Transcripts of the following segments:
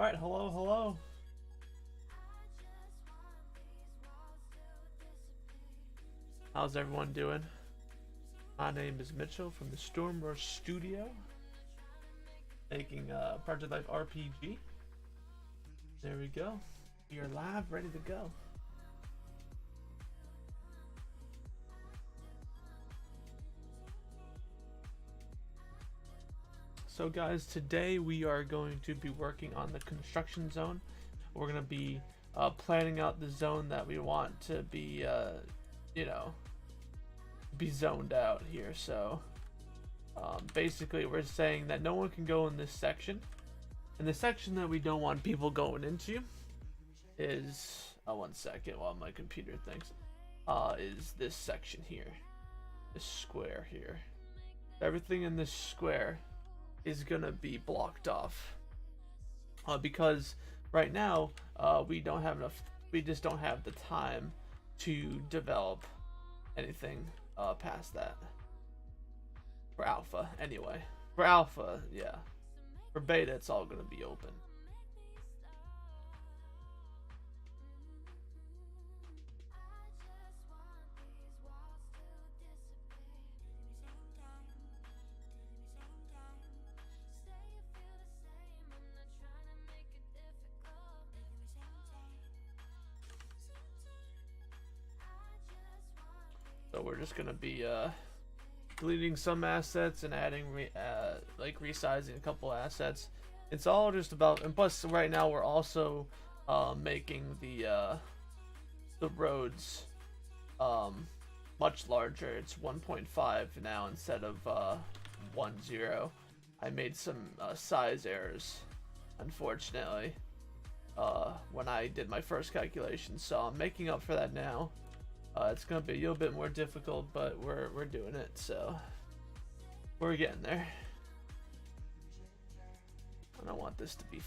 Alright, hello. How's everyone doing? My name is Mitchell from the Stormrush Studio, making Project Life RPG. There we go. We are live, ready to go. So guys, today we are going to be working on the construction zone. We're going to be planning out the zone that we want to be, be zoned out here. So basically we're saying that no one can go in this section. And the section that we don't want people going into is, one second while my computer thinks, is this section here. This square here. Everything in this square is gonna be blocked off because right now we just don't have the time to develop anything past that for alpha. Anyway, for alpha, yeah, for beta it's all gonna be open. So we're just gonna be deleting some assets and adding resizing a couple assets. It's all just about, and plus right now we're also making the roads much larger. It's 1.5 now instead of 1.0. I made some size errors, unfortunately, when I did my first calculation, so I'm making up for that now. It's gonna be a little bit more difficult, but we're doing it, so we're getting there. I don't want this to be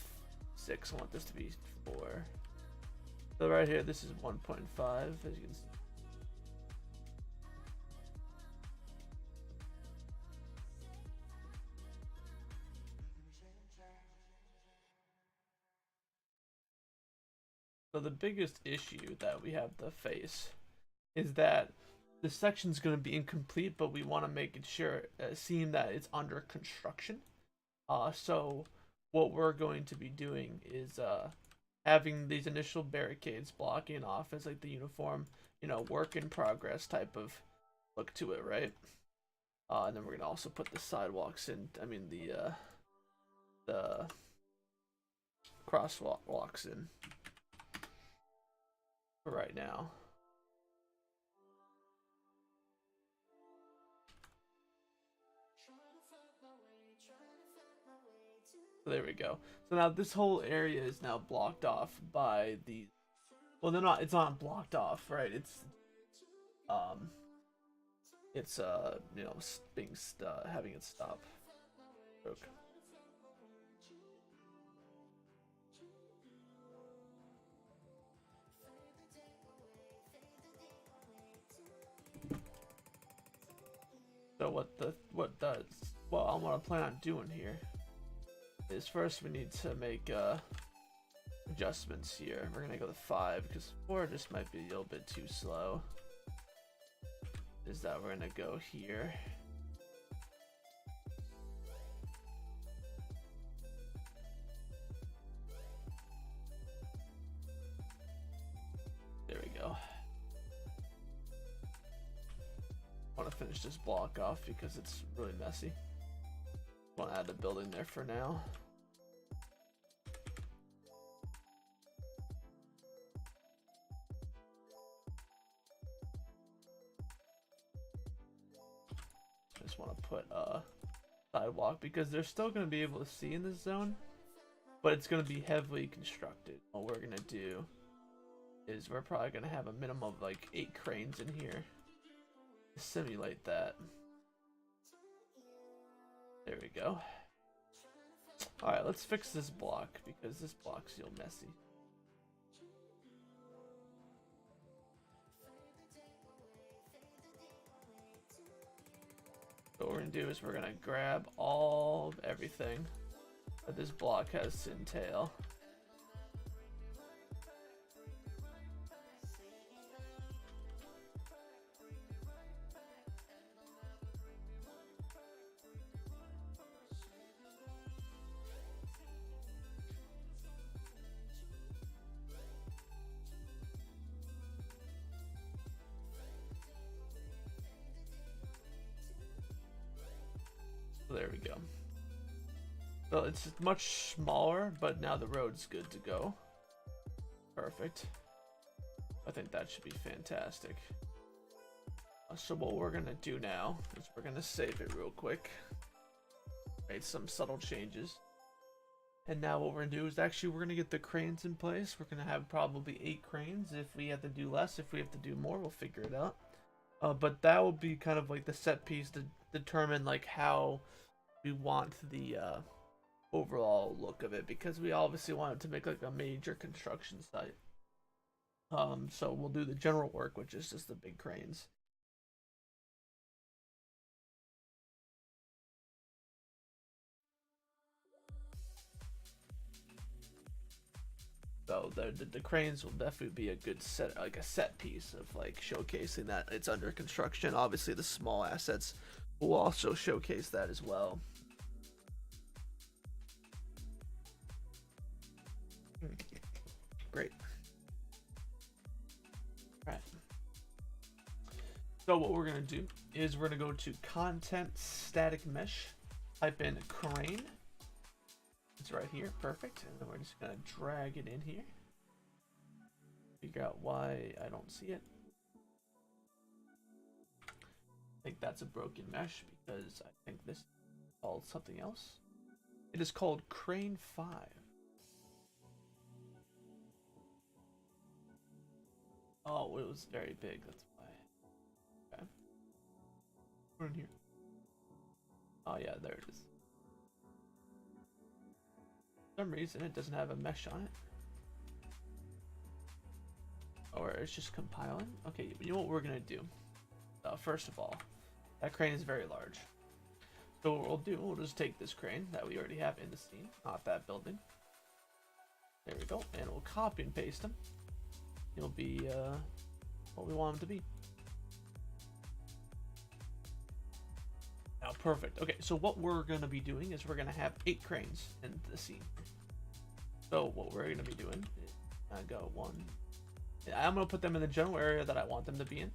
6. I want this to be 4. So right here, this is 1.5, as you can see. So the biggest issue that we have to face is that the section's going to be incomplete, but we want to make it sure, seem that it's under construction. So what we're going to be doing is having these initial barricades blocking off as like the uniform, work in progress type of look to it, right? And then we're gonna also put the sidewalks in. I mean the crosswalks in for right now. So there we go. So now this whole area is now blocked off by the, well, it's not blocked off, right? It's having it stop. Okay. So what I want to plan on doing here is first we need to make adjustments here. We're gonna go to 5 because 4 just might be a little bit too slow. Is that we're gonna go here. There we go. I want to finish this block off because it's really messy. Want to add a building there for now. Just want to put a sidewalk because they're still going to be able to see in this zone, but it's going to be heavily constructed. What we're going to do is we're probably going to have a minimum of like 8 cranes in here to simulate that. There we go. Alright, let's fix this block because this block's real messy. So what we're going to do is we're going to grab all of everything that this block has to entail. there we go. So it's much smaller, but now the road's good to go. Perfect. I think that should be fantastic. So what we're gonna do now is we're gonna save it real quick. Made some subtle changes. And now what we're gonna do is actually we're gonna get the cranes in place. We're gonna have probably 8 cranes. If we have to do less, if we have to do more, we'll figure it out. But that will be kind of like the set piece to determine like how we want the overall look of it, because we obviously want it to make like a major construction site. So we'll do the general work, which is just the big cranes. So the cranes will definitely be a good set, like a set piece of like showcasing that it's under construction. Obviously, the small assets will also showcase that as well. Great. Right. So what we're gonna do is we're gonna go to content static mesh, type in crane. It's right here, perfect. And then we're just gonna drag it in here. Figure out why I don't see it. I think that's a broken mesh because I think this is called something else. It is called Crane 5. Oh, it was very big, that's why. Okay. Put it in here. Oh yeah, there it is. For some reason it doesn't have a mesh on it. Or it's just compiling. Okay, you know what we're gonna do? First of all, that crane is very large. So what we'll do, we'll just take this crane that we already have in the scene, not that building. There we go, and we'll copy and paste them. It'll be what we want them to be. Now, perfect. Okay, so what we're gonna be doing is we're gonna have 8 cranes in the scene. So what we're gonna be doing is go 1. I'm gonna put them in the general area that I want them to be in.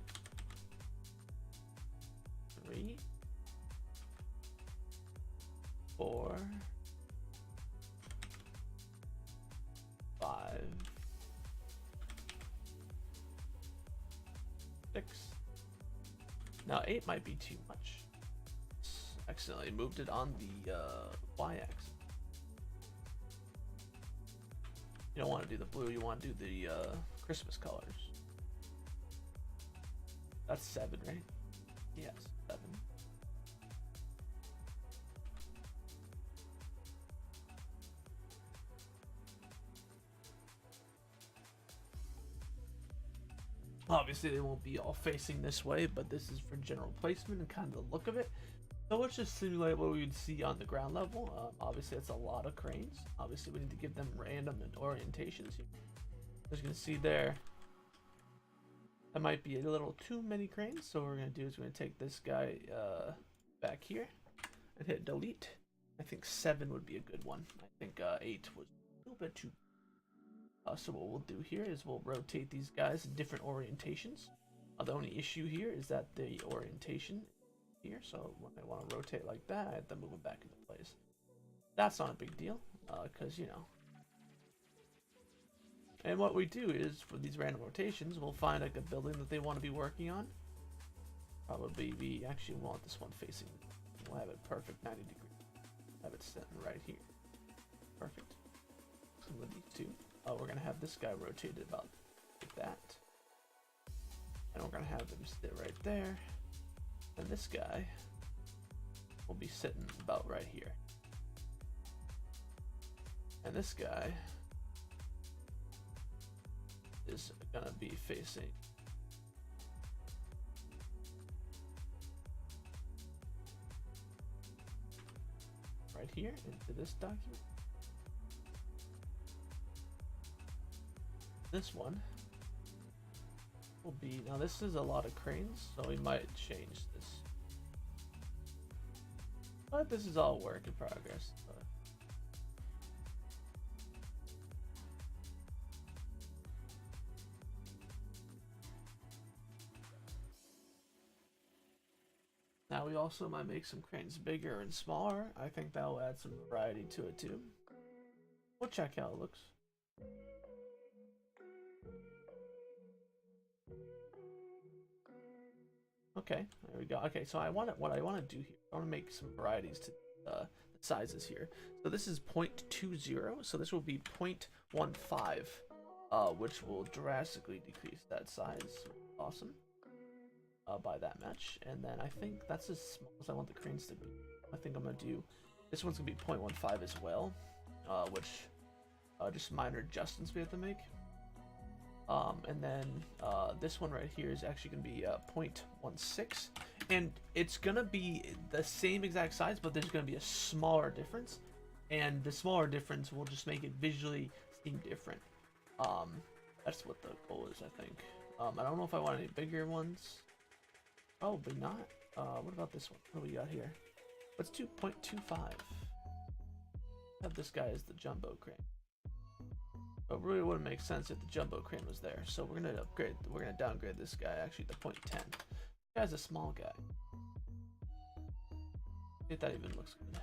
3, 4, 5, 6. Now 8 might be too much. Accidentally moved it on the y-axis. You don't want to do the blue, you want to do the Christmas colors. That's 7, right? Yes, 7. Obviously they won't be all facing this way, but this is for general placement and kind of the look of it. So let's just simulate what we would see on the ground level. Obviously it's a lot of cranes. Obviously we need to give them random orientations here. As you can see there, that might be a little too many cranes. So what we're going to do is we're going to take this guy back here and hit delete. I think 7 would be a good one. I think 8 was a little bit too. So what we'll do here is we'll rotate these guys in different orientations. The only issue here is that the orientation here, so when I want to rotate like that, I have to move them back into place. That's not a big deal, because you know. And what we do is for these random rotations, we'll find like a building that they want to be working on. Probably we actually want this one facing. We'll have it perfect 90 degrees. Have it sitting right here. Perfect. So with these two, we're gonna have this guy rotated about like that, and we're gonna have them sit right there. And this guy will be sitting about right here. And this guy is gonna be facing right here into this document. This one will be, now this is a lot of cranes, so we might change this. But this is all work in progress. Now Now we also might make some cranes bigger and smaller. I think that will add some variety to it too. We'll check how it looks. Okay, there we go. Okay, so what I want to do here, I want to make some varieties to the sizes here. So this is 0.20, so this will be 0.15, which will drastically decrease that size. Awesome. By that much, and then I think that's as small as I want the cranes to be. I think I'm gonna do this one's gonna be 0.15 as well, which just minor adjustments we have to make. And then this one right here is actually gonna be 0.16, and it's gonna be the same exact size, but there's gonna be a smaller difference, and the smaller difference will just make it visually seem different. That's what the goal is, I think. I don't know if I want any bigger ones. Probably not. What about this one? What do we got here? Let's do 0.25. Have this guy as the jumbo crane. But it really wouldn't make sense if the jumbo crane was there. So we're gonna upgrade. We're gonna downgrade this guy actually to 0.10. This guy's a small guy. If that even looks good.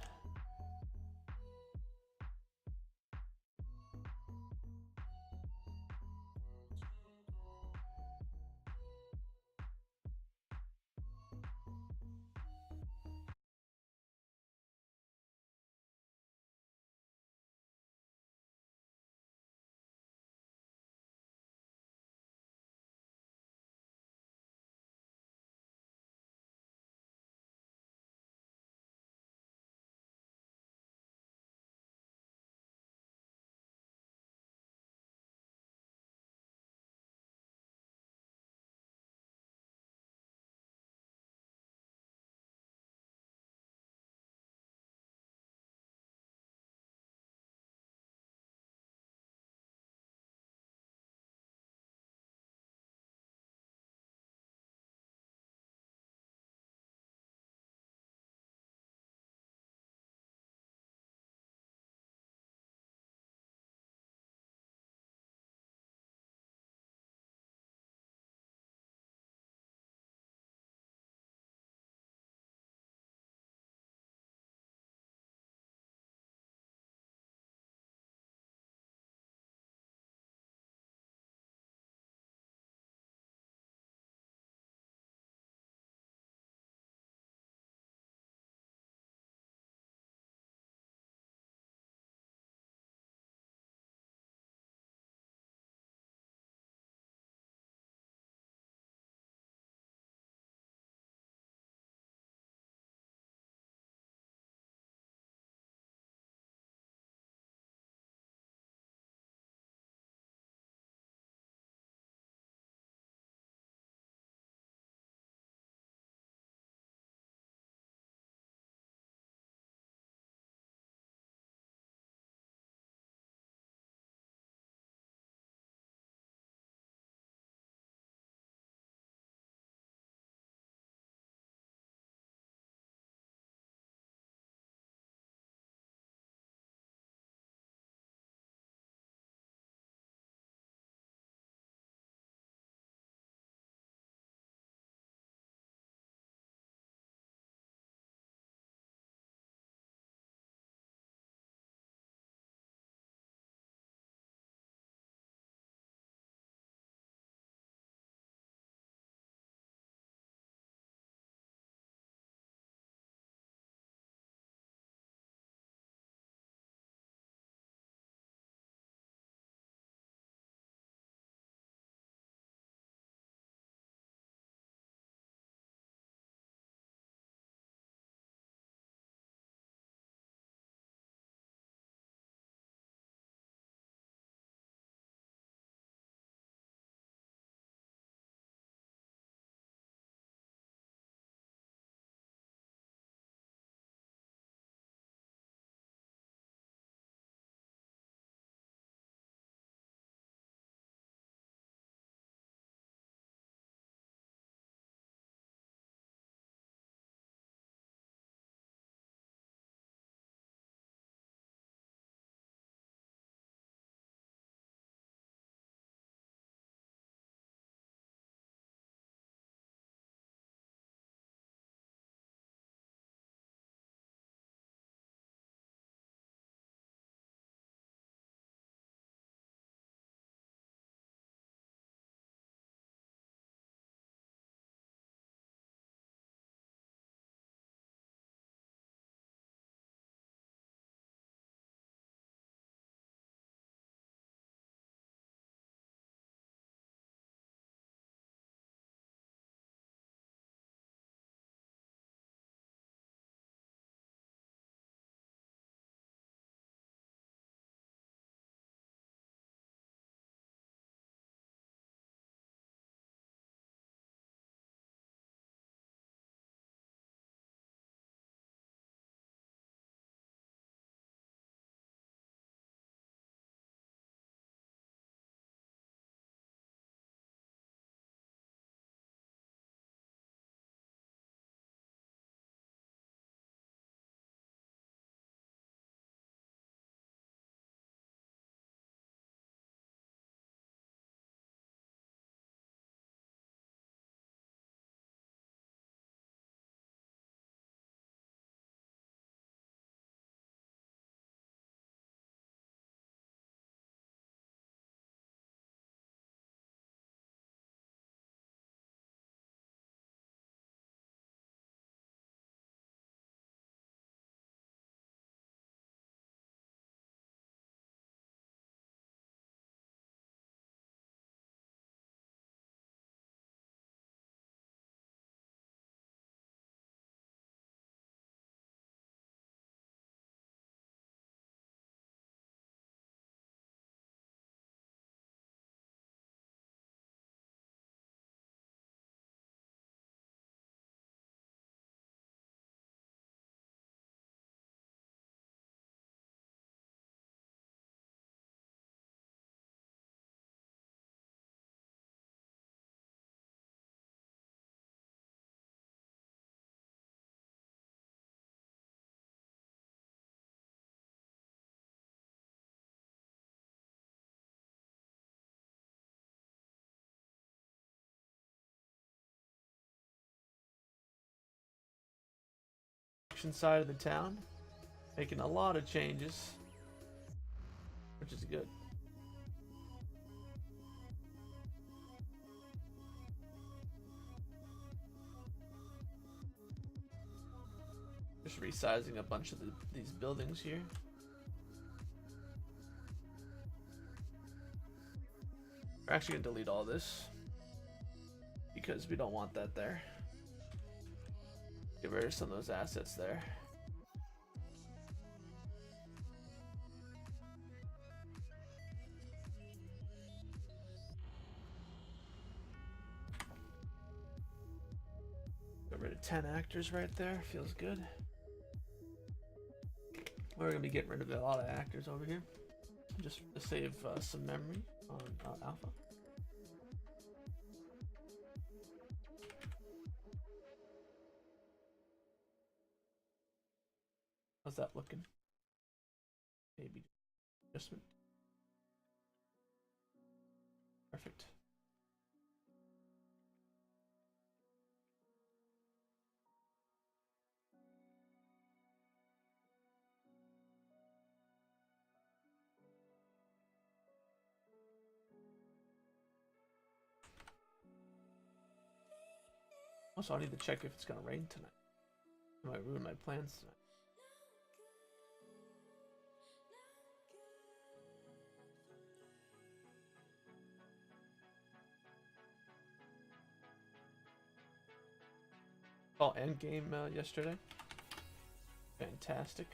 construction side of the town, making a lot of changes, which is good. Just resizing a bunch of these buildings here. We're actually gonna delete all this because we don't want that there. Get rid of some of those assets there. Get rid of 10 actors right there. Feels good. We're gonna be getting rid of a lot of actors over here, just to save some memory on Alpha. How's that looking? Maybe adjustment. Perfect. Also, I need to check if it's gonna rain tonight. It might ruin my plans tonight. Oh, endgame yesterday. Fantastic.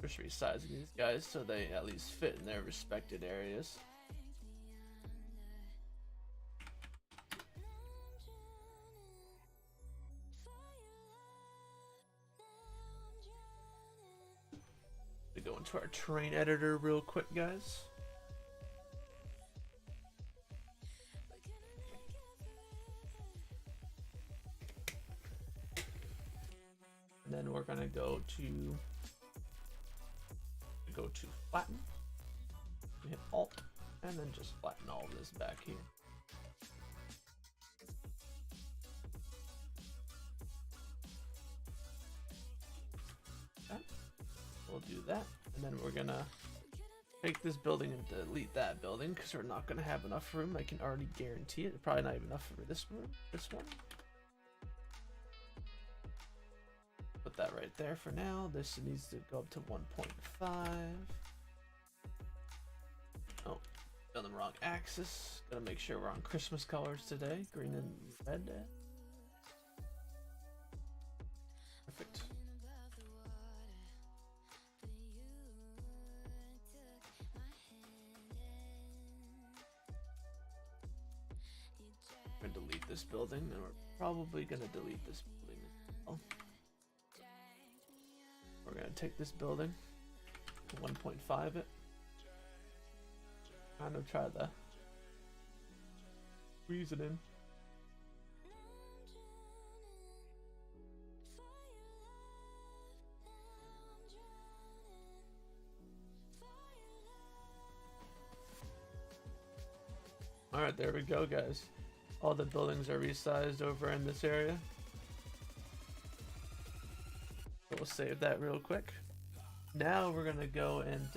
Just resizing these guys so they at least fit in their respected areas. We go into our terrain editor real quick, guys. And then we're gonna go to flatten. We hit Alt, and then just flatten all of this back here. Okay. We'll do that, and then we're gonna take this building and delete that building because we're not gonna have enough room. I can already guarantee it. Probably not even enough for this room. This one. Put that right there for now. This needs to go up to 1.5. Oh, on the wrong axis. Gotta make sure we're on Christmas colors today. Green and red. Perfect. We're gonna delete this building, and we're probably gonna delete this building as well. We're gonna take this building, 1.5 it. Kind of try to squeeze it in. Alright, there we go, guys. All the buildings are resized over in this area. So we'll save that real quick. Now we're gonna go and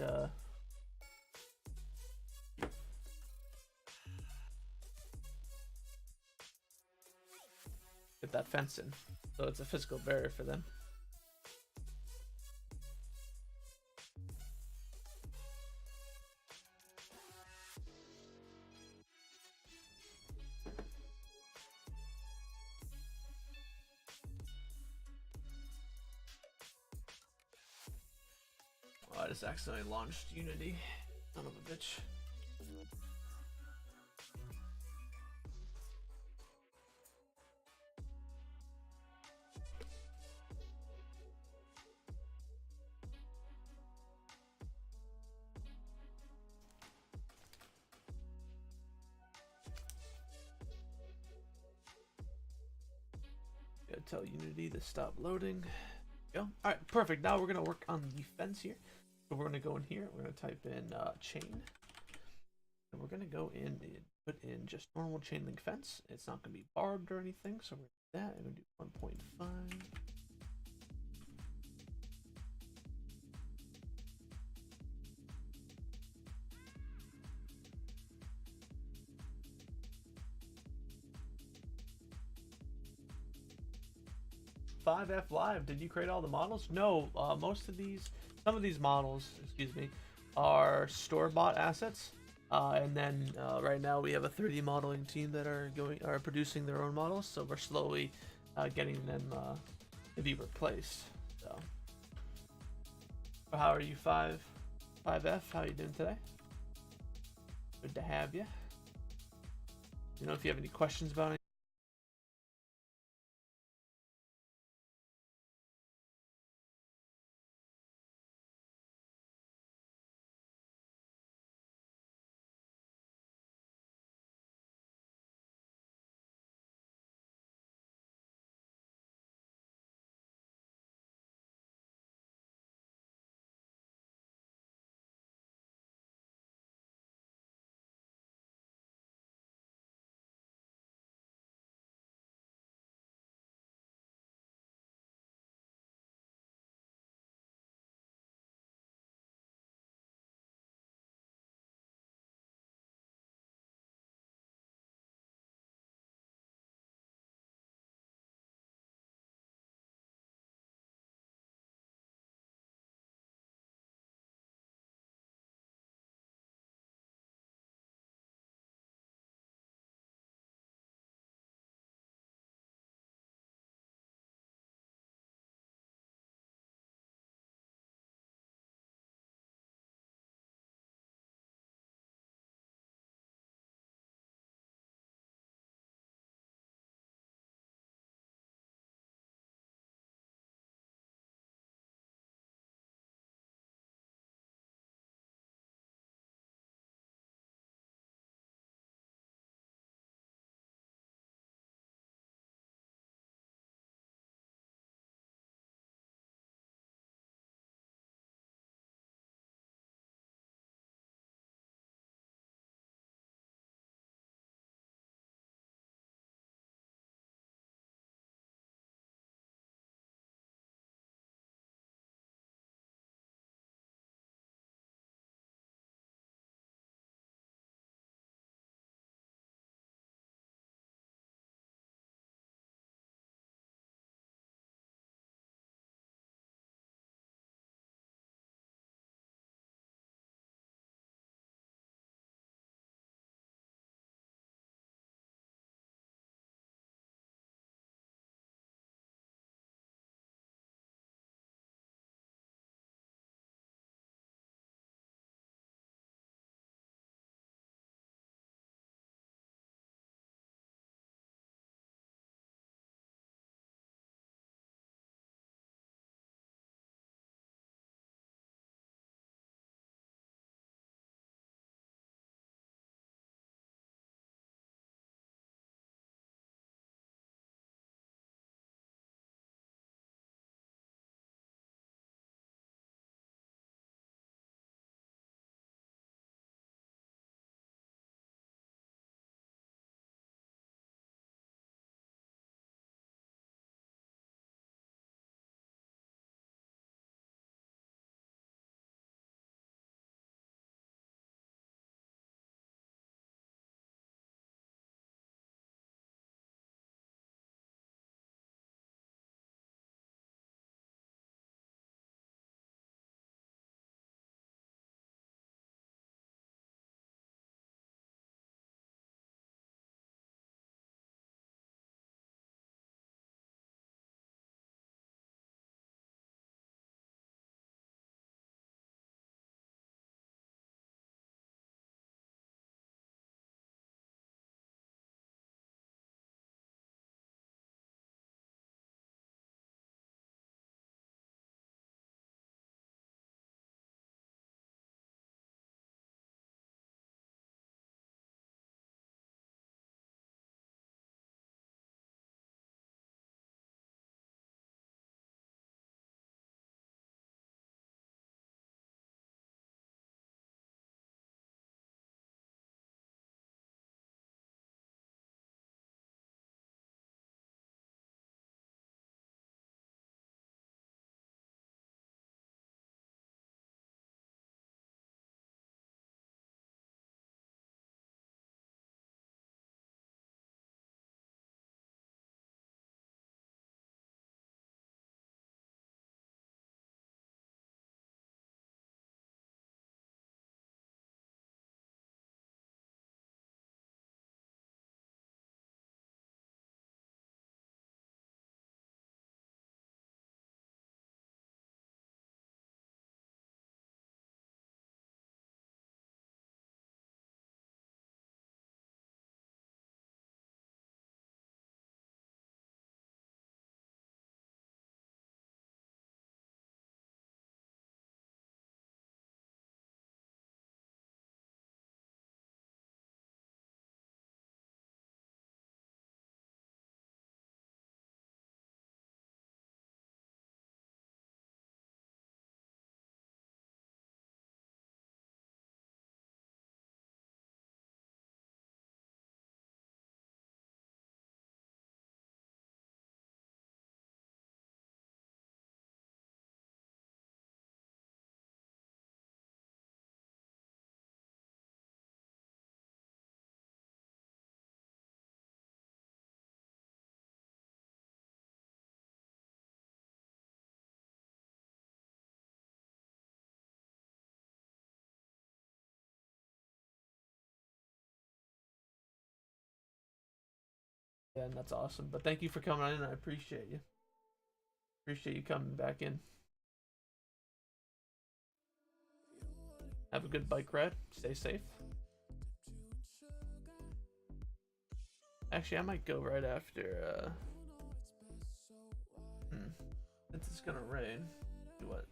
get that fence in, so it's a physical barrier for them. Oh, I just accidentally launched Unity. Son of a bitch. Gotta tell Unity to stop loading. Go. All right, perfect. Now we're gonna work on the fence here. So we're gonna go in here. We're gonna type in chain, and we're gonna go in and put in just normal chain link fence. It's not gonna be barbed or anything. So we're gonna do that. I'm gonna do 1.5. F Live, did you create all the models? No, some of these models, excuse me, are store-bought assets. And then right now we have a 3D modeling team that are producing their own models, so we're slowly getting them to be replaced. So, how are you, 5F? How are you doing today? Good to have you. You know, if you have any questions about it. Yeah, and that's awesome. But thank you for coming in. I appreciate you. Appreciate you coming back in. Have a good bike ride. Stay safe. Actually, I might go right after. Since it's gonna rain. See what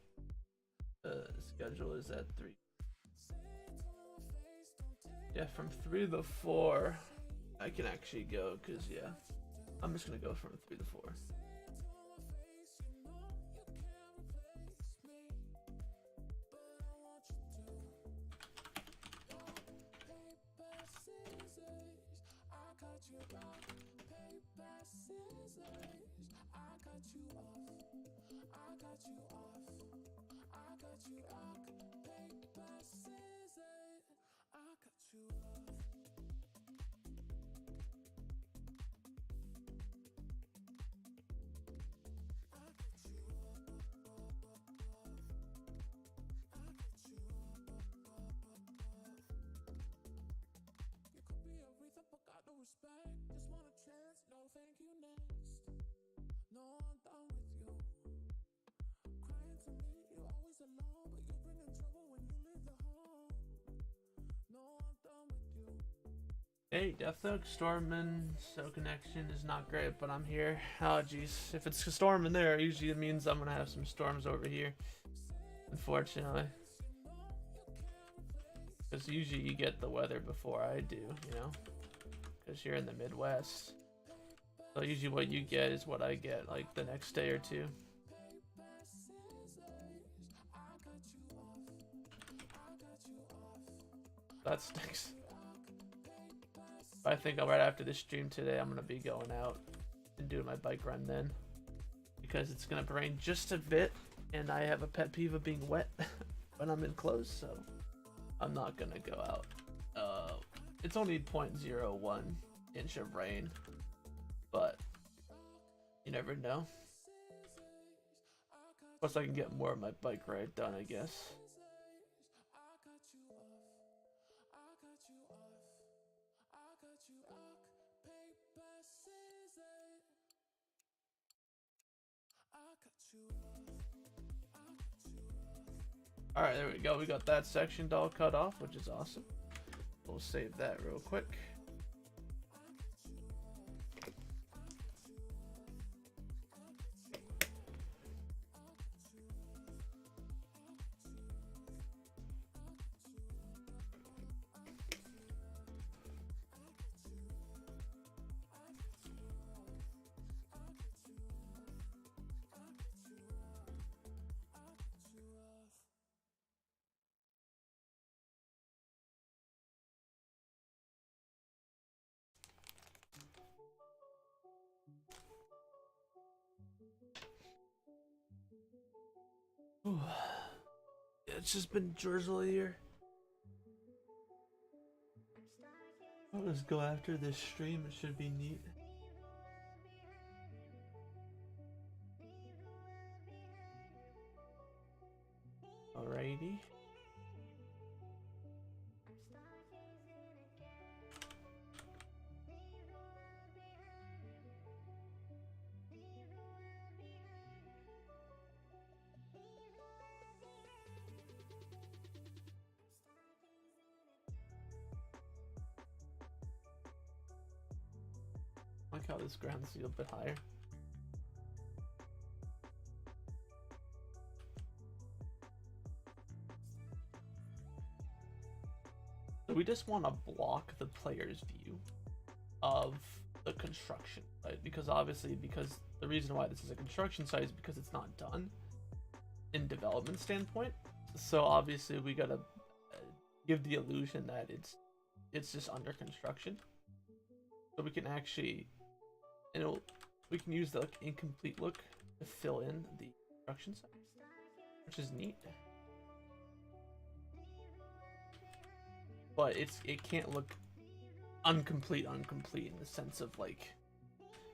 the schedule is at 3. Yeah, from 3 to 4, I can actually go. Cause yeah, I'm just gonna go from 3 to 4. Hey, Deathhook, storming, so connection is not great, but I'm here. Oh, jeez. If it's storming there, usually it means I'm gonna have some storms over here. Unfortunately. Because usually you get the weather before I do, you know? Because you're in the Midwest. So usually what you get is what I get, like the next day or two. That stinks. I think right after this stream today, I'm gonna be going out and doing my bike run then, because it's gonna rain just a bit, and I have a pet peeve of being wet when I'm in clothes, so I'm not gonna go out. It's only 0.01 inch of rain, but you never know. Plus, I can get more of my bike ride done, I guess. Alright, there we go. We got that section all cut off, which is awesome. We'll save that real quick. It's just been drizzly here. I'll just go after this stream. It should be neat. Alrighty. I like how this ground's a little bit higher. So we just want to block the player's view of the construction, right? Because obviously, because the reason why this is a construction site is because it's not done in development standpoint. So obviously we gotta give the illusion that it's just under construction. So we can actually, we can use the incomplete look to fill in the construction site, which is neat. But it can't look incomplete in the sense of, like,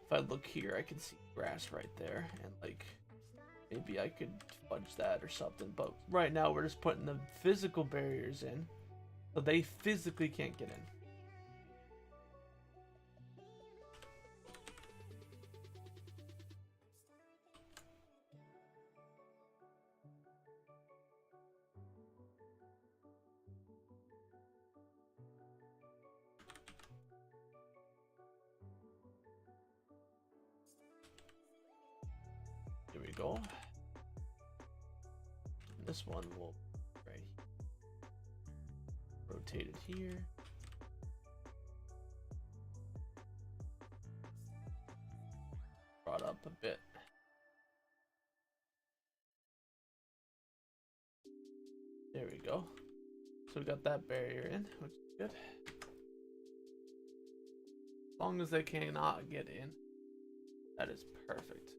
if I look here, I can see grass right there, and like maybe I could fudge that or something. But right now we're just putting the physical barriers in, so they physically can't get in. go. This one will right rotate it here. Brought up a bit. There we go. So we got that barrier in, which is good. As long as they cannot get in, that is perfect.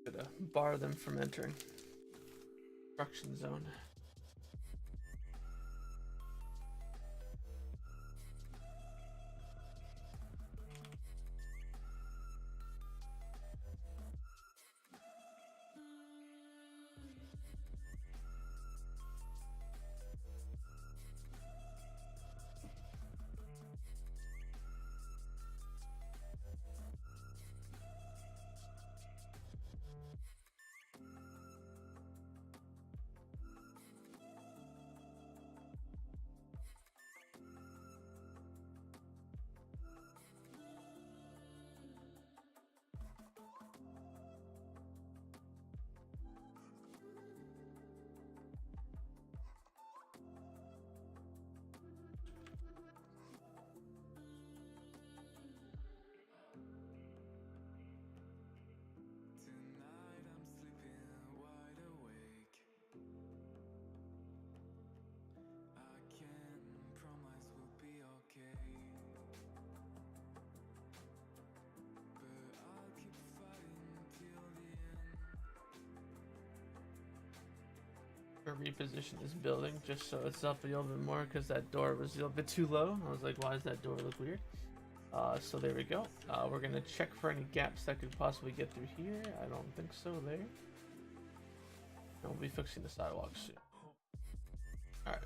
Gonna bar them from entering construction zone. Reposition this building just so it's up a little bit more because that door was a little bit too low. I was like, why does that door look weird? So there we go. We're gonna check for any gaps that could possibly get through here. I don't think so there. And we'll be fixing the sidewalks soon. Alright.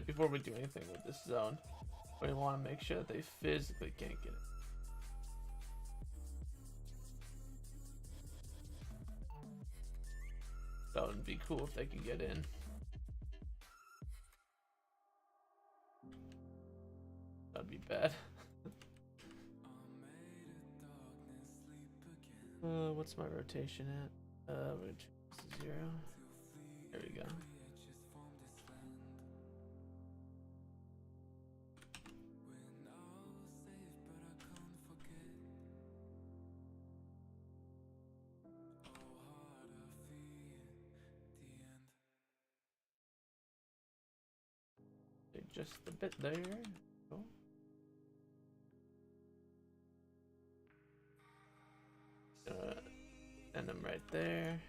Before we do anything with this zone, we want to make sure that they physically can't get it. That would be cool if they could get in. That'd be bad. What's my rotation at? We're gonna change this to 0. There we go. Just a bit there. Oh. And I'm right there.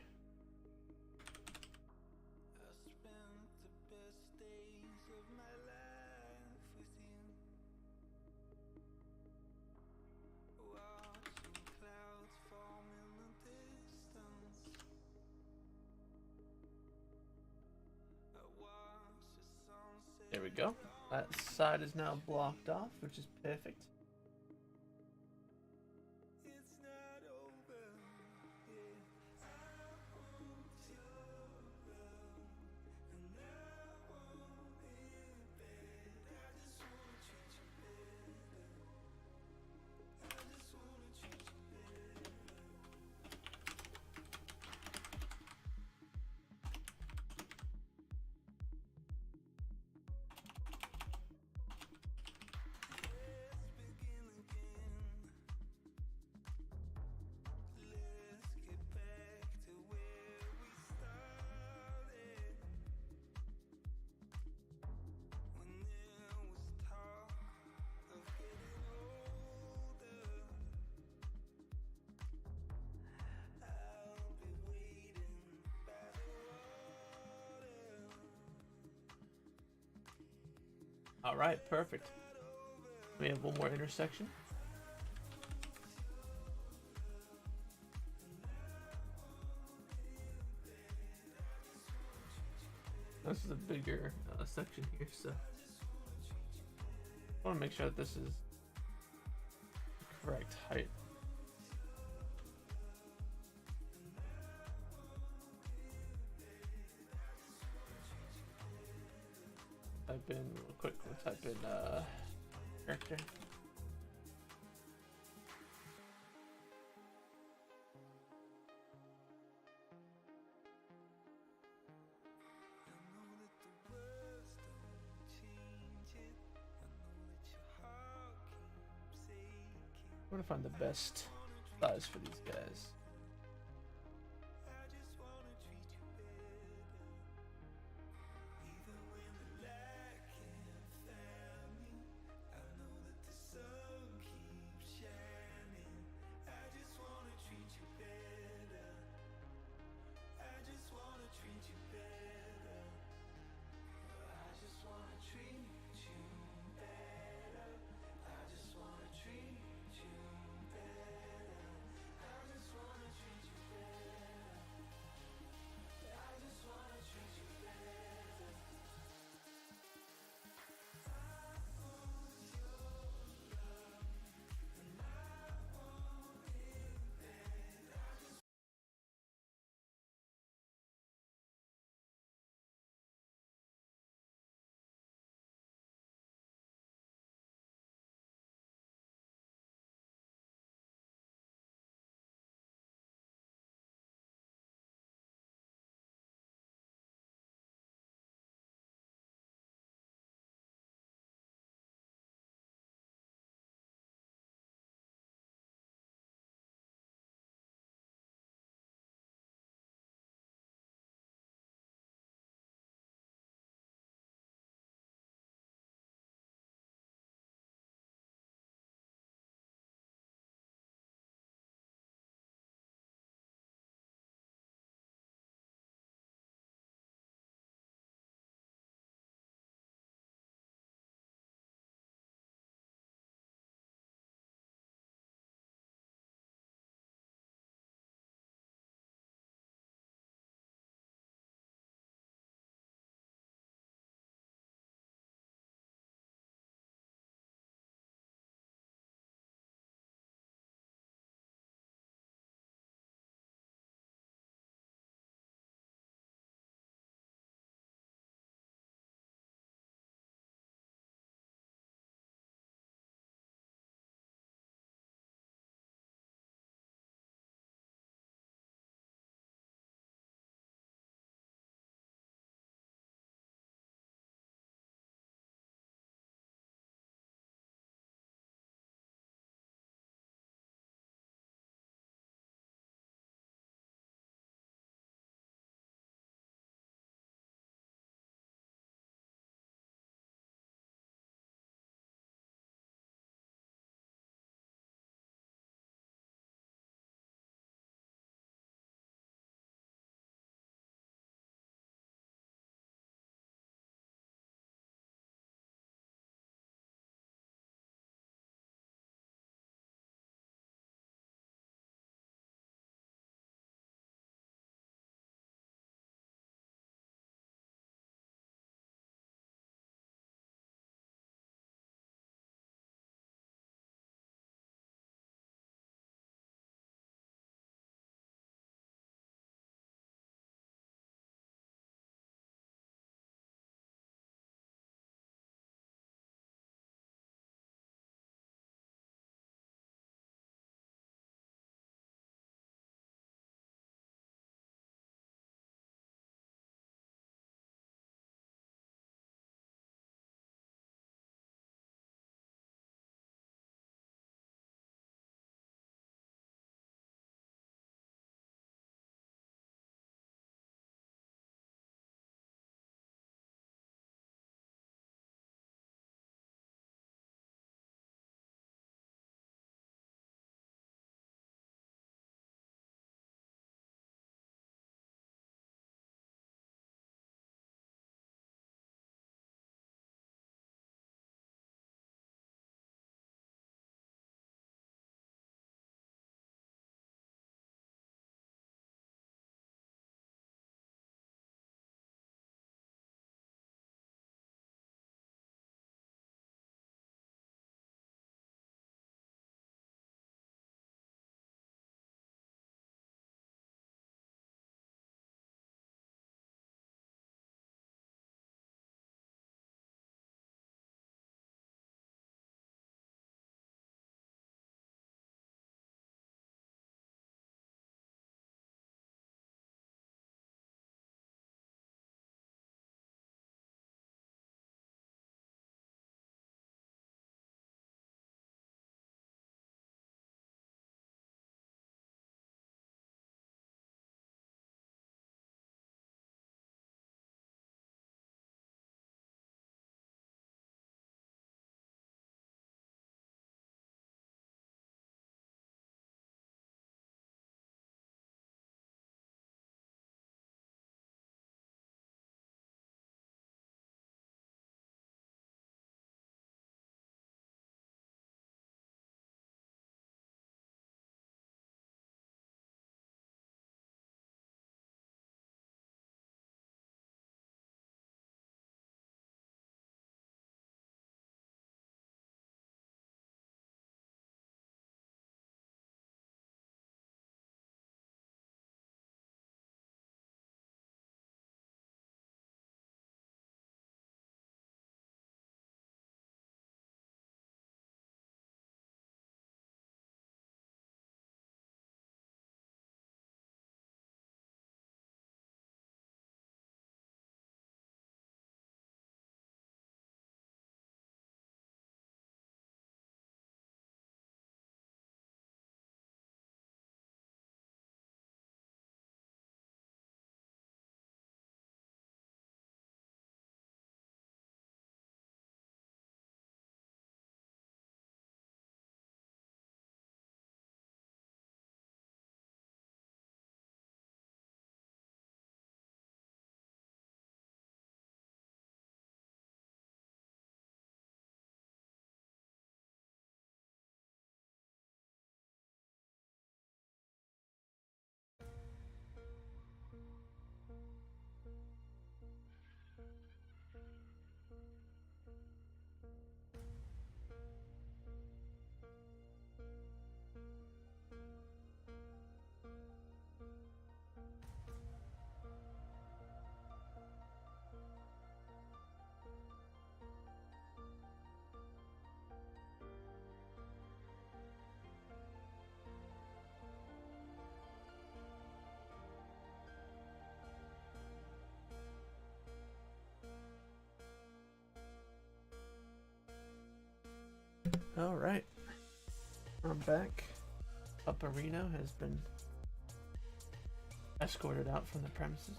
There we go. That side is now blocked off, which is perfect. All right, perfect. We have one more intersection. This is a bigger section here, so I want to make sure that this is the correct height. Type in real quick. We'll type in character. I'm gonna find the best size for these guys. All right, I'm back. Paparino has been escorted out from the premises.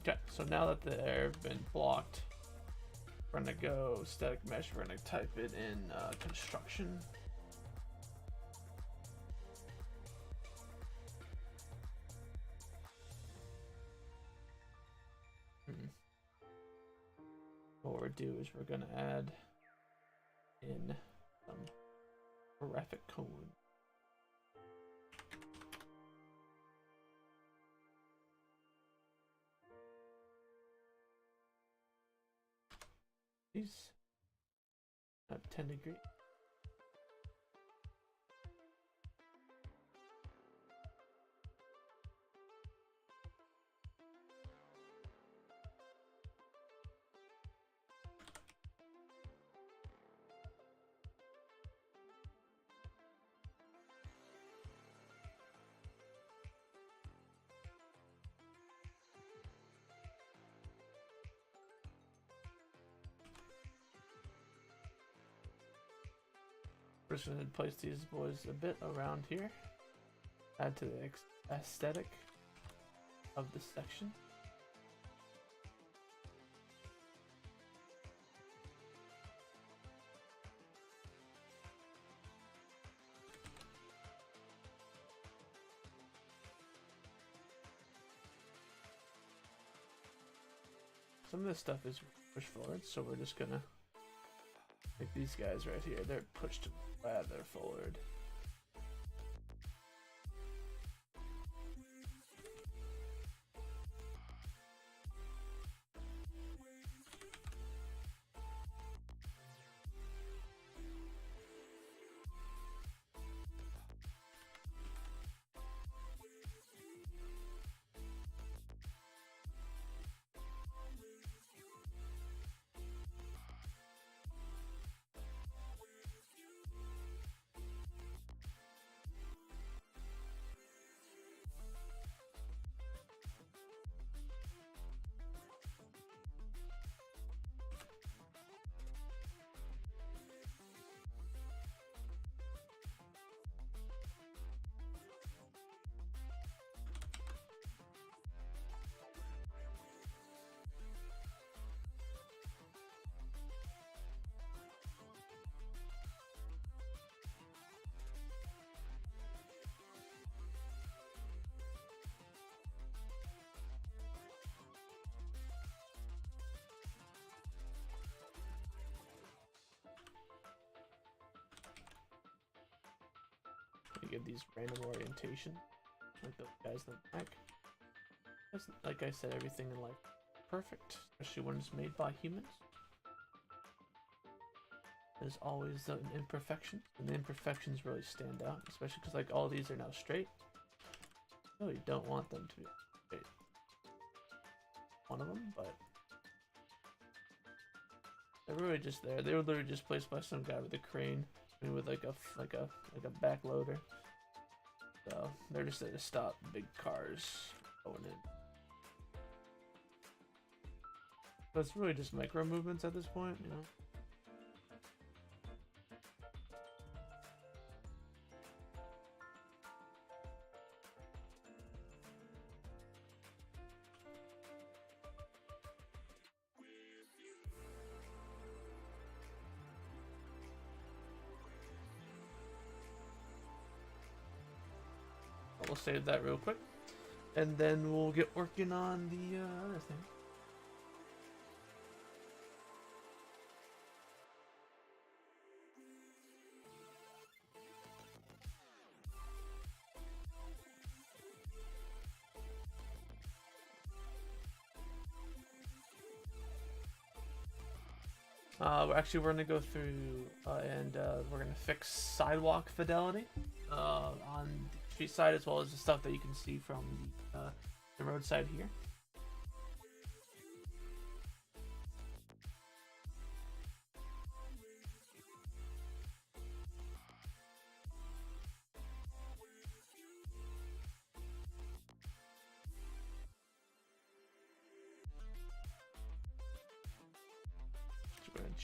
Okay, so now that they've been blocked, we're gonna go static mesh. We're gonna type it in construction. What we'll do is we're gonna add in some graphic code. These at 10 degrees. We're just going to place these boys a bit around here. Add to the aesthetic of this section. Some of this stuff is pushed forward, so we're just gonna like these guys right here. They're pushed rather forward. You get these random orientation, like those guys in the back. Like I said, everything in life is perfect, especially when it's made by humans. There's always an imperfection, and the imperfections really stand out, especially because like all these are now straight. No, you don't want them to be straight. One of them, but they're really just there. They were literally just placed by some guy with a crane, I mean, with like a back loader. So they're just there to stop big cars going in. So it's really just micro movements at this point, you know. We'll save that real quick, and then we'll get working on the other thing. Actually, we're gonna go through and we're gonna fix sidewalk fidelity on the street side, as well as the stuff that you can see from the roadside here.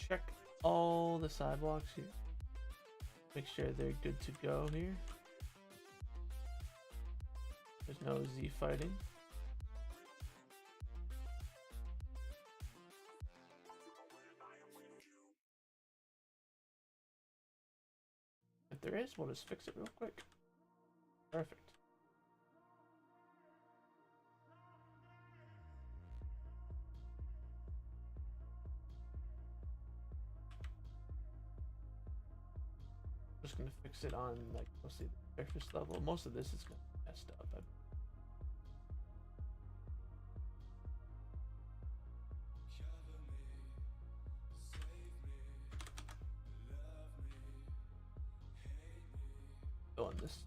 check all the sidewalks here. Make sure they're good to go here. There's no Z fighting. If there is, we'll just fix it real quick. Perfect. Just gonna fix it on like mostly the surface level. Most of this is gonna be messed up. On this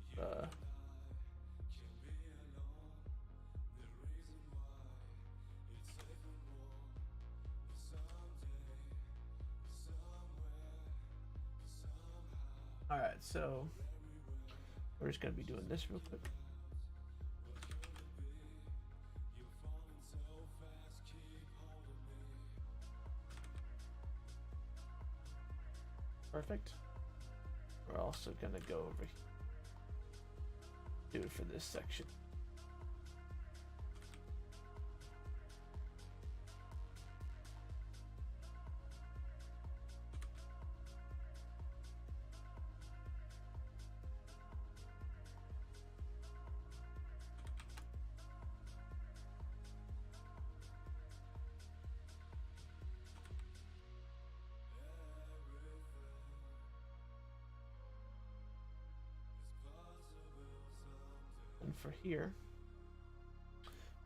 all right, so we're just gonna be doing this real quick. Perfect. We're also gonna go over here. Do it for this section. And for here,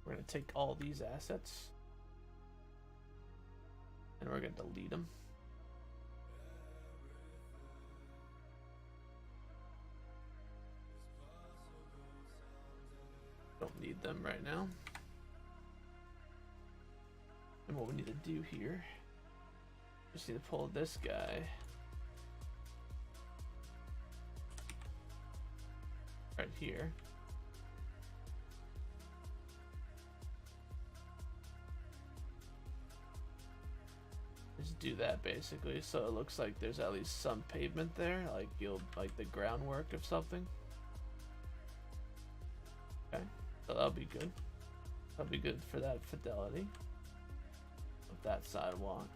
we're going to take all these assets and we're going to delete them. Don't need them right now. And what we need to do here, just need to pull this guy right here. Just do that basically, so it looks like there's at least some pavement there, like like the groundwork of something. Okay, so that'll be good. That'll be good for that fidelity of that sidewalk.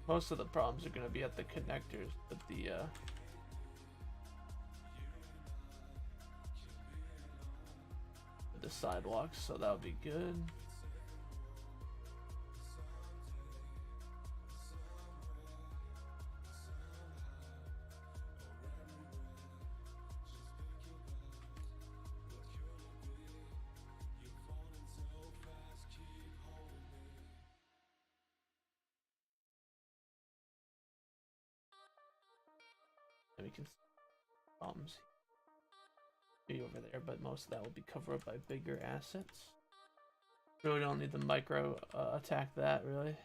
Most of the problems are going to be at the connectors with the sidewalks, so that'll be good. And we can see problems over there, but most of that will be covered up by bigger assets. Really don't need the micro attack that, really.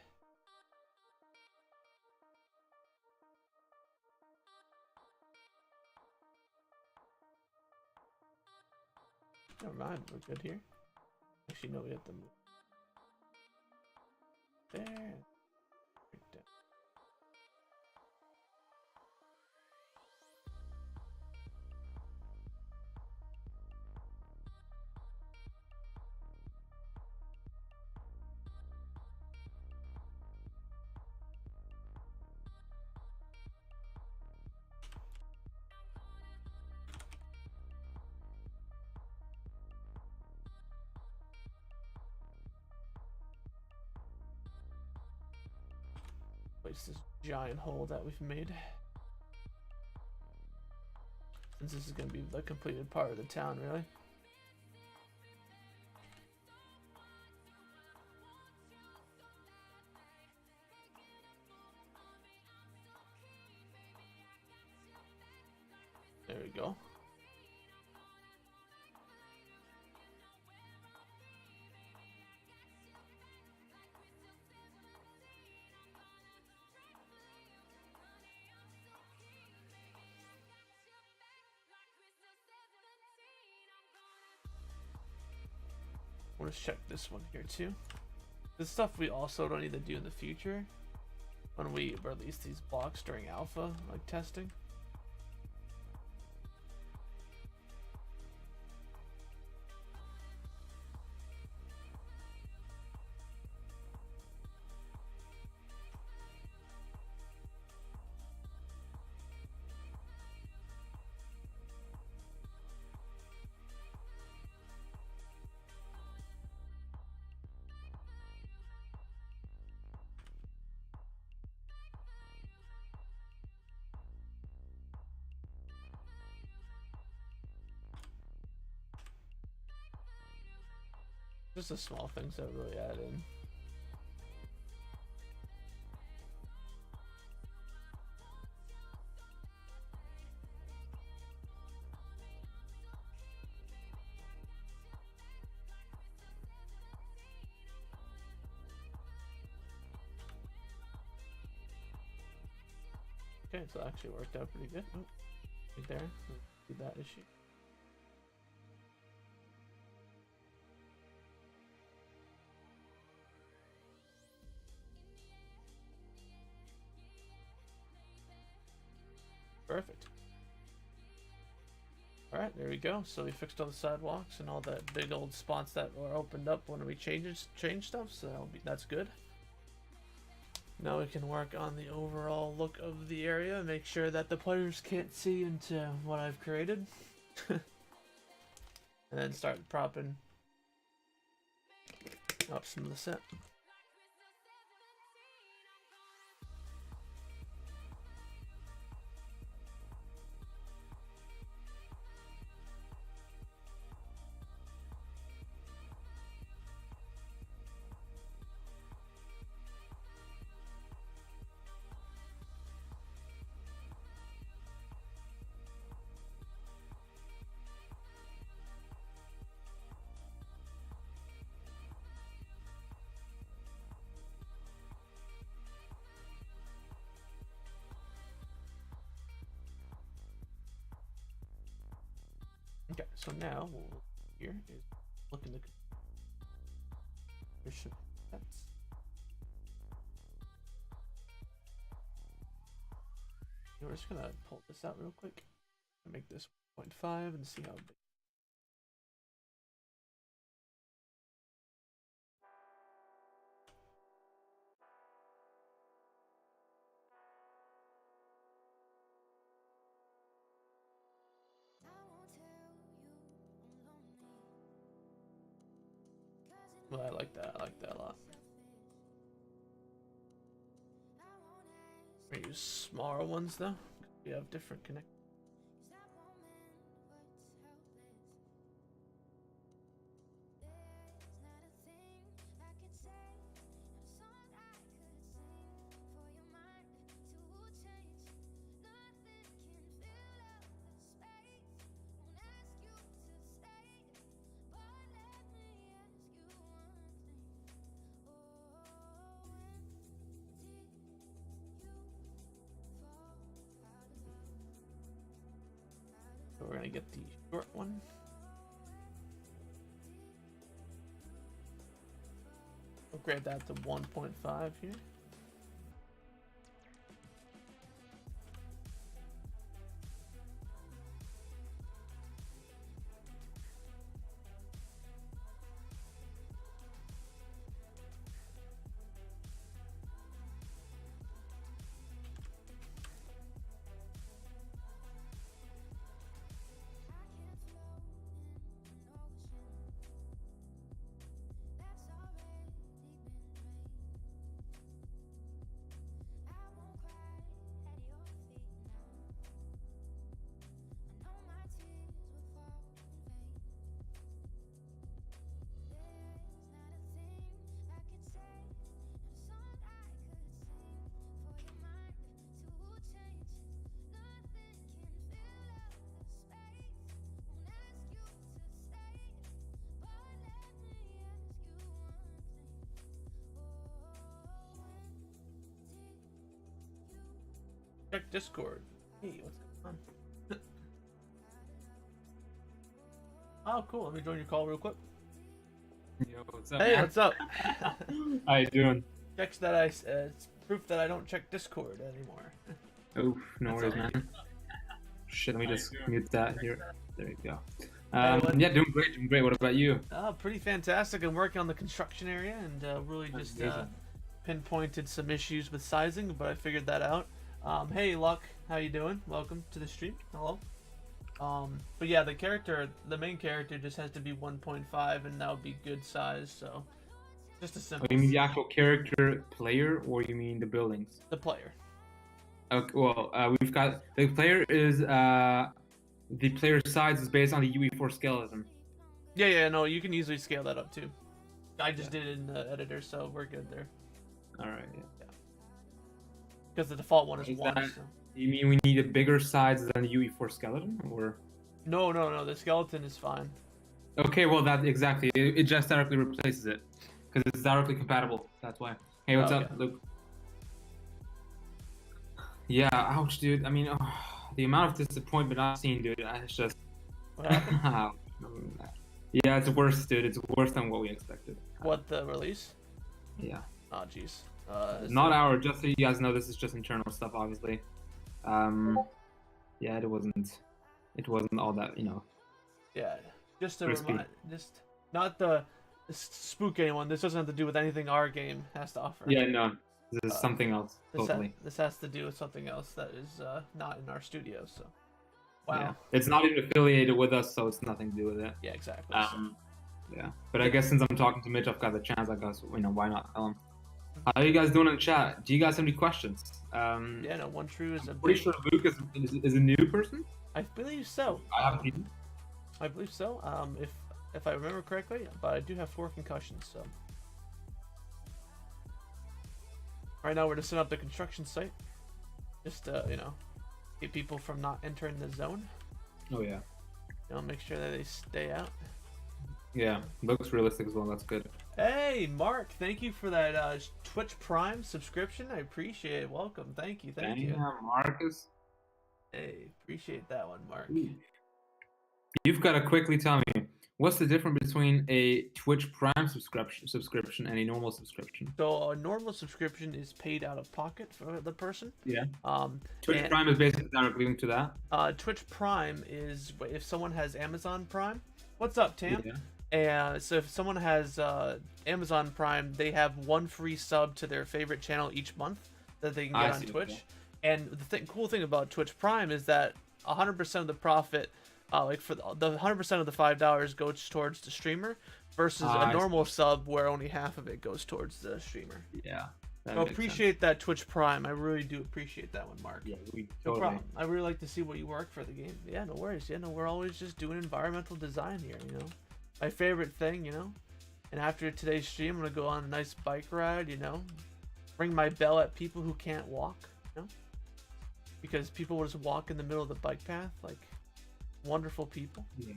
Never mind, we're good here. Actually, no, we have to move there. Right down. This giant hole that we've made, since this is going to be the completed part of the town, really. There we go. let's check this one here too. This stuff we also don't need to do in the future when we release these blocks during alpha, like testing. Just the small things that really add in. Okay, so it actually worked out pretty good. Oh, right there. See that issue. Perfect. Alright, there we go. So we fixed all the sidewalks and all that big old spots that were opened up when we changed stuff, so that's good. Now we can work on the overall look of the area, make sure that the players can't see into what I've created. And then start propping up some of the set. Okay, so now we'll here is look in the sets. We're just gonna pull this out real quick and make this 0.5 and see how big. Well, I like that. I like that a lot. We use smaller ones though. We have different connectors. So we're gonna get the short one. Upgrade that to 1.5 here. Check Discord. Hey, what's going on? Oh, cool. Let me join your call real quick. Yo, what's up, Hey, man? what's up? How you doing? Checks that it's proof that I don't check Discord anymore. Oh, no That's worries, all. man. Shit, let me just mute that here. There you go. Hey, Yeah, doing great, doing great. What about you? pretty fantastic. I'm working on the construction area and really just Amazing. pinpointed some issues with sizing, but I figured that out. Hey, Luck, how you doing? Welcome to the stream. Hello. But yeah, the main character just has to be 1.5, and that would be good size. So just a Oh, simple. you mean the actual character player, or you mean the buildings? The player. Okay, well, we've got the player is the player size is based on the UE4 skeleton. Yeah, no, you can easily scale that up too. I just did it in the editor, so we're good there. All right, yeah. Because the default one is Is 1. that- So. You mean we need a bigger size than the UE4 skeleton, or? No, the skeleton is fine. Okay, well, that exactly. It just directly replaces it because it's directly compatible. That's why. Hey, what's up, Luke? Yeah, ouch, dude. I mean, the amount of disappointment I've seen, dude. It's just. What happened? Yeah, it's worse, dude. It's worse than what we expected. What, the release? Yeah. Oh, jeez. Not our. Just so you guys know, this is just internal stuff, obviously. Yeah, it wasn't all that, Yeah, just to crispy. remind, just not the spook anyone. This doesn't have to do with anything our game has to offer. Yeah, no, this is something else totally. This has to do with something else that is not in our studio. So, wow. Yeah. It's not even affiliated with us, so it's nothing to do with it. Yeah, exactly. Yeah, but I guess since I'm talking to Mitch, I've got the chance. I guess why not tell him? How are you guys doing in the chat? Do you guys have any questions? Yeah, no, One True is a. Pretty sure Luke is a new person. I believe so. I haven't seen him. I believe so. If I remember correctly, but I do have 4 concussions, so. Right now we're just setting up the construction site, just keep people from not entering the zone. Oh yeah. Make sure that they stay out. Yeah, looks realistic as well. That's good. Hey, Mark, thank you for that Twitch Prime subscription. I appreciate it. Welcome. Thank you. Marcus. Hey, appreciate that one, Mark. You've got to quickly tell me what's the difference between a Twitch Prime subscription and a normal subscription. So a normal subscription is paid out of pocket for the person. Yeah. Twitch Prime is basically directly linked to that. Twitch Prime is if someone has Amazon Prime. What's up, Tam? Yeah. And so if someone has Amazon Prime, they have 1 free sub to their favorite channel each month that they can get on Twitch. Okay. And the cool thing about Twitch Prime is that 100% of the profit, like for the 100% of the $5 goes towards the streamer, versus a normal sub where only half of it goes towards the streamer. Yeah. So appreciate that Twitch Prime. I really do appreciate that one, Mark. Yeah, we no totally. problem. I really like to see what you work for the game. Yeah, no worries. Yeah, no, we're always just doing environmental design here, My favorite thing, And after today's stream, I'm gonna go on a nice bike ride, Ring my bell at people who can't walk, Because people will just walk in the middle of the bike path, like wonderful people. Yeah.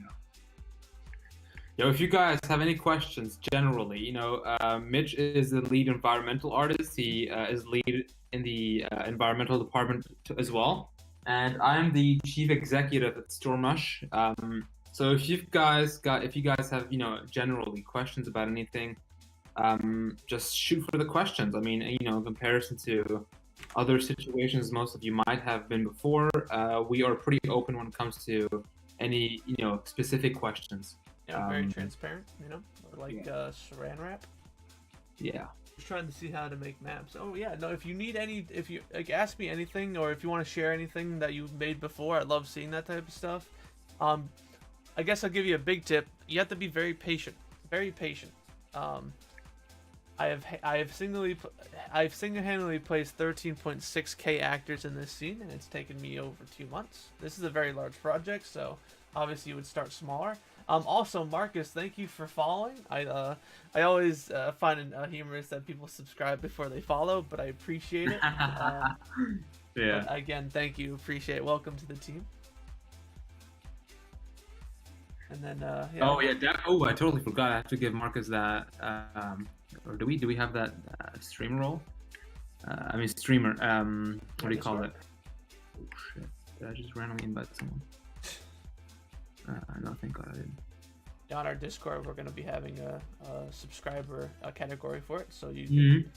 Yo, if you guys have any questions, generally, Mitch is the lead environmental artist. He is lead in the environmental department as well, and I'm the chief executive at Stormush. So if you guys have generally questions about anything, just shoot for the questions. I mean, in comparison to other situations most of you might have been before, we are pretty open when it comes to any specific questions. Yeah, very transparent, like Saran wrap. Yeah. Just trying to see how to make maps. Oh yeah, no. If you need if you ask me anything, or if you want to share anything that you've made before, I love seeing that type of stuff. I guess I'll give you a big tip. You have to be very patient. Very patient. I've single-handedly placed 13.6k actors in this scene, and it's taken me over 2 months. This is a very large project, so obviously you would start smaller. Also, Marcus, thank you for following. I always find it humorous that people subscribe before they follow, but I appreciate it. Yeah. Again, thank you. Appreciate it. Welcome to the team. And then yeah. Oh yeah. I totally forgot. I have to give Marcus that. Or do we have that streamer role? I mean streamer. What do you call it? Oh shit! Did I just randomly invite someone? No, thank God I didn't. on our Discord, we're going to be having a subscriber category for it. So you can,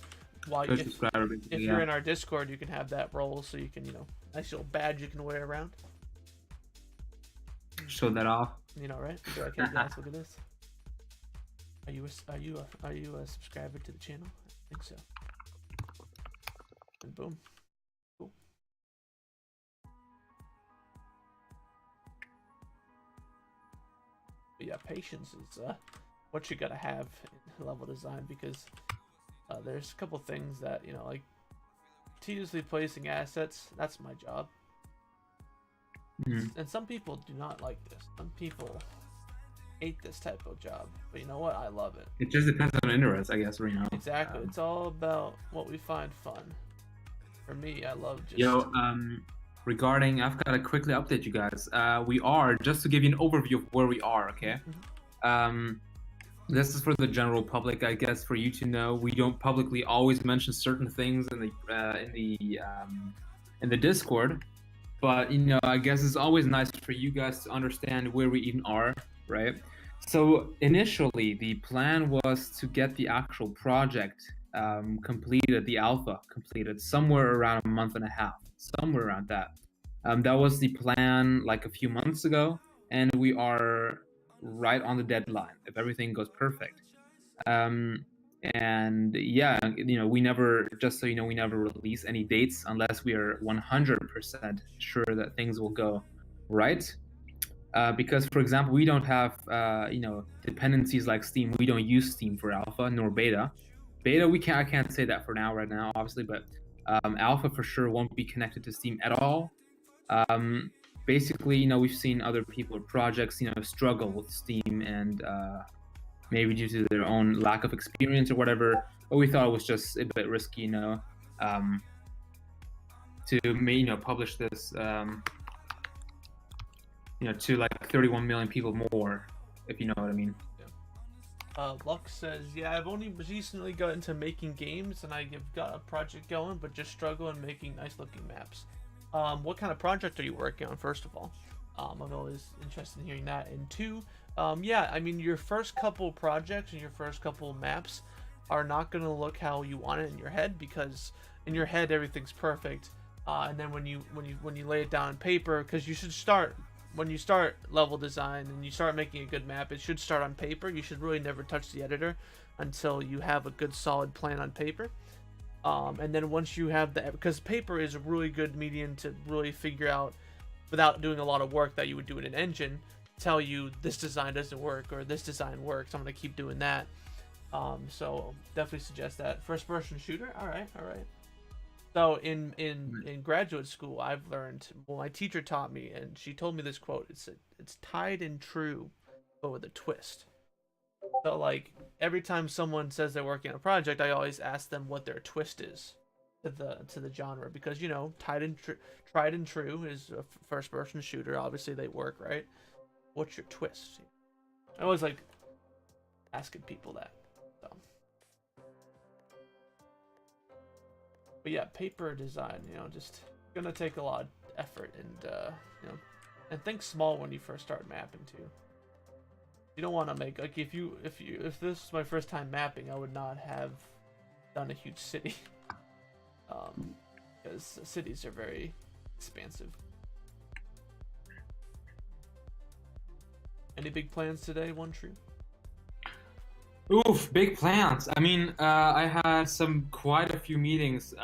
while if you're in our Discord, you can have that role, so you can, nice little badge you can wear around. Show that off. Right? Be like, hey guys, look at this. Are you a subscriber to the channel? I think so. And boom. Cool. But yeah, patience is what you gotta have in level design, because there's a couple things that, like tediously placing assets. That's my job. And some people do not like this. Some people hate this type of job, but you know what? I love it. It just depends on interest, I guess, Exactly. It's all about what we find fun. For me, I love just... regarding, I've got to quickly update you guys. We are, just to give you an overview of where we are, okay? This is for the general public, I guess, for you to know. We don't publicly always mention certain things in the Discord, but I guess it's always nice for you guys to understand where we even are, right? So initially, the plan was to get the actual project completed, the alpha completed, somewhere around a month and a half, somewhere around that. That was the plan like a few months ago, and we are right on the deadline if everything goes perfect. And yeah, we never, just so you know, we never release any dates unless we are 100% sure that things will go right. Because, for example, we don't have dependencies like Steam. We don't use Steam for alpha nor beta. Beta, I can't say that for now, right now, obviously, but alpha for sure won't be connected to Steam at all. Basically, we've seen other people or projects, struggle with Steam, and maybe due to their own lack of experience or whatever. But we thought it was just a bit risky, to publish this, to like 31 million people more, if you know what I mean. Lux says, yeah, I've only recently got into making games, and I've got a project going, but just struggle in making nice looking maps. What kind of project are you working on, first of all? I'm always interested in hearing that. And two, yeah, I mean, your first couple projects and your first couple maps are not going to look how you want it in your head, because in your head everything's perfect, and then when you lay it down on paper, because you should start, when you start level design and you start making a good map, it should start on paper. You should really never touch the editor until you have a good solid plan on paper. And then once you have because paper is a really good medium to really figure out, without doing a lot of work that you would do in an engine, tell you this design doesn't work or this design works. I'm going to keep doing that. So definitely suggest that. First person shooter. All right. So in graduate school, I've learned, well, my teacher taught me, and she told me this quote. It's tied and true, but with a twist. So like every time someone says they're working on a project, I always ask them what their twist is to the genre, because tried and true is a first person shooter. Obviously they work, right? What's your twist? I always like asking people that. So. But yeah, paper design, just gonna take a lot of effort, and and think small when you first start mapping too. You don't want to make, like, if this was my first time mapping, I would not have done a huge city, because cities are very expansive. Any big plans today, One True? Oof, big plans. I mean, I had quite a few meetings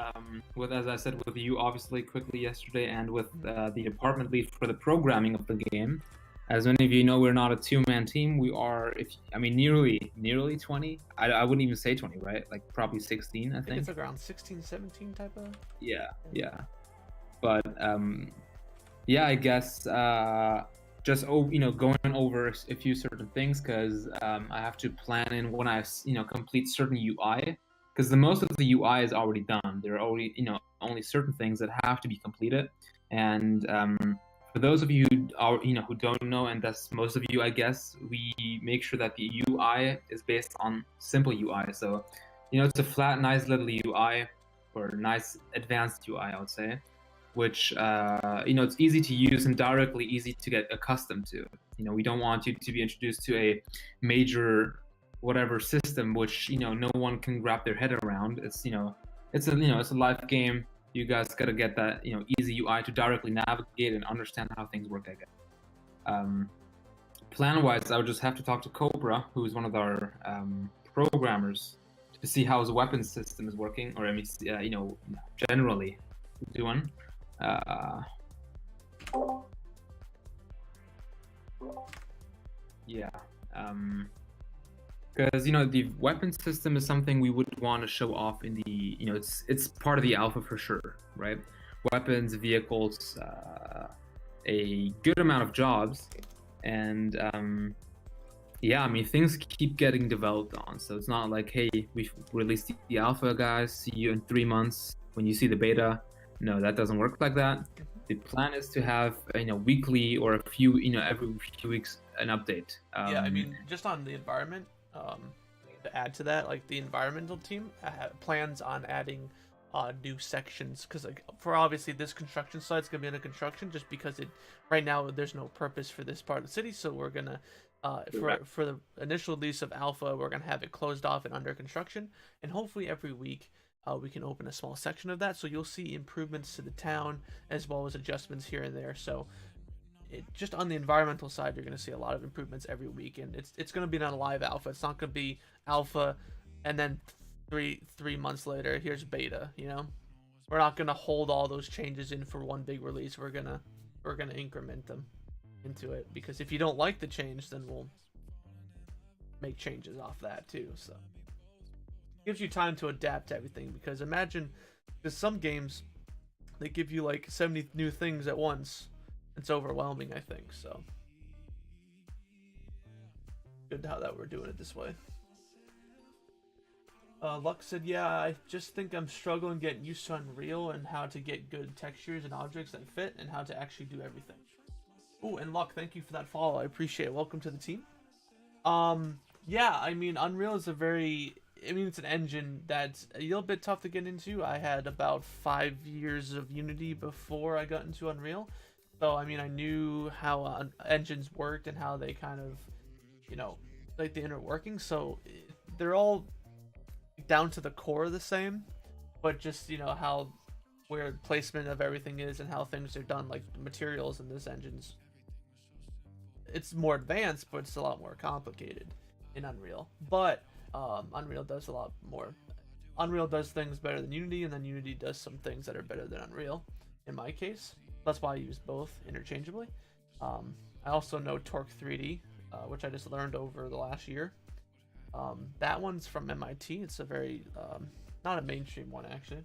with, as I said, with you obviously quickly yesterday, and with the department lead for the programming of the game. As many of you know, we're not a two-man team. We are, nearly 20. I wouldn't even say 20, right? Like probably 16, I think. It's like around 16, 17 type of. Yeah. But yeah, I guess just going over a few certain things, because I have to plan in when I complete certain UI, because the most of the UI is already done. There are already only certain things that have to be completed, and for those of you who don't know, and that's most of you, I guess, we make sure that the UI is based on simple UI. So it's a flat, nice little UI, or nice advanced UI, I would say, which it's easy to use and directly easy to get accustomed to. we don't want you to be introduced to a major whatever system which no one can wrap their head around. It's a live game. You guys got to get that easy UI to directly navigate and understand how things work, I guess. Plan wise, I would just have to talk to Cobra, who's one of our programmers, to see how his weapon system is working, or generally doing. Yeah. Because the weapon system is something we would want to show off in the it's part of the alpha for sure, right? Weapons, vehicles, a good amount of jobs, and yeah, I mean things keep getting developed on, so it's not like, hey, we've released the alpha, guys, see you in 3 months when you see the beta. No, that doesn't work like that. The plan is to have weekly or a few every few weeks an update. Yeah, I mean just on the environment, to add to that, like the environmental team plans on adding new sections, because like for obviously this construction site's gonna be under construction, just because right now there's no purpose for this part of the city, so we're gonna for the initial release of alpha, we're gonna have it closed off and under construction, and hopefully every week we can open a small section of that, so you'll see improvements to the town as well as adjustments here and there. So just on the environmental side, you're going to see a lot of improvements every week, and it's going to be not a live alpha. It's not going to be alpha and then three months later here's beta. We're not going to hold all those changes in for one big release. We're gonna increment them into it, because if you don't like the change, then we'll make changes off that too. So it gives you time to adapt to everything, because imagine, because some games they give you like 70 new things at once. It's overwhelming, I think. So good how that we're doing it this way. Luck said, yeah, I just think I'm struggling getting used to Unreal and how to get good textures and objects that fit and how to actually do everything. Oh, and Luck, thank you for that follow. I appreciate it. Welcome to the team. Yeah, I mean, Unreal is it's an engine that's a little bit tough to get into. I had about 5 years of Unity before I got into Unreal. So, I mean, I knew how engines worked and how they kind of, like the inner workings. So, they're all down to the core the same, but just, how where placement of everything is and how things are done, like the materials in this engine's. It's more advanced, but it's a lot more complicated in Unreal. But Unreal does a lot more. Unreal does things better than Unity, and then Unity does some things that are better than Unreal, in my case. That's why I use both interchangeably. I also know Torque 3D, which I just learned over the last year. That one's from MIT. It's a very, not a mainstream one, actually.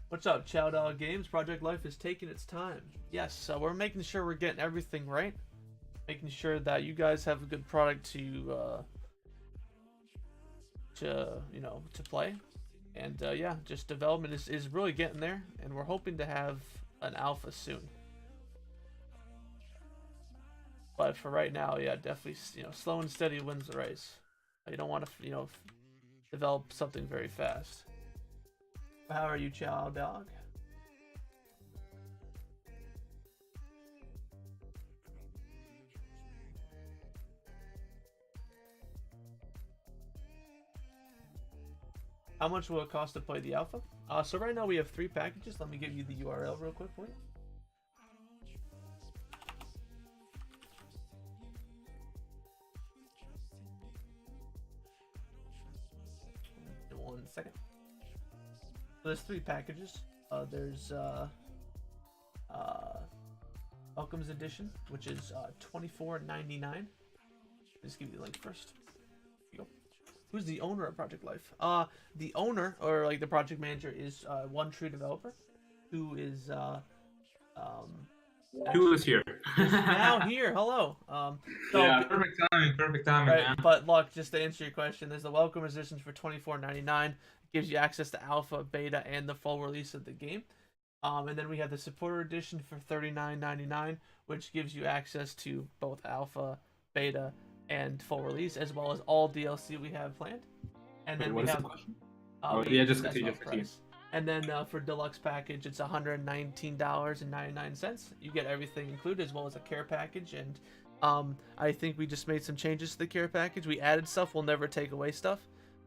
What's up, Chow Dog Games? Project Life is taking its time. Yes, so we're making sure we're getting everything right. Making sure that you guys have a good product to play. And yeah, just development is really getting there, and we're hoping to have an alpha soon. But for right now, yeah, definitely, slow and steady wins the race. You don't want to, develop something very fast. How are you, Chow Dog? How much will it cost to play the alpha? So right now we have 3 packages. Let me give you the URL real quick for you. In 1 second. So there's 3 packages. There's Welcome's Edition, which is $24.99. Just give you the link first. Here you go. Who's the owner of Project Life? The owner, or like the project manager, is One True Developer, who is who is here? now here. Hello. So, yeah, perfect timing, right, man. But look, just to answer your question, there's the Welcome Edition for $24.99. Gives you access to alpha, beta, and the full release of the game. And then we have the Supporter Edition for $39.99, which gives you access to both alpha, beta, and full release, as well as all DLC we have planned. And then we have yeah, just continue. And then for deluxe package, it's $119.99. You get everything included as well as a care package. And I think we just made some changes to the care package. We added stuff. We'll never take away stuff.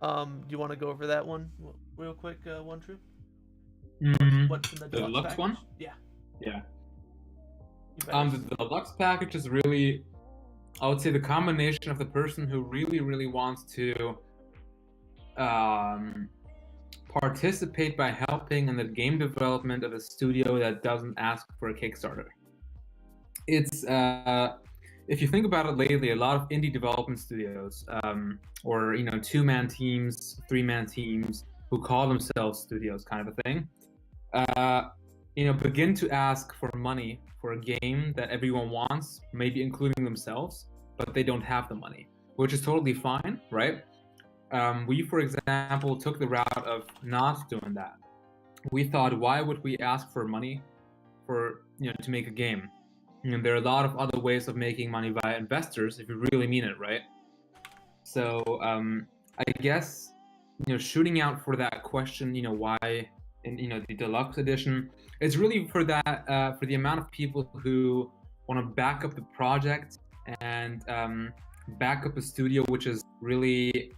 Do you want to go over that one real quick, One True? What's in the deluxe package? one? Yeah. Yeah. The deluxe package is really, I would say, the combination of the person who really, really wants to participate by helping in the game development of a studio that doesn't ask for a Kickstarter. It's if you think about it lately, a lot of indie development studios, or 2-man teams, 3-man teams who call themselves studios, kind of a thing, begin to ask for money for a game that everyone wants, maybe including themselves, but they don't have the money, which is totally fine, right? We, for example, took the route of not doing that. We thought, why would we ask for money for to make a game? And there are a lot of other ways of making money via investors if you really mean it, right? So I guess shooting out for that question, why in the deluxe edition, it's really for that for the amount of people who want to back up the project and back up a studio which is really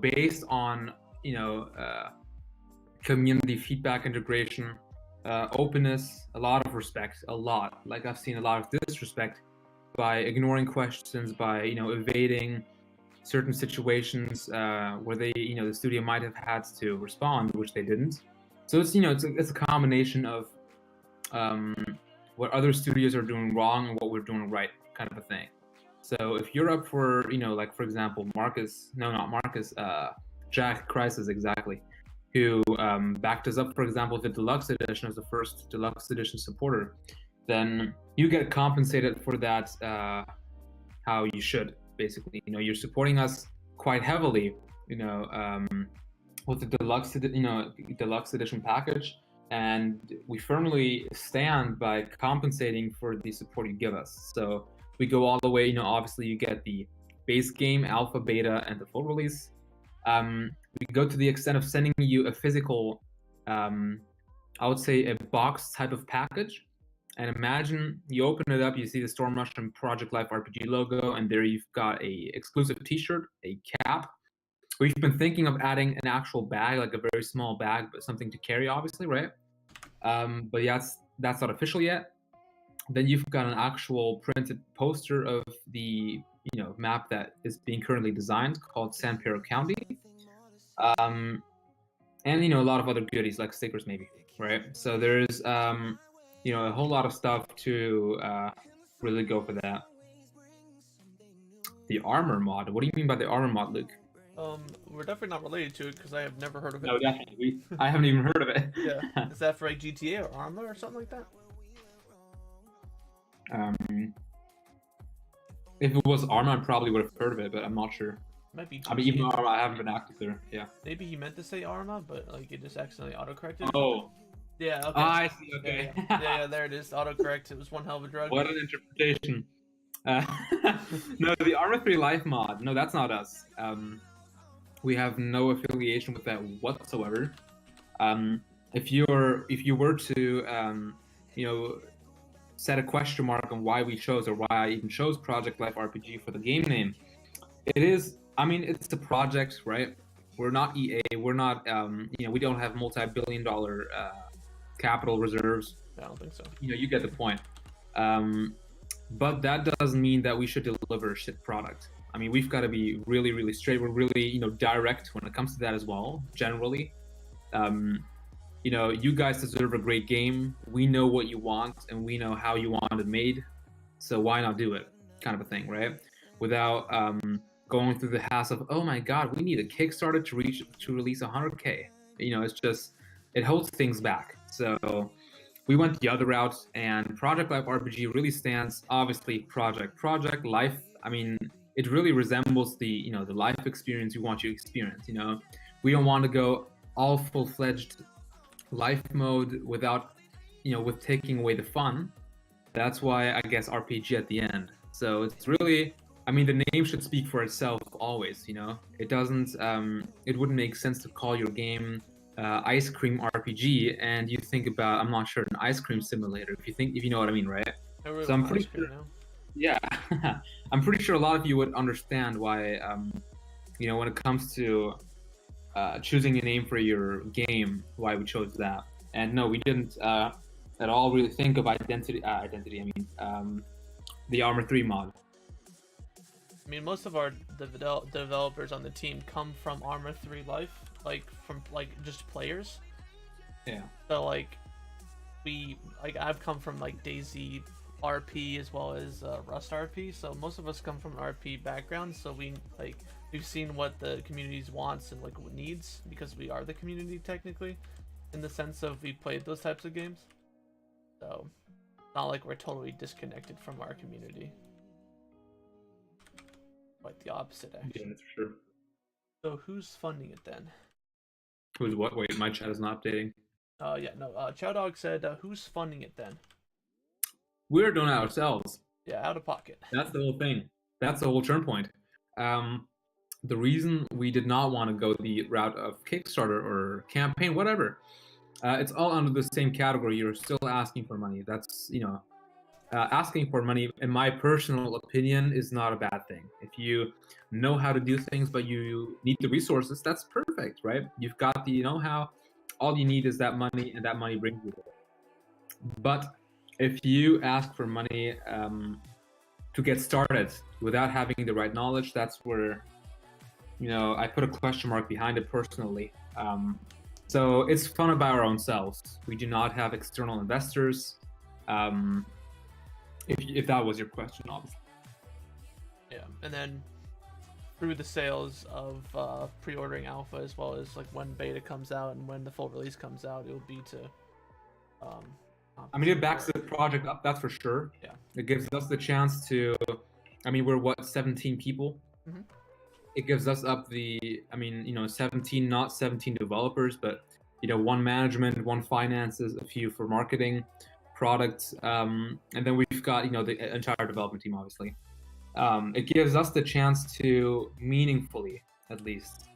based on community feedback, integration, openness, a lot of respect, a lot. Like, I've seen a lot of disrespect by ignoring questions, by evading certain situations where they the studio might have had to respond, which they didn't. So it's it's a combination of what other studios are doing wrong and what we're doing right, kind of a thing. So if you're up for like, for example, Jack Crisis, exactly, who backed us up, for example, the deluxe edition as the first deluxe edition supporter, then you get compensated for that how you should, basically. You're supporting us quite heavily with the deluxe edition package, and we firmly stand by compensating for the support you give us. So we go all the way, obviously you get the base game, alpha, beta, and the full release. We go to the extent of sending you a physical, I would say a box type of package. And imagine you open it up, you see the Storm Mushroom Project Life RPG logo, and there you've got a exclusive t-shirt, a cap. We've been thinking of adding an actual bag, like a very small bag, but something to carry, obviously, right? But yeah, that's not official yet. Then you've got an actual printed poster of the map that is being currently designed, called San Pedro County, and a lot of other goodies like stickers, maybe, right? So there's a whole lot of stuff to really go for that. The armor mod. What do you mean by the armor mod, Luke? We're definitely not related to it because I have never heard of it. No, definitely. I haven't even heard of it. Yeah. Is that for like GTA or Arma or something like that? If it was Arma, I probably would have heard of it, but I'm not sure. Might be GTA. I mean, even Arma, I haven't been active there. Yeah. Maybe he meant to say Arma, but like it just accidentally autocorrected. Oh. Yeah. Okay. I see. Okay. Yeah, there it is. Autocorrect. It was one hell of a drug. What an interpretation. No, the Arma 3 Life mod. No, that's not us. We have no affiliation with that whatsoever. If you were to set a question mark on why we chose, or why I even chose Project Life RPG for the game name, it is, it's a project, right? We're not EA. We're not, we don't have multi-billion-dollar capital reserves. I don't think so. You get the point. But that doesn't mean that we should deliver a shit product. We've got to be really, really straight. We're really, direct when it comes to that as well, generally. You guys deserve a great game. We know what you want, and we know how you want it made. So why not do it? Kind of a thing, right? Without going through the hassle of, oh my God, we need a Kickstarter to release 100K. It's just, it holds things back. So we went the other route, and Project Life RPG really stands, obviously, Project Life. It really resembles the the life experience we want you to experience. We don't want to go all full-fledged life mode without with taking away the fun. That's why I guess RPG at the end. So it's really, the name should speak for itself always. It doesn't, it wouldn't make sense to call your game ice cream RPG, and you think about, I'm not sure, an ice cream simulator. If you know what I mean, right? I really So I'm want ice pretty cream sure, now. yeah, I'm pretty sure a lot of you would understand why, when it comes to choosing a name for your game, why we chose that. And no, we didn't at all really think of identity. Identity. I mean, the Armor 3 mod. I mean, most of our developers on the team come from Armor 3 Life, like from like just players. Yeah. So like I've come from like Daisy RP as well as Rust RP. So most of us come from an RP background. So we've seen what the community wants and like what needs, because we are the community technically, in the sense of we played those types of games. So it's not like we're totally disconnected from our community. Quite the opposite, actually. Yeah, that's for sure. So who's funding it then? Who's what? Wait, my chat is not updating. Yeah, no. Chowdog said, "Who's funding it then?" We're doing it ourselves. Yeah, out of pocket. That's the whole thing. That's the whole turn point. The reason we did not want to go the route of Kickstarter or campaign, whatever, it's all under the same category. You're still asking for money. That's, asking for money, in my personal opinion, is not a bad thing. If you know how to do things, but you need the resources, that's perfect, right? You've got the know-how. All you need is that money, and that money brings you there. But if you ask for money to get started without having the right knowledge, that's where, I put a question mark behind it personally. So it's fun by our own selves. We do not have external investors. If that was your question, obviously. Yeah, and then through the sales of pre-ordering alpha, as well as like when beta comes out and when the full release comes out, it will be to. I mean, it backs the project up, that's for sure. Yeah. It gives us the chance to. I mean, we're what, 17 people. Mm-hmm. It gives us up 17, not 17 developers, but one management, one finances, a few for marketing, products, and then we've got the entire development team, obviously. It gives us the chance to meaningfully, at least,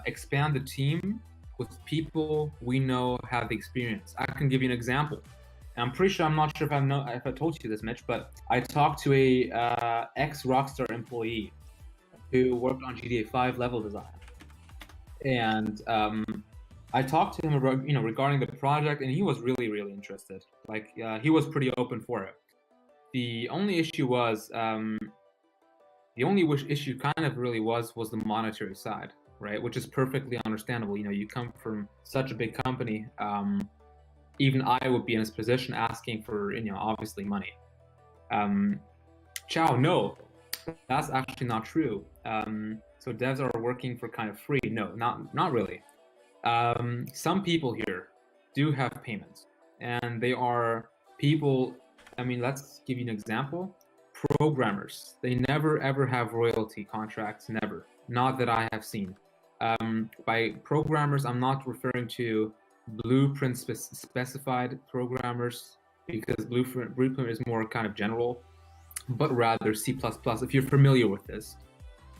expand the team with people we know have the experience. I can give you an example. I'm pretty sure, I'm not sure if I told you this, Mitch, but I talked to a ex-Rockstar employee who worked on GTA 5 level design, and I talked to him about, regarding the project, and he was really, really interested. Like, he was pretty open for it. The only issue was, issue kind of really was the monetary side, right? Which is perfectly understandable. You come from such a big company. Even I would be in this position asking for, obviously money. Chow, no, that's actually not true. So devs are working for kind of free. No, not really. Some people here do have payments, and they are people. I mean, let's give you an example. Programmers, they never ever have royalty contracts, never. Not that I have seen. By programmers, I'm not referring to Blueprint specified programmers, because Blueprint is more kind of general, but rather C++, if you're familiar with this.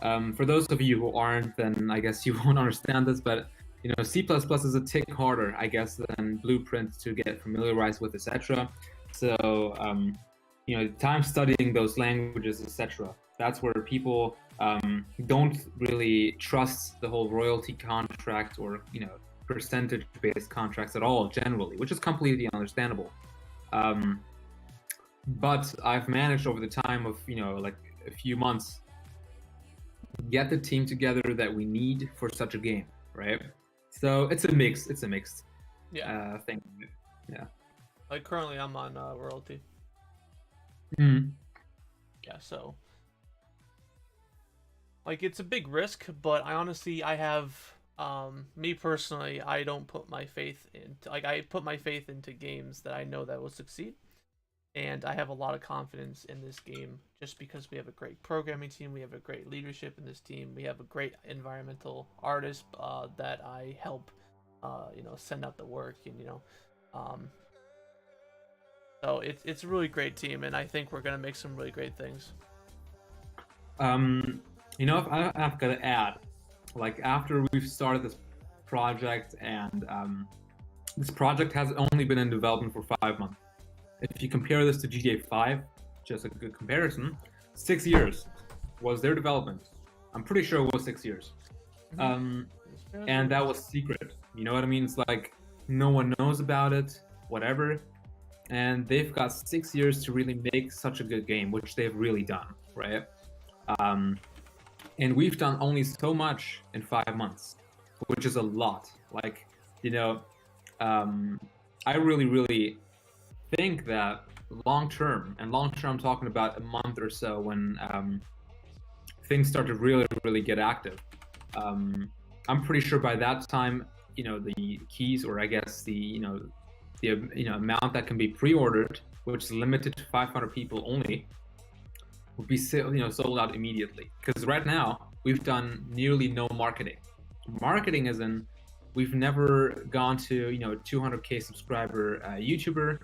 For those of you who aren't, then I guess you won't understand this, but C++ is a tick harder, I guess, than Blueprint to get familiarized with, etc. So, time studying those languages, etc. That's where people don't really trust the whole royalty contract or, percentage-based contracts at all, generally, which is completely understandable. But I've managed over the time of, like a few months, get the team together that we need for such a game, right? So it's a mixed thing. Yeah. Like currently I'm on royalty. Mm-hmm. Yeah, so like it's a big risk, but I have me personally, I don't put my faith into, like, I put my faith into games that I know that will succeed. And I have a lot of confidence in this game just because we have a great programming team, we have a great leadership in this team, we have a great environmental artist that I help, send out the work, and so it's a really great team, and I think we're gonna make some really great things. If I've got to add, like, after we've started this project, and this project has only been in development for 5 months. If you compare this to GTA 5, just a good comparison, 6 years was their development. I'm pretty sure it was 6 years. And that was secret. You know what I mean? It's like no one knows about it, whatever. And they've got 6 years to really make such a good game, which they've really done, right? And we've done only so much in 5 months, which is a lot. Like, you know, I really think that long term I'm talking about a month or so, when things start to really get active. I'm pretty sure by that time, you know, the keys, or I guess the amount that can be pre-ordered, which is limited to 500 people only, would be sold out immediately. Because right now we've done nearly no marketing. Marketing as in, we've never gone to 200k subscriber YouTuber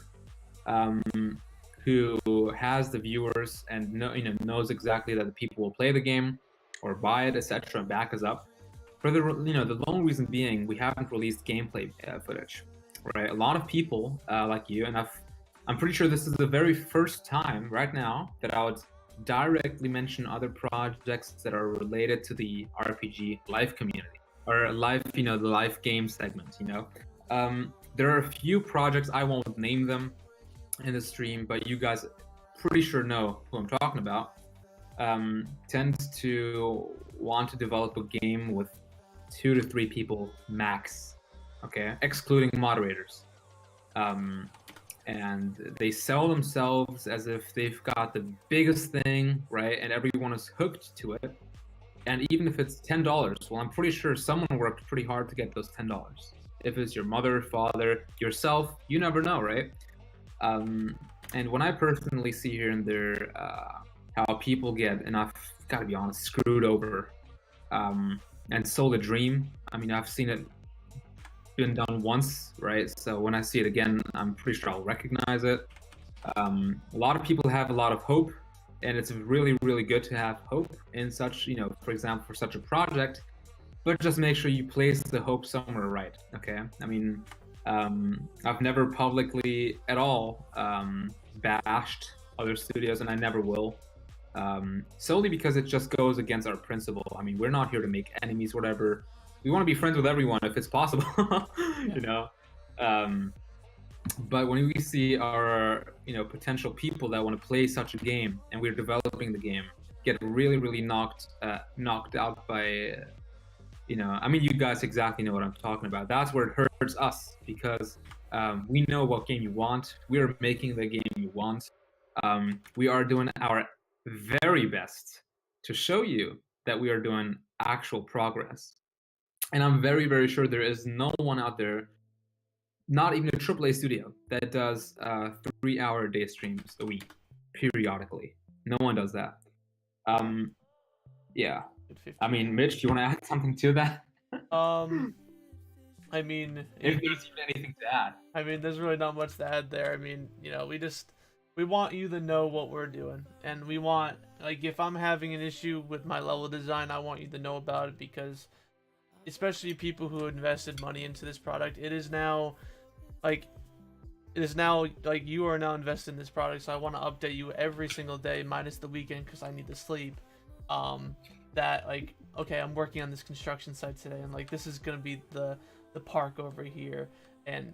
who has the viewers and knows exactly that the people will play the game or buy it, etc., and back us up. For the long reason being, we haven't released gameplay footage, right? A lot of people like you, and I'm pretty sure this is the very first time right now that I would directly mention other projects that are related to the RPG live community, or live, the live game segment. There are a few projects, I won't name them in the stream, but you guys pretty sure know who I'm talking about. Tends to want to develop a game with 2 to 3 people max, okay, excluding moderators. And they sell themselves as if they've got the biggest thing, right? And everyone is hooked to it. And even if it's $10, well, I'm pretty sure someone worked pretty hard to get those $10. If it's your mother, father, yourself, you never know, right? And when I personally see here and there how people get, and I've got to be honest, screwed over and sold a dream. I mean, I've seen it been done once, right? So when I see it again, I'm pretty sure I'll recognize it. A lot of people have a lot of hope, and it's really good to have hope in such, for example, for such a project, but just make sure you place the hope somewhere right, okay? I mean, I've never publicly at all bashed other studios, and I never will, solely because it just goes against our principle. I mean, we're not here to make enemies, whatever. We want to be friends with everyone if it's possible, but when we see our, potential people that want to play such a game, and we're developing the game, get really knocked out by, I mean, you guys exactly know what I'm talking about. That's where it hurts us, because we know what game you want. We're making the game you want. We are doing our very best to show you that we are doing actual progress. And I'm very sure there is no one out there, not even a AAA studio, that does 3-hour day streams a week periodically. No one does that. Yeah. I mean, Mitch, do you want to add something to that? I mean, if there's even anything to add. I mean, there's really not much to add there. I mean, we want you to know what we're doing, and we want, like, if I'm having an issue with my level design, I want you to know about it, because especially people who invested money into this product, it is now like you are now invested in this product, so I want to update you every single day minus the weekend because I need to sleep. That, like, okay, I'm working on this construction site today, and like this is gonna be the park over here, and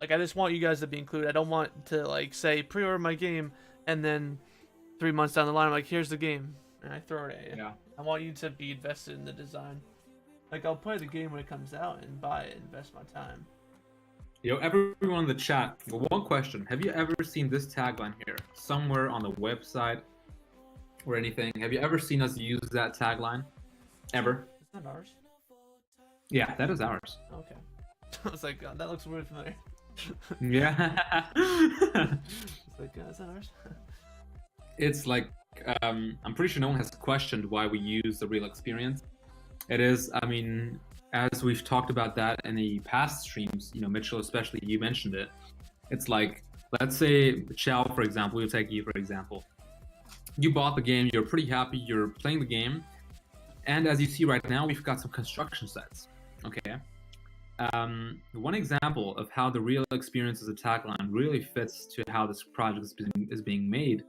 like I just want you guys to be included. I don't want to like say pre-order my game and then 3 months down the line I'm like, here's the game, and I throw it at you. Yeah. I want you to be invested in the design. Like, I'll play the game when it comes out and buy it, invest my time. Everyone in the chat, one question. Have you ever seen this tagline here somewhere on the website or anything? Have you ever seen us use that tagline? Ever? Is that ours? Yeah, that is ours. Okay. I was like, God, that looks really familiar. Yeah. It's like, is that ours? It's like, I'm pretty sure no one has questioned why we use the real experience. It is, I mean, as we've talked about that in the past streams, Mitchell, especially, you mentioned it. It's like, let's say, Chow, for example, we'll take you, for example. You bought the game, you're pretty happy, you're playing the game, and as you see right now, we've got some construction sites, okay? one example of how the real experience as a tagline really fits to how this project is being made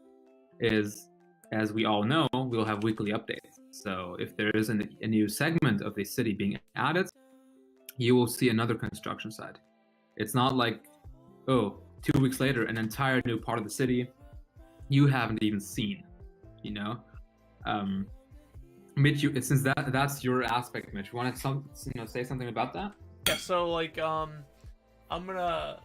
is, as we all know, we'll have weekly updates. So if there is a new segment of the city being added, you will see another construction site. It's not like, oh, 2 weeks later, an entire new part of the city you haven't even seen, you know? Mitch, since that's your aspect, Mitch, you want to say something about that? Yeah, so like I'm gonna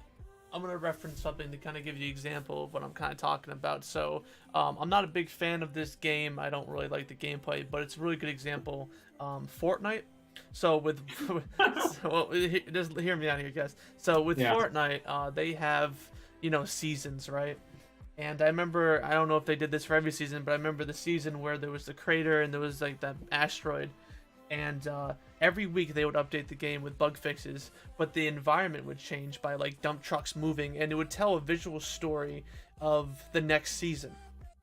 reference something to kind of give you an example of what I'm kind of talking about. So I'm not a big fan of this game. I don't really like the gameplay, but it's a really good example. Fortnite. So with so, just hear me out here, guys. So with Fortnite, they have, you know, seasons, right? And I remember, I don't know if they did this for every season, but I remember the season where there was the crater and there was like that asteroid, and every week they would update the game with bug fixes, but the environment would change by like dump trucks moving, and it would tell a visual story of the next season,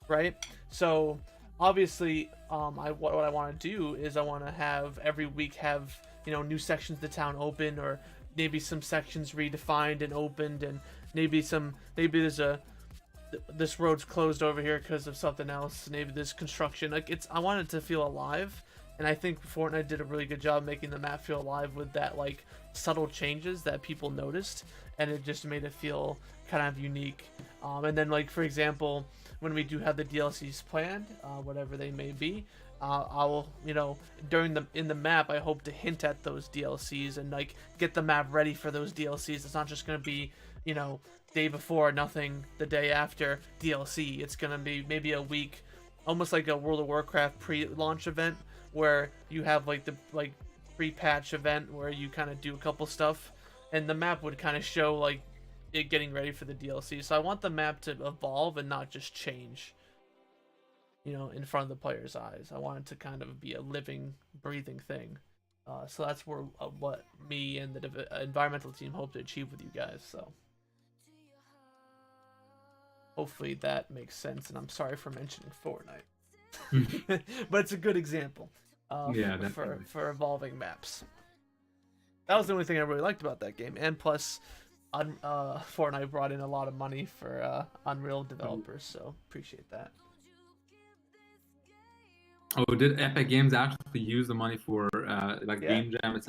right? So obviously, what I want to do is I want to have every week have, you know, new sections of the town open, or maybe some sections redefined and opened, and maybe there's this road's closed over here because of something else. Maybe this construction, like I want it to feel alive. And I think Fortnite did a really good job making the map feel alive with that, like, subtle changes that people noticed, and it just made it feel kind of unique. And then, like, for example, when we do have the DLCs planned, whatever they may be, I will, you know, in the map, I hope to hint at those DLCs and like get the map ready for those DLCs. It's not just gonna be, you know, day before nothing, the day after DLC. It's gonna be maybe a week, almost like a World of Warcraft pre-launch event, where you have like the pre-patch event where you kind of do a couple stuff, and the map would kind of show like it getting ready for the DLC. So I want the map to evolve and not just change, you know, in front of the player's eyes. I want it to kind of be a living, breathing thing. So that's what me and the environmental team hope to achieve with you guys. So hopefully that makes sense, and I'm sorry for mentioning Fortnite. But it's a good example for evolving maps. That was the only thing I really liked about that game, and plus Fortnite brought in a lot of money for Unreal developers, so appreciate that. Oh, did Epic Games actually use the money for game jam?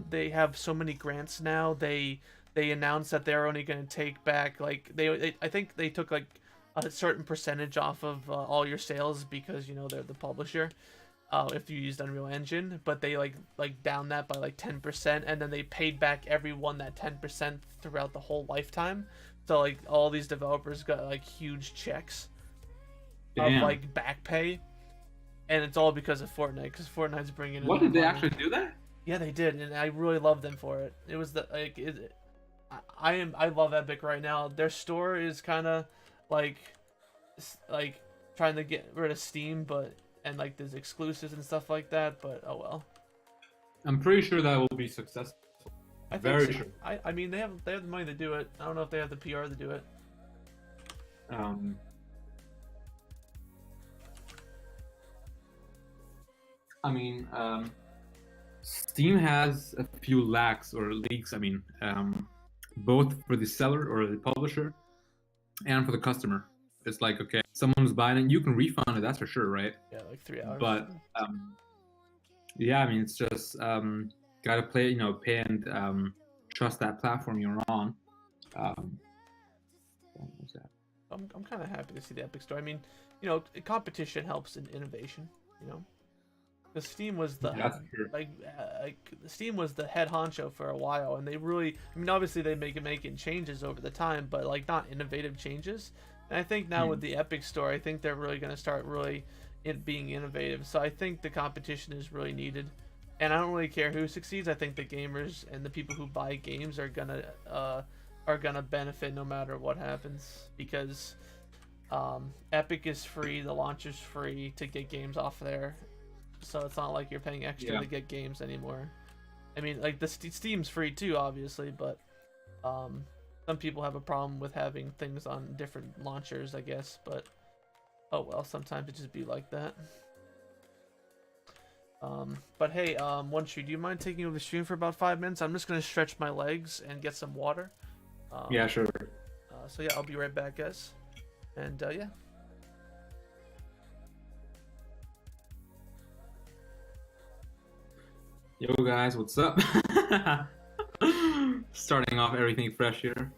They have so many grants now. They announced that they're only going to take back like I think they took like a certain percentage off of all your sales, because, you know, they're the publisher, if you used Unreal Engine, but they like down that by like 10%, and then they paid back everyone that 10% throughout the whole lifetime. So like all these developers got like huge checks of like back pay, and it's all because of Fortnite, because Fortnite's bringing in. What, did they actually do that? Yeah, they did, and I really love them for it. It was I love Epic right now. Their store is kind of like trying to get rid of Steam, and like there's exclusives and stuff like that, but oh well. I'm pretty sure that will be successful. I think very sure. I mean, they have the money to do it. I don't know if they have the PR to do it. I mean, Steam has a few lacks or leaks. I mean, both for the seller or the publisher and for the customer. It's like, okay, someone's buying it, you can refund it, that's for sure, right? Yeah, like 3 hours. But yeah, I mean, it's just gotta play, you know, pay and trust that platform you're on. What was that? I'm kind of happy to see the Epic Store. I mean, you know, competition helps in innovation. You know, because Steam was the Steam was the head honcho for a while, and they really, I mean, obviously they making changes over the time, but like not innovative changes. And I think now with the Epic Store, I think they're really going to start being innovative. So I think the competition is really needed, and I don't really care who succeeds. I think the gamers and the people who buy games are gonna benefit no matter what happens, because Epic is free, the launch is free to get games off there, so it's not like you're paying extra to get games anymore. I mean, like the Steam's free too, obviously, but some people have a problem with having things on different launchers, I guess, but oh well, sometimes it just be like that. But hey, One Tree, do you mind taking over the stream for about 5 minutes? I'm just gonna stretch my legs and get some water. Yeah, sure. So yeah, I'll be right back, guys. And yeah. Yo guys, what's up? Starting off everything fresh here.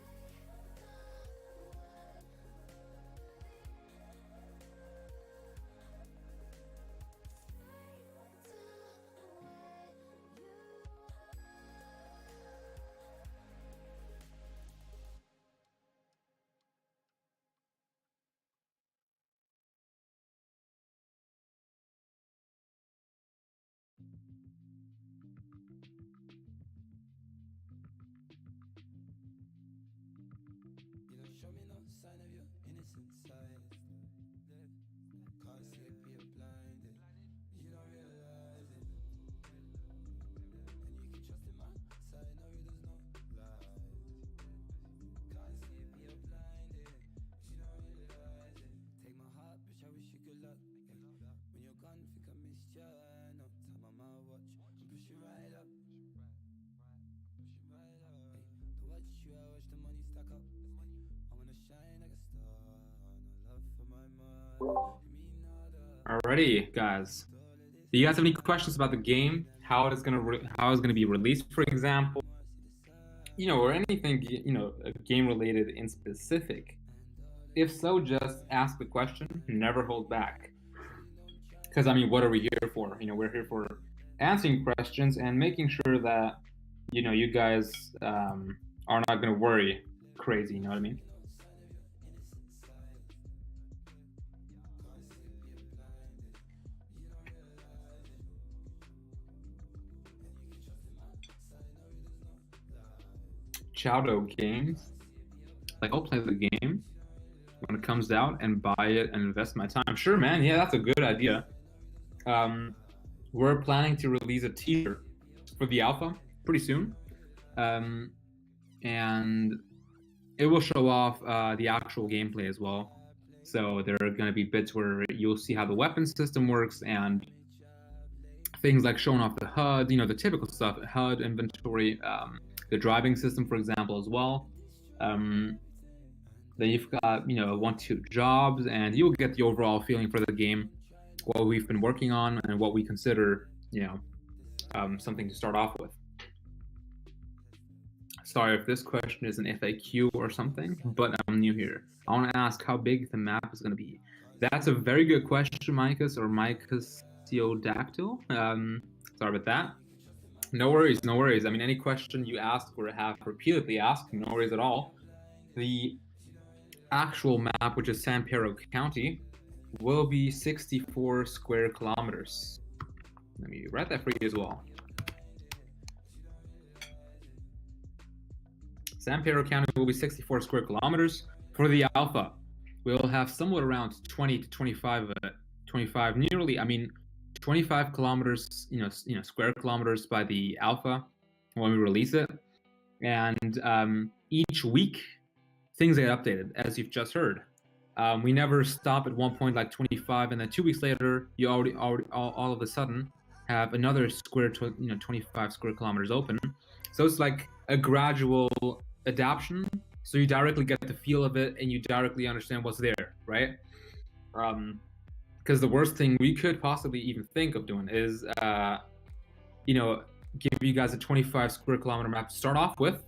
Alrighty, guys. Do you guys have any questions about the game? How it's gonna be released, for example? Or anything, game related in specific. If so, just ask the question. Never hold back. Because what are we here for? We're here for answering questions and making sure that you guys are not gonna worry crazy. You know what I mean? Chowdo Games. Like, I'll play the game when it comes out and buy it and invest my time. Sure, man. Yeah, that's a good idea. We're planning to release a teaser for the alpha pretty soon. And it will show off the actual gameplay as well. So there are going to be bits where you'll see how the weapon system works and things like showing off the HUD, the typical stuff, HUD, inventory, the driving system, for example, as well. Then you've got, 1-2 jobs, and you'll get the overall feeling for the game, what we've been working on, and what we consider, something to start off with. Sorry if this question is an FAQ or something, but I'm new here. I want to ask how big the map is going to be. That's a very good question, Micus or Micus Theodactyl. Sorry about that. No worries, no worries. Any question you ask or have repeatedly asked, no worries at all. The actual map, which is San Pedro County, will be 64 square kilometers. Let me write that for you as well. San Pedro County will be 64 square kilometers. For the alpha, we'll have somewhat around 20 to 25, 25 nearly, 25 kilometers, square kilometers by the alpha when we release it. And each week, things get updated, as you've just heard. We never stop at one point like 25, and then 2 weeks later, you already all of a sudden have another 25 square kilometers open. So it's like a gradual adaptation. So you directly get the feel of it, and you directly understand what's there, right? Because the worst thing we could possibly even think of doing is, give you guys a 25 square kilometer map to start off with,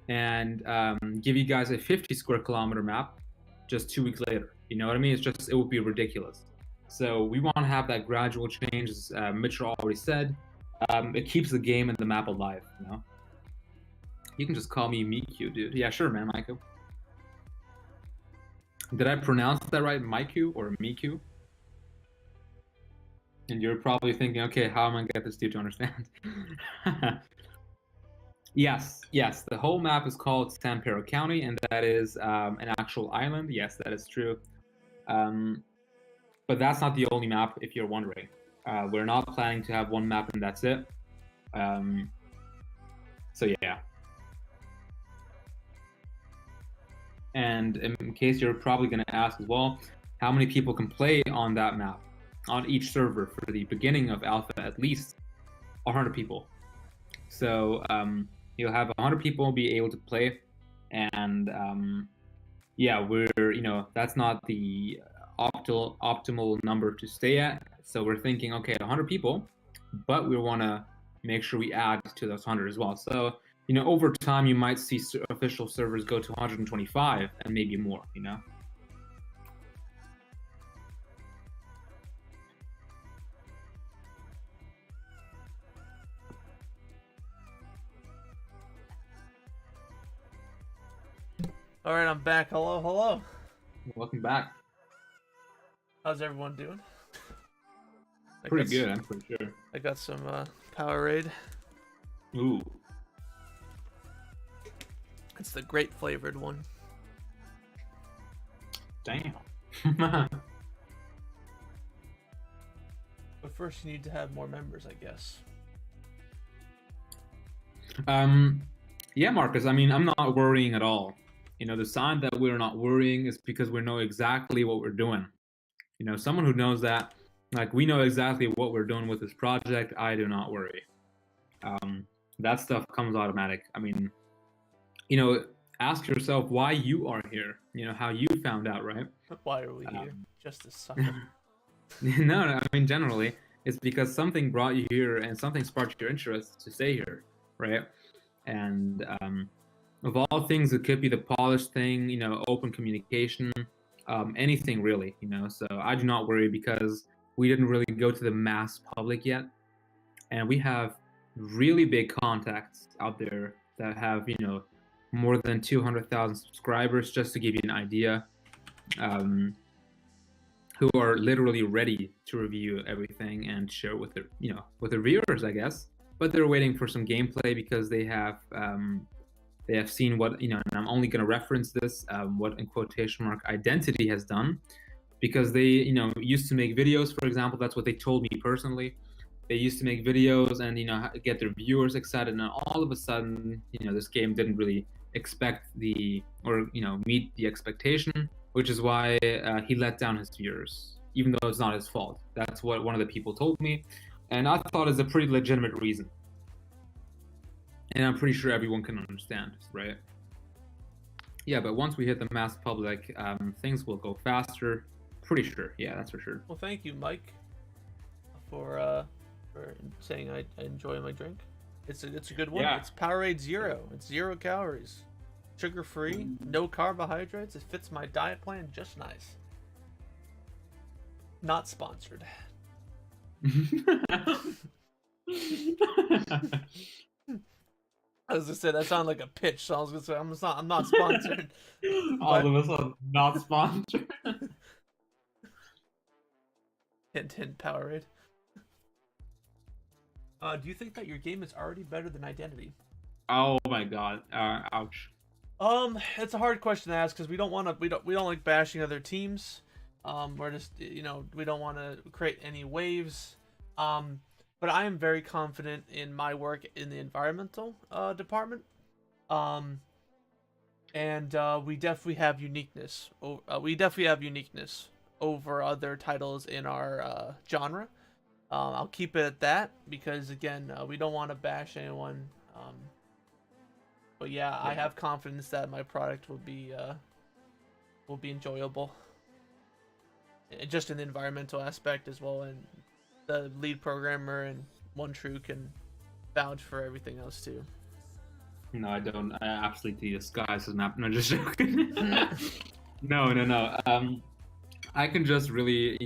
and give you guys a 50 square kilometer map just 2 weeks later. You know what I mean? It would be ridiculous. So we want to have that gradual change, as Mitchell already said. It keeps the game and the map alive, You can just call me Miku, dude. Yeah, sure, man, Miku. Did I pronounce that right, Miku or Miku? And you're probably thinking, okay, how am I going to get this dude to understand? Yes, the whole map is called San Pedro County, and that is an actual island. Yes, that is true. But that's not the only map, if you're wondering. We're not planning to have one map and that's it. So yeah. And in case you're probably going to ask as well, how many people can play on that map? on each server for the beginning of alpha at least 100 people. So you'll have 100 people be able to play, and yeah, that's not the optimal number to stay at. So we're thinking, okay, 100 people, but we want to make sure we add to those 100 as well. So over time, you might see official servers go to 125 and maybe more. All right, I'm back. Hello, hello. Welcome back. How's everyone doing? Pretty good, I'm pretty sure. I got some Powerade. Ooh. It's the grape flavored one. Damn. But first, you need to have more members, I guess. Yeah, Marcus. I mean, I'm not worrying at all. The sign that we're not worrying is because we know exactly what we're doing. Someone who knows that, like, we know exactly what we're doing with this project, I do not worry. That stuff comes automatic. I mean, ask yourself why you are here. How you found out, right? Why are we here? Just to suffer. No, I mean, generally, it's because something brought you here and something sparked your interest to stay here, right? And of all things, it could be the polished thing, open communication, anything really, So I do not worry because we didn't really go to the mass public yet, and we have really big contacts out there that have, more than 200,000 subscribers, just to give you an idea, who are literally ready to review everything and share with their viewers, I guess. But they're waiting for some gameplay because they have seen what, and I'm only going to reference this, what in quotation mark Identity has done, because they, used to make videos, for example. That's what they told me personally. They used to make videos and, get their viewers excited, and all of a sudden, this game didn't really meet the expectation, which is why he let down his viewers, even though it's not his fault. That's what one of the people told me, and I thought it's a pretty legitimate reason. And I'm pretty sure everyone can understand, right? Yeah, but once we hit the mass public, things will go faster. Pretty sure. Yeah, that's for sure. Well, thank you, Mike, for saying I enjoy my drink. It's a good one. Yeah. It's Powerade Zero. It's 0 calories, sugar-free, no carbohydrates. It fits my diet plan just nice. Not sponsored. I was gonna say that sounded like a pitch, so I was gonna say I'm not sponsored. All of us are not sponsored. Hint, hint, Powerade. Do you think that your game is already better than Identity? Oh my god! Ouch. It's a hard question to ask because we don't like bashing other teams. We're just we don't want to create any waves. But I am very confident in my work in the environmental department. And we definitely have uniqueness. We definitely have uniqueness over other titles in our genre. I'll keep it at that because again, we don't want to bash anyone. But yeah, I have confidence that my product will be enjoyable. Just in the environmental aspect as well, and the lead programmer and One True can vouch for everything else too. No, I don't. I absolutely disguise his map. No, just joking. No. I can just really,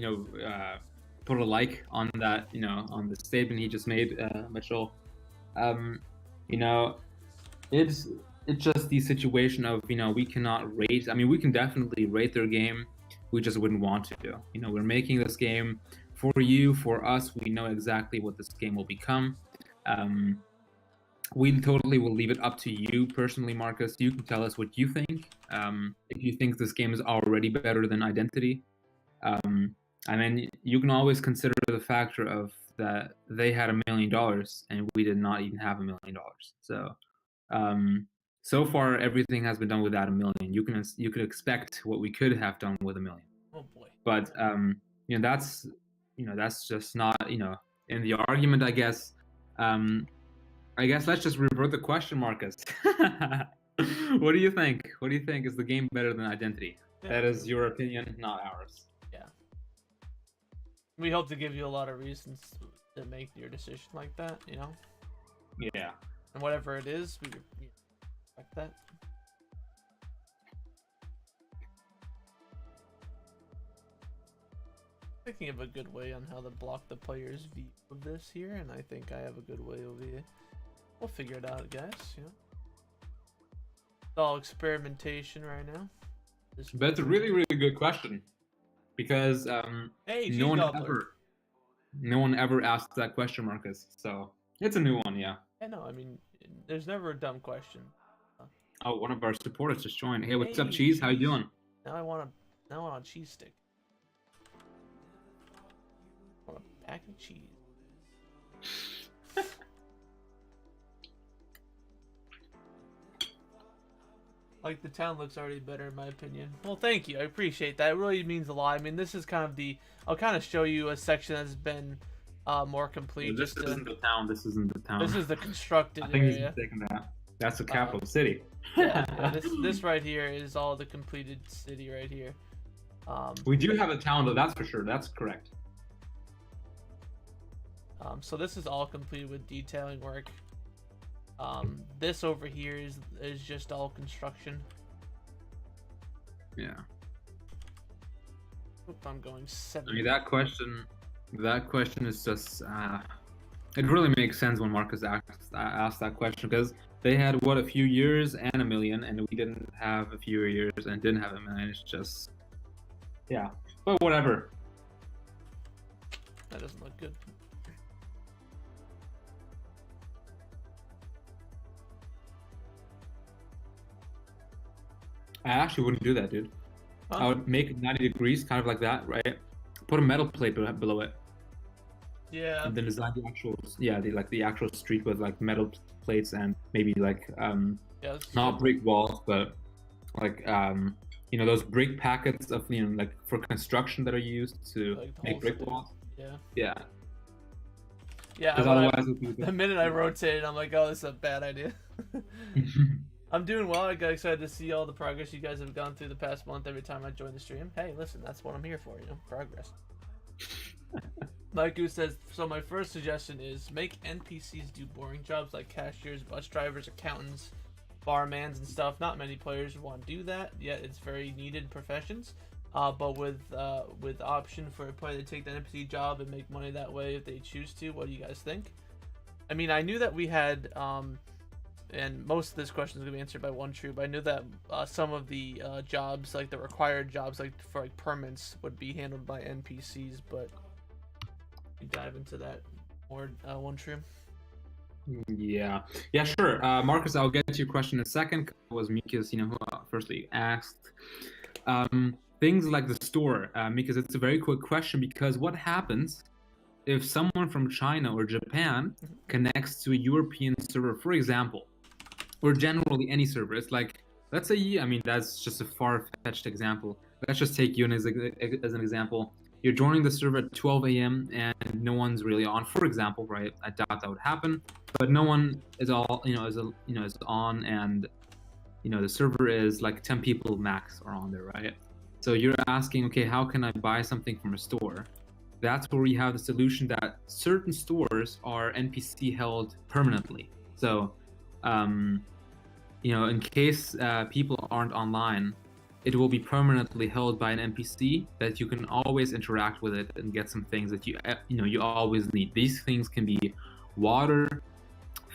put a like on that, on the statement he just made, Mitchell. It's just the situation of, we cannot rate. I mean, we can definitely rate their game. We just wouldn't want to. We're making this game for you, for us. We know exactly what this game will become. We totally will leave it up to you personally, Marcus. You can tell us what you think. If you think this game is already better than Identity. I mean, you can always consider the factor of that they had $1 million and we did not even have $1 million. So, so far everything has been done without $1 million. You could expect what we could have done with $1 million. Oh boy. But that's that's just not, in the argument, I guess. I guess let's just revert the question, Marcus. What do you think? What do you think? Is the game better than Identity? Yeah. That is your opinion, not ours. Yeah. We hope to give you a lot of reasons to make your decision like that, Yeah. And whatever it is, we respect that. Thinking of a good way on how to block the player's view of this here, and I think I have a good way over here. We'll figure it out, guys. It's all experimentation right now. But it's a really, really good question, because hey, no one ever asked that question, Marcus. So it's a new one, yeah. I know. I mean, there's never a dumb question. Oh, one of our supporters just joined. Hey, what's up, Cheese? How you doing? Now I want a cheese stick. I want a pack of cheese. Like, the town looks already better in my opinion. Well, thank you. I appreciate that. It really means a lot. I mean, this is kind of I'll kind of show you a section that's been more complete. Well, this isn't the town. This isn't the town. This is the constructed I think area. he's mistaken that. That's the capital city. Yeah, this right here is all the completed city right here. We do have a town, though. That's for sure. That's correct. So this is all completed with detailing work. This over here is just all construction. Yeah. Oop, I'm going 7. I mean, that question is just it really makes sense when Marcus asked that question, because they had a few years and a million, and we didn't have a few years and didn't have a million. It's just, yeah, but whatever. That doesn't look good. I actually wouldn't do that, dude. Huh? I would make it 90 degrees, kind of like that, right? Put a metal plate below it. Yeah. And then design the actual street with like metal plates and maybe like not brick walls, but like those brick packets of like for construction that are used to like make brick walls. Yeah. Yeah. Yeah. Because otherwise, the minute I rotated, I'm like, oh, this is a bad idea. I'm doing well. I got excited to see all the progress you guys have gone through the past month every time I join the stream. Hey, listen, that's what I'm here for, progress. Maiku says, so my first suggestion is make NPCs do boring jobs like cashiers, bus drivers, accountants, barmans, and stuff. Not many players want to do that, yet it's very needed professions. But with option for a player to take the NPC job and make money that way if they choose to. What do you guys think? I mean, I knew that we had and most of this question is going to be answered by one true, but I knew that some of the jobs, like the required jobs, like for like permits, would be handled by NPCs, but we dive into that more, one true. Yeah, sure. Marcus, I'll get to your question in a second. It was Mikas, who firstly asked. Things like the store, because it's a very quick question, because what happens if someone from China or Japan connects to a European server, for example, or generally any server? It's like, let's say, I mean, that's just a far-fetched example. Let's just take you as an example. You're joining the server at 12 a.m. and no one's really on, for example, right? I doubt that would happen, but no one is is on, and the server is like 10 people max are on there, right? So you're asking, okay, how can I buy something from a store? That's where we have the solution that certain stores are NPC held permanently. So, in case people aren't online, it will be permanently held by an NPC that you can always interact with it and get some things that you always need. These things can be water,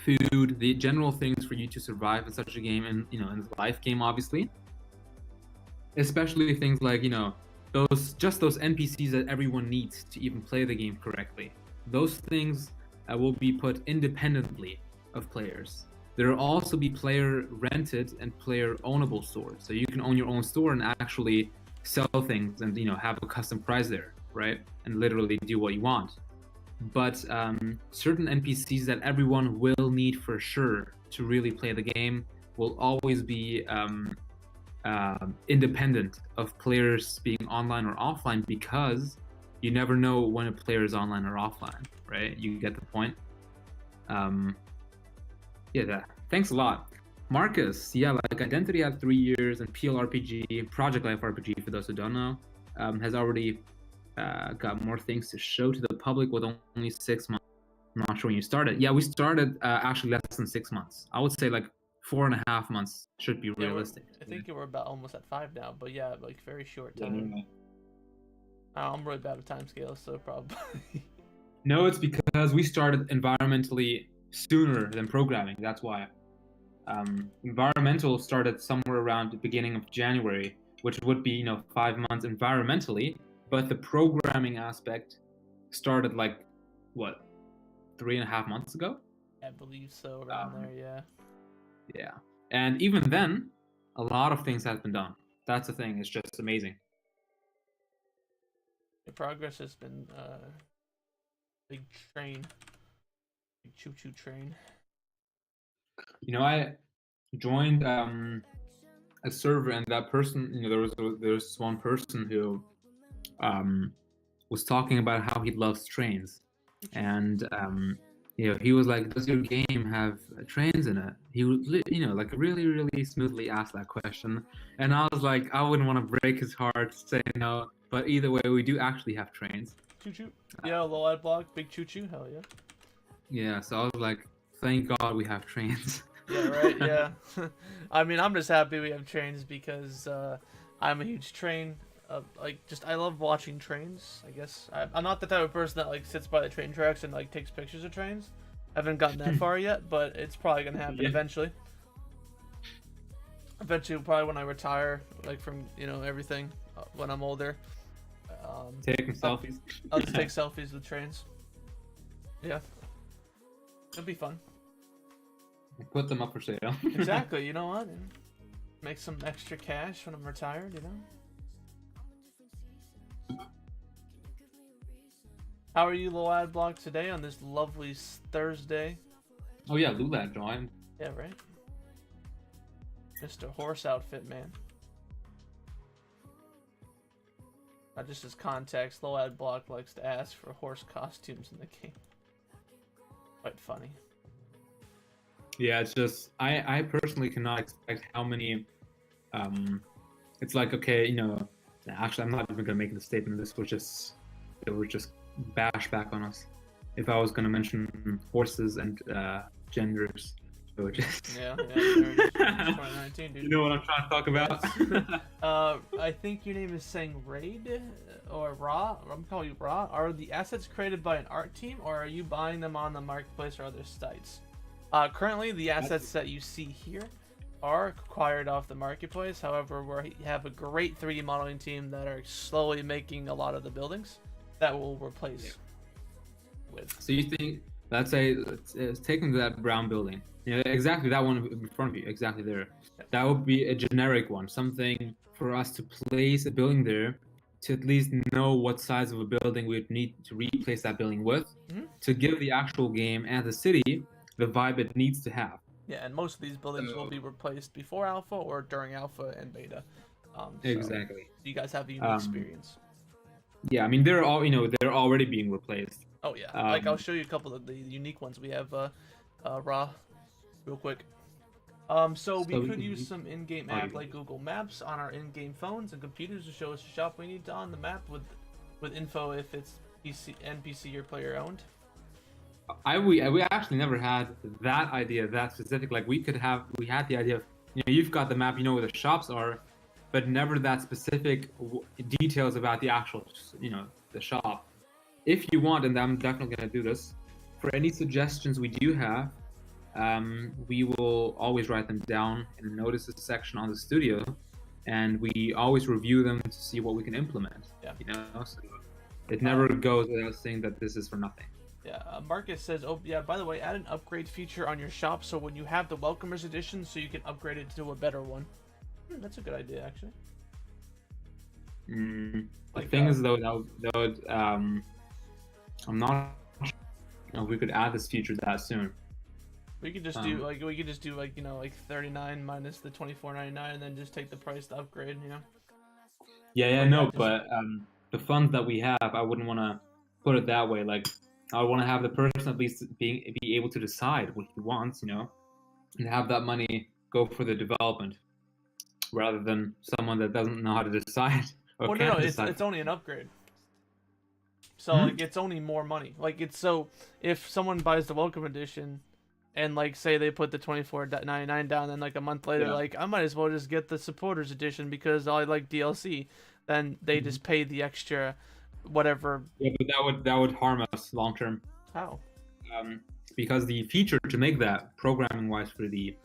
food, the general things for you to survive in such a game, and in the life game, obviously. Especially things like those NPCs that everyone needs to even play the game correctly. Those things will be put independently of players. There will also be player rented and player ownable stores. So you can own your own store and actually sell things and have a custom price there, right? And literally do what you want. But certain NPCs that everyone will need for sure to really play the game will always be independent of players being online or offline, because you never know when a player is online or offline, right? You get the point. Thanks a lot. Marcus, yeah, like Identity had 3 years, and PLRPG, Project Life RPG, for those who don't know, has already got more things to show to the public with only 6 months. I'm not sure when you started. Yeah, we started actually less than 6 months. I would say like 4.5 months should be realistic. I think we're about almost at 5 now, but yeah, like very short time. I'm really bad with time scales, so probably. No, it's because we started environmentally sooner than programming. That's why. Environmental started somewhere around the beginning of January, which would be 5 months environmentally, but the programming aspect started like what, 3.5 months ago? I believe so, around there, yeah. Yeah, and even then, a lot of things have been done. That's the thing. It's just amazing. The progress has been big train, big choo-choo train. I joined a server, and that person, there's one person who was talking about how he loves trains, and he was like, "Does your game have trains in it?" He would, like really, really smoothly ask that question, and I was like, I wouldn't want to break his heart, say no, but either way, we do actually have trains. Choo-choo. Yeah, low ad block, big choo-choo, hell yeah. Yeah, so I was like, thank God we have trains. Yeah, right, yeah. I mean, I'm just happy we have trains because I'm a huge train. I love watching trains, I guess. I'm not the type of person that, like, sits by the train tracks and, like, takes pictures of trains. I haven't gotten that far yet, but it's probably going to happen eventually. Eventually, probably when I retire, like, from, everything, when I'm older. Taking selfies. I'll just take selfies with trains. Yeah. It'll be fun. Put them up for sale. Exactly, you know what? Make some extra cash when I'm retired, How are you, Low Ad Block, today on this lovely Thursday? Oh yeah, Lula joined. Yeah, right? Mr. Horse outfit, man. Just as context, Low Ad Block likes to ask for horse costumes in the game. Quite funny. Yeah, it's just I personally cannot expect how many. It's like, okay, actually I'm not even gonna make the statement. It would just bash back on us if I was gonna mention horses and genders. So just... Yeah, 2019, dude. You know what I'm trying to talk about? I think your name is saying Raid or Raw. I'm calling you Raw. Are the assets created by an art team, or are you buying them on the marketplace or other sites? Currently, the assets that you see here are acquired off the marketplace. However, we have a great 3D modeling team that are slowly making a lot of the buildings that will replace with. So you think, let's say, it's taking that brown building, exactly that one in front of you, exactly there. That would be a generic one, something for us to place a building there, to at least know what size of a building we would need to replace that building with, to give the actual game and the city the vibe it needs to have. Yeah, and most of these buildings will be replaced before alpha or during alpha and beta. Exactly. So you guys have a unique experience. Yeah, I mean they're already being replaced. Oh yeah, like I'll show you a couple of the unique ones. We have Raw, real quick. So we could use some in-game app like Google Maps on our in-game phones and computers to show us the shop we need on the map with info if it's NPC or player owned. We actually never had that idea that specific. Like we had the idea of, you've got the map, where the shops are, but never that specific details about the actual, the shop. If you want, and I'm definitely gonna do this, for any suggestions we do have, we will always write them down in the notices section on the studio, and we always review them to see what we can implement. Yeah. So it never goes without saying that this is for nothing. Yeah, Marcus says, oh yeah, by the way, add an upgrade feature on your shop so when you have the Welcomers edition, so you can upgrade it to a better one. That's a good idea, actually. The thing is, though, that would, I'm not sure if we could add this feature that soon. We could just do like 39 minus the $24.99 and then just take the price to upgrade, Yeah, no, but the funds that we have, I wouldn't want to put it that way. Like, I want to have the person at least be able to decide what he wants, you know, and have that money go for the development rather than someone that doesn't know how to decide or Well, can't no, decide. it's only an upgrade. So like it's only more money. Like it's so if someone buys the welcome edition, and like say they put the $24.99 down, then like a month later, like I might as well just get the supporters edition because I like DLC. Then they just pay the extra, whatever. Yeah, but that would harm us long term. How? Because the feature to make that programming wise for the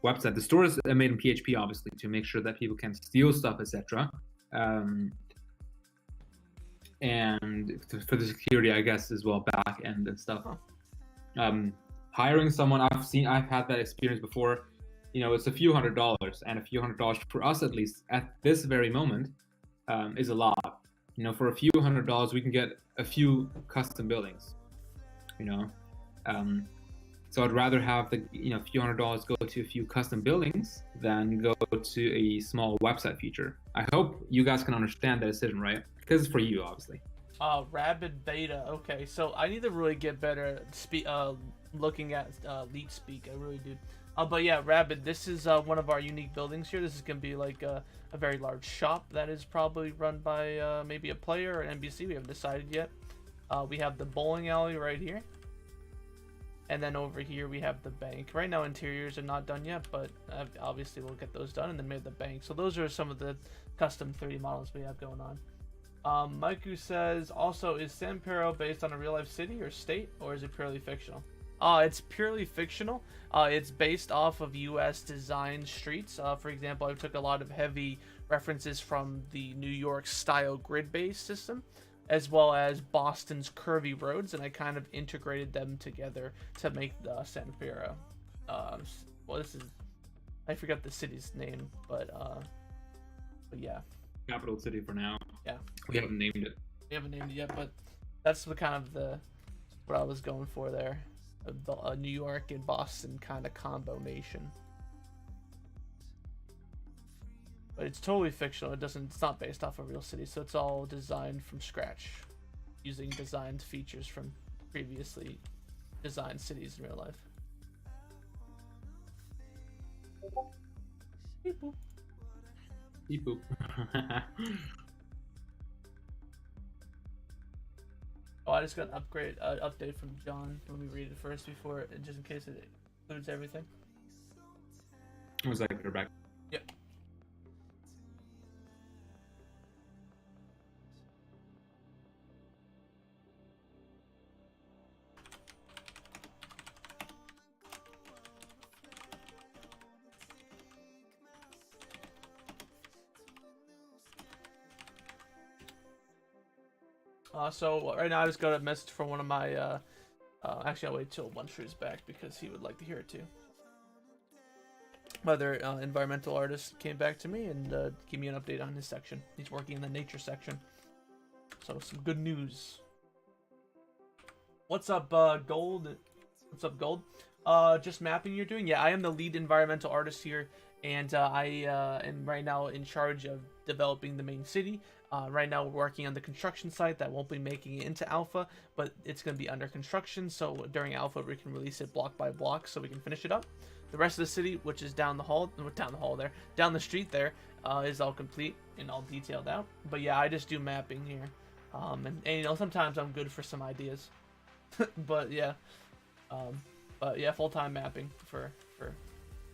website, the store is made in PHP obviously to make sure that people can steal stuff, etc. And for the security, I guess, as well, back end and stuff. Hiring someone, I've had that experience before. You know, it's a few $100s, and a few $100 for us at least at this very moment is a lot. You know, for a few $100, we can get a few custom buildings. You know, so I'd rather have the few $100 go to a few custom buildings than go to a small website feature. I hope you guys can understand that decision, right? Because it's for you, obviously. Rabid beta. Okay, so I need to really get better at looking at leet speak. I really do. But yeah, Rabid. This is one of our unique buildings here. This is gonna be like a very large shop that is probably run by maybe a player or an NPC. We haven't decided yet. We have the bowling alley right here. And then over here we have the bank. Right now interiors are not done yet, but obviously we'll get those done. And then we have the bank. So those are some of the custom 3D models we have going on. Maiku says, also, is San Pedro based on a real-life city or state, or is it purely fictional? It's purely fictional. It's based off of U.S. designed streets. For example, I took a lot of heavy references from the New York style grid-based system, as well as Boston's curvy roads, and I kind of integrated them together to make the San Pedro. Well, this is, I forgot the city's name, but yeah. Capital city for now. Yeah. We haven't named it. We haven't named it yet, but that's the kind of what I was going for there. The New York and Boston kind of combination. But it's totally fictional. It's not based off a real city, so it's all designed from scratch, using designed features from previously designed cities in real life. Beep boop. Beep boop. Oh, I just got an update from John. Let me read it first before, just in case it includes everything. Was that you're back? Yep. So right now I just got a message from one of my, actually I'll wait till One Shrew is back because he would like to hear it too. Other environmental artist came back to me and gave me an update on his section. He's working in the nature section. So some good news. What's up, Gold? What's up, Gold? Just mapping you're doing? Yeah, I am the lead environmental artist here, and I am right now in charge of developing the main city. Right now we're working on the construction site that won't be making it into alpha, but it's going to be under construction, so during alpha we can release it block by block so we can finish it up. The rest of the city, which is down the street there, is all complete and all detailed out. But yeah, I just do mapping here. And you know, sometimes I'm good for some ideas. but yeah, full-time mapping for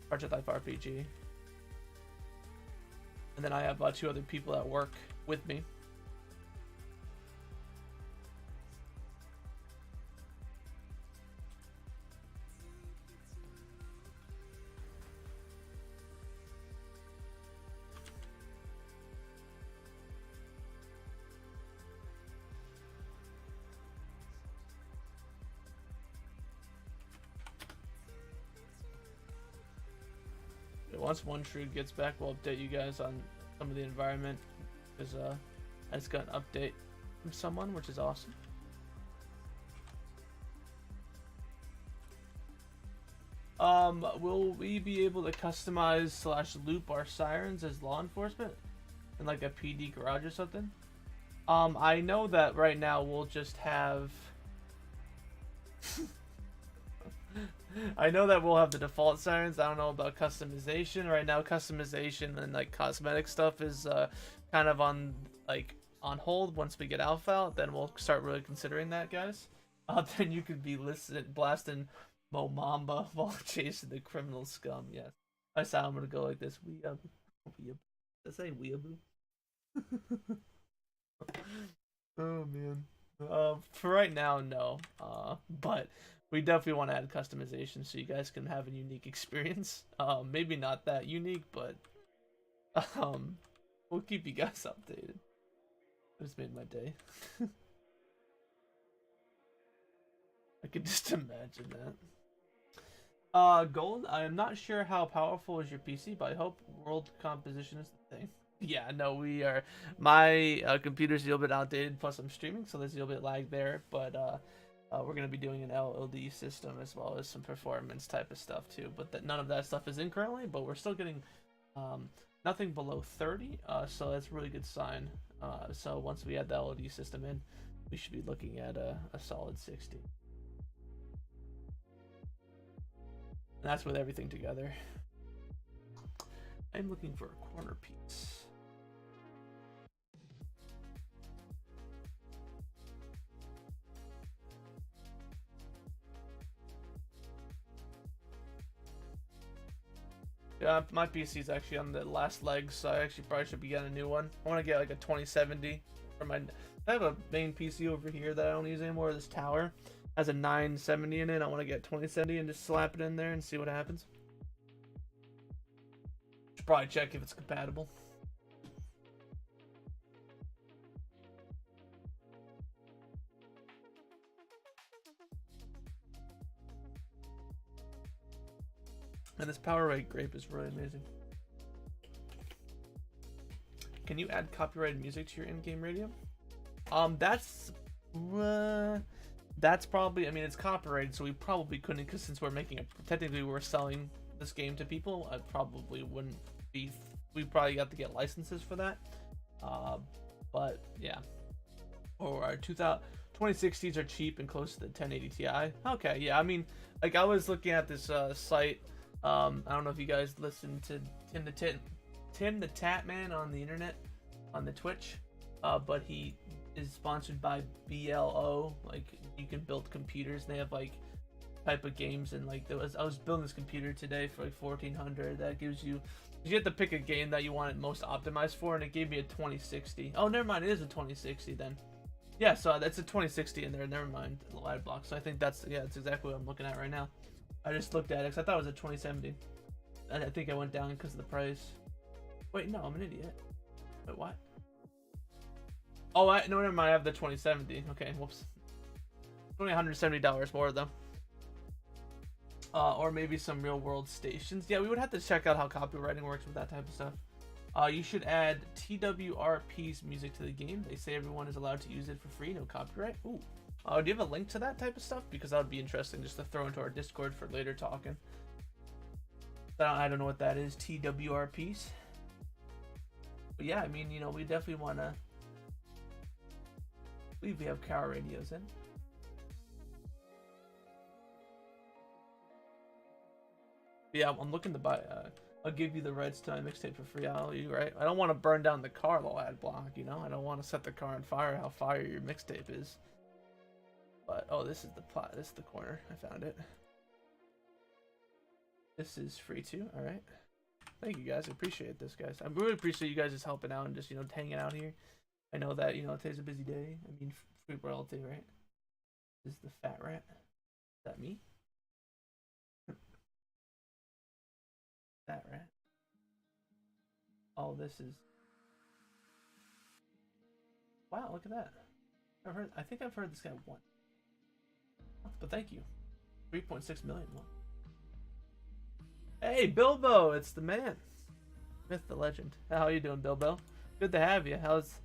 Project Life RPG. And then I have 2 other people that work with me. Once One Shrew gets back, we'll update you guys on some of the environment, because I just got an update from someone, which is awesome. Will we be able to customize / loop our sirens as law enforcement in like a PD garage or something? I know that right now we'll just have. I know that we'll have the default sirens. I don't know about customization right now. Customization and like cosmetic stuff is kind of on on hold. Once we get alpha out, then we'll start really considering that, guys. Then you could be blasting Mo Mamba while chasing the criminal scum. Yes, I sound I'm gonna go like this. Weeaboo. That's a weeaboo. Oh man. For right now, no. But we definitely want to add customization so you guys can have a unique experience. Maybe not that unique, but um, we'll keep you guys updated. This made my day. I could just imagine that. Gold. I am not sure how powerful is your PC, but I hope world composition is the thing. Yeah, no, we are. My computer's a little bit outdated. Plus, I'm streaming, so there's a little bit lag there. But we're gonna be doing an LLD system as well as some performance type of stuff too. But none of that stuff is in currently. But we're still getting nothing below 30. So that's a really good sign. So once we add the LLD system in, we should be looking at a solid 60. And that's with everything together. I'm looking for a corner piece. Yeah, my PC is actually on the last leg, so I actually probably should be getting a new one. I want to get like a 2070 for my. I have a main PC over here that I don't use anymore. This tower has a 970 in it. I want to get 2070 and just slap it in there and see what happens. Should probably check if it's compatible. And this power rate grape is really amazing. Can you add copyrighted music to your in-game radio? That's probably. I mean, it's copyrighted, so we probably couldn't. Because since we're making it, technically we're selling this game to people. I probably wouldn't be. We probably got to get licenses for that. But yeah. Or our 2060s are cheap and close to the 1080 Ti. Okay, yeah. I mean, like I was looking at this site. I don't know if you guys listen to Tim the Tat Man on the internet, on the Twitch, but he is sponsored by BLO. Like you can build computers. And they have like type of games and like I was building this computer today for like 1400. That gives you have to pick a game that you want it most optimized for, and it gave me a 2060. Oh, never mind. It is a 2060 then. Yeah, so that's a 2060 in there. Never mind the light block. So I think that's exactly what I'm looking at right now. I just looked at it because I thought it was a 2070. And I think I went down because of the price. Wait, no, I'm an idiot. Wait, what? Oh, no, never mind. I have the 2070. Okay, whoops. Only $170 more, though. Or maybe some real-world stations. Yeah, we would have to check out how copywriting works with that type of stuff. You should add TWRP's music to the game. They say everyone is allowed to use it for free, no copyright. Ooh. Do you have a link to that type of stuff? Because that would be interesting just to throw into our Discord for later talking. I don't know what that is, TWRPs. But yeah, I mean, you know, we definitely want to. We have car radios in. But yeah, I'm looking to buy. I'll give you the rights to my mixtape for free. Right? I don't want to burn down the car, the ad block. You know, I don't want to set the car on fire. How fire your mixtape is. But oh, this is the plot. This is the corner. I found it. This is free too. All right. Thank you guys. I appreciate this, guys. I really appreciate you guys just helping out and just hanging out here. I know that today's a busy day. I mean, free royalty, right? This is the fat rat. Is that me? Fat rat. Oh, this is. Wow, look at that. I think I've heard this guy once. But thank you. 3.6 million. Hey, Bilbo, it's the man. Myth the legend. How are you doing, Bilbo? Good to have you. How's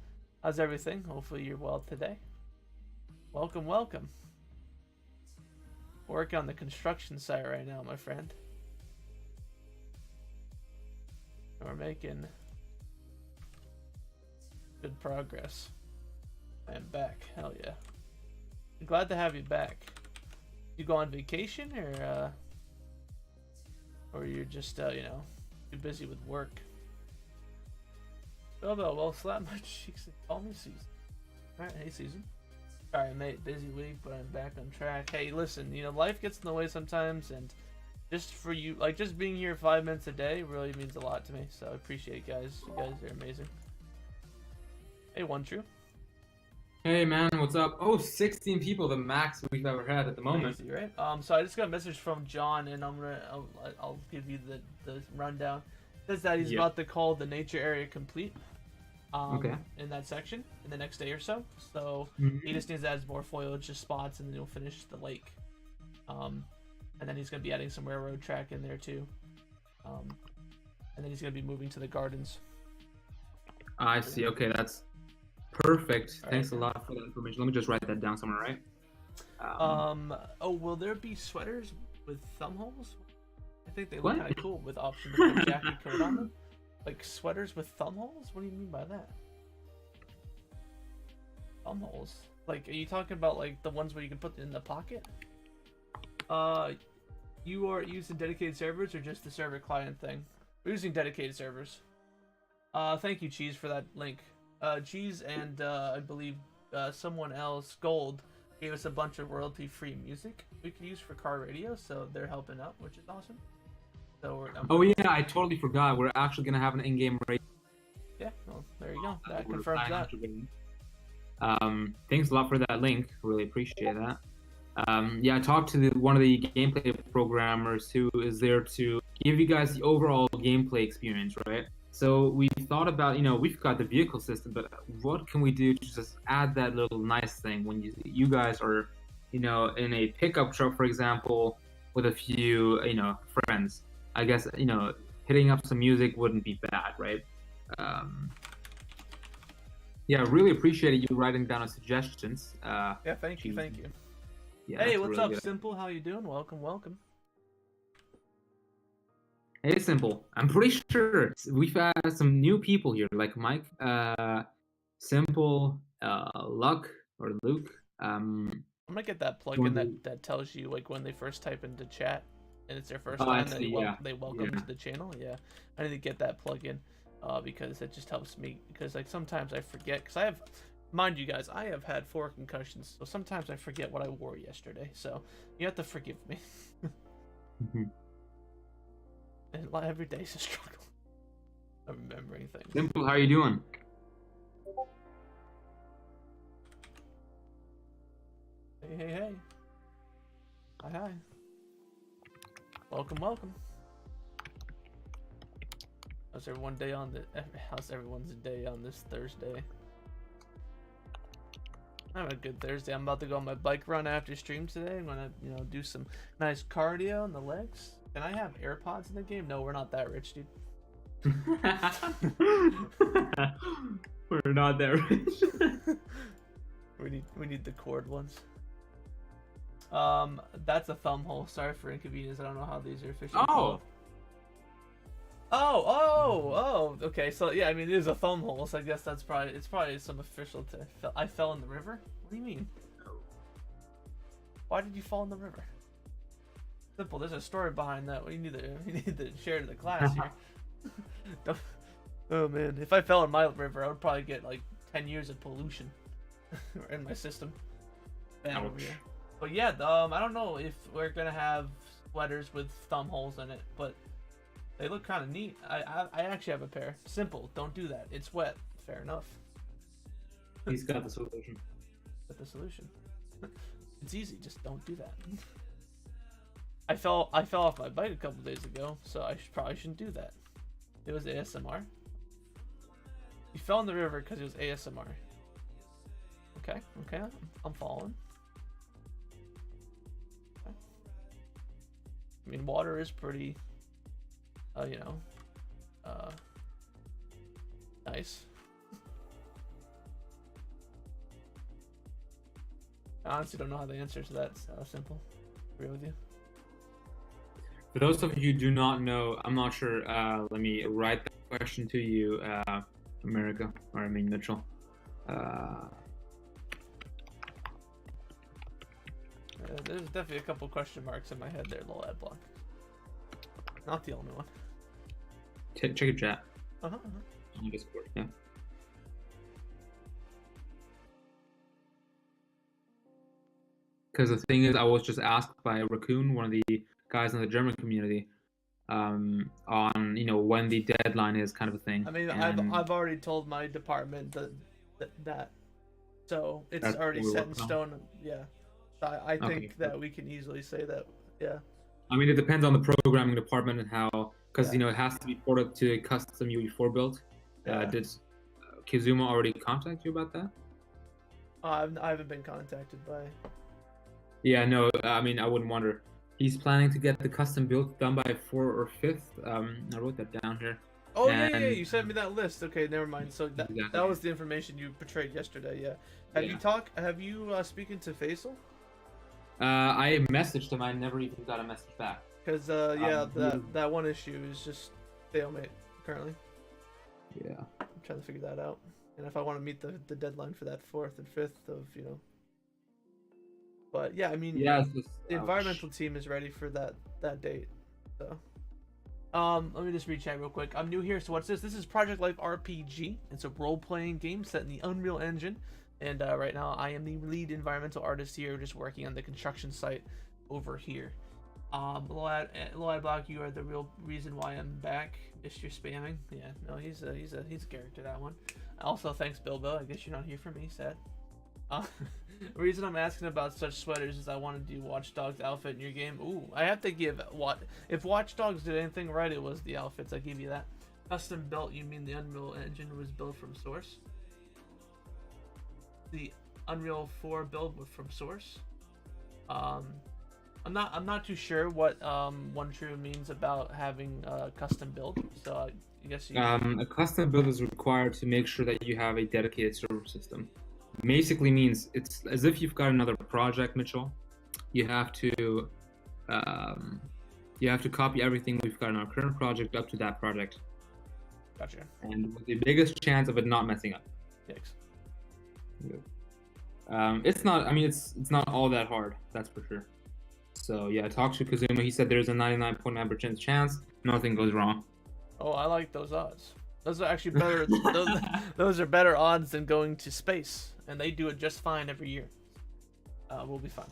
everything? Hopefully you're well today. Welcome, welcome. Working on the construction site right now, my friend. We're making good progress. I am back. Hell yeah. I'm glad to have you back. You go on vacation or you're just you know, too busy with work? Oh no, well slap my cheeks and call me Susan. Alright, hey Susan. Sorry mate, busy week, but I'm back on track. Hey listen, you know, life gets in the way sometimes, and just for you, like just being here 5 minutes a day really means a lot to me. So I appreciate you guys. You guys are amazing. Hey One True. Hey man, what's up? Oh, 16 people, the max we've ever had at the moment. Crazy, right? So I just got a message from John, and I'll give you the rundown. It says that he's about to call the nature area complete. Okay. In that section in the next day or so. So he just needs to add more foliage spots, and then he'll finish the lake. And then he's gonna be adding some railroad track in there too. And then he's gonna be moving to the gardens. I see. Okay, that's perfect. All Thanks right. a lot for that information. Let me just write that down somewhere, right? Oh, will there be sweaters with thumb holes? I think they look What? kind of cool with option to put jacket coat on them. Like sweaters with thumb holes? What do you mean by that? Thumb holes? Like, are you talking about like the ones where you can put in the pocket? You are using dedicated servers or just the server client thing? We're using dedicated servers. Thank you, Cheese, for that link. Cheese and I believe someone else, Gold, gave us a bunch of royalty-free music we could use for car radio, so they're helping out, which is awesome. So Oh yeah, I totally forgot. We're actually gonna have an in-game race. yeah, well, there you go. That confirms that. Thanks a lot for that link. Really appreciate that. Yeah, I talked to one of the gameplay programmers who is there to give you guys the overall gameplay experience, right? So we thought about, you know, we've got the vehicle system, but what can we do to just add that little nice thing when you guys are, you know, in a pickup truck, for example, with a few, you know, friends. I guess, you know, hitting up some music wouldn't be bad, right? Yeah, really appreciated you writing down the suggestions. Yeah, thank you. Yeah, hey, what's really up, good. Simple? How you doing? Welcome. Hey, Simple. I'm pretty sure we've had some new people here, like Mike, Simple, Luck, or Luke. I'm gonna get that plugin that tells you like when they first type into chat and it's their first time that they welcome to the channel. Yeah, I need to get that plugin because it just helps me, because like sometimes I forget, because I have, mind you guys, I have had 4 concussions, so sometimes I forget what I wore yesterday, so you have to forgive me. And every day's a struggle of remembering things. Simple, how are you doing? Hey. Hi. Welcome. How's everyone's day on this Thursday? I'm having a good Thursday. I'm about to go on my bike run after stream today. I'm gonna, you know, do some nice cardio on the legs. Can I have AirPods in the game? No, we're not that rich, dude. We're not that rich. we need the cord ones. That's a thumb hole. Sorry for inconvenience. I don't know how these are officially called. Oh, okay. So yeah, I mean, it is a thumb hole. So I guess it's probably some official. I fell in the river. What do you mean? Why did you fall in the river? Simple. There's a story behind that. We need to share to the class here. Oh man, if I fell in my river, I would probably get like 10 years of pollution in my system. Ouch. But yeah, I don't know if we're gonna have sweaters with thumb holes in it, but they look kind of neat. I actually have a pair. Simple. Don't do that. It's wet. Fair enough. He's got the solution. It's easy. Just don't do that. I fell off my bike a couple days ago, so I probably shouldn't do that. It was ASMR. You fell in the river because it was ASMR. Okay, I'm following. Okay. I mean, water is pretty, nice. I honestly don't know how the answer to that's simple. Agree with you. For those of you who do not know, I'm not sure. Let me write the question to you, Mitchell. There's definitely a couple question marks in my head there, little ad block. Not the only one. Check your chat. Uh-huh. On Discord, yeah. Because the thing is, I was just asked by Raccoon, one of the guys in the German community, on when the deadline is, kind of a thing. I mean, I've already told my department that so it's already set in stone. Yeah, I think that we can easily say that. Yeah. I mean, it depends on the programming department and how, because it has to be ported to a custom UE4 build. Yeah. Did Kizuma already contact you about that? I haven't been contacted by. Yeah, no. I mean, I wouldn't wonder. He's planning to get the custom build done by 4th or 5th. I wrote that down here. Oh, yeah, you sent me that list. Okay, never mind. So that Exactly. that was the information you portrayed yesterday. Yeah. Have you speaking to Faisal? I messaged him. I never even got a message back. Because that one issue is just stalemate currently. Yeah. I'm trying to figure that out. And if I want to meet the deadline for that 4th and 5th of But yeah, I mean, the environmental team is ready for that date. So, let me just read chat real quick. I'm new here, so what's this? This is Project Life RPG. It's a role-playing game set in the Unreal Engine, and right now I am the lead environmental artist here, just working on the construction site over here. Load Block, you are the real reason why I'm back. Just you're spamming. Yeah, no, he's a character, that one. Also, thanks Bilbo. I guess you're not here for me. Sad. The reason I'm asking about such sweaters is I want to do Watch Dogs outfit in your game. Ooh, I have to give if Watch Dogs did anything right, it was the outfits. I give you that. Custom built, you mean the Unreal Engine was built from source? The Unreal 4 build was from source. I'm not too sure what One True means about having a custom build. So I guess a custom build is required to make sure that you have a dedicated server system. Basically means it's as if you've got another project, Mitchell. You have to copy everything we've got in our current project up to that project. Gotcha. And with the biggest chance of it not messing up. Thanks. It's not. I mean, it's not all that hard. That's for sure. So yeah, talk to Kazuma. He said there's a 99.9% chance nothing goes wrong. Oh, I like those odds. Those are actually better. those are better odds than going to space, and they do it just fine every year. We'll be fine.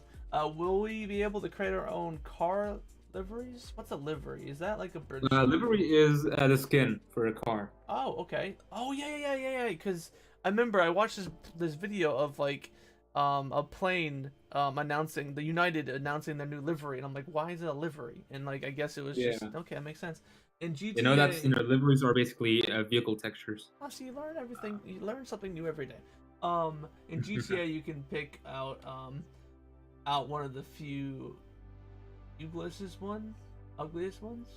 Will we be able to create our own car liveries? What's a livery? Is that like a British? Livery is the skin for a car. Oh, okay. Oh, yeah. Because I remember I watched this video of like a plane announcing the United announcing their new livery, and I'm like, why is it a livery? And like, I guess it was just okay. That makes sense. In GTA, that's liveries are basically vehicle textures. Oh, so you learn everything. You learn something new every day. In GTA, you can pick out one of the few ugliest ones, ugly ass ones.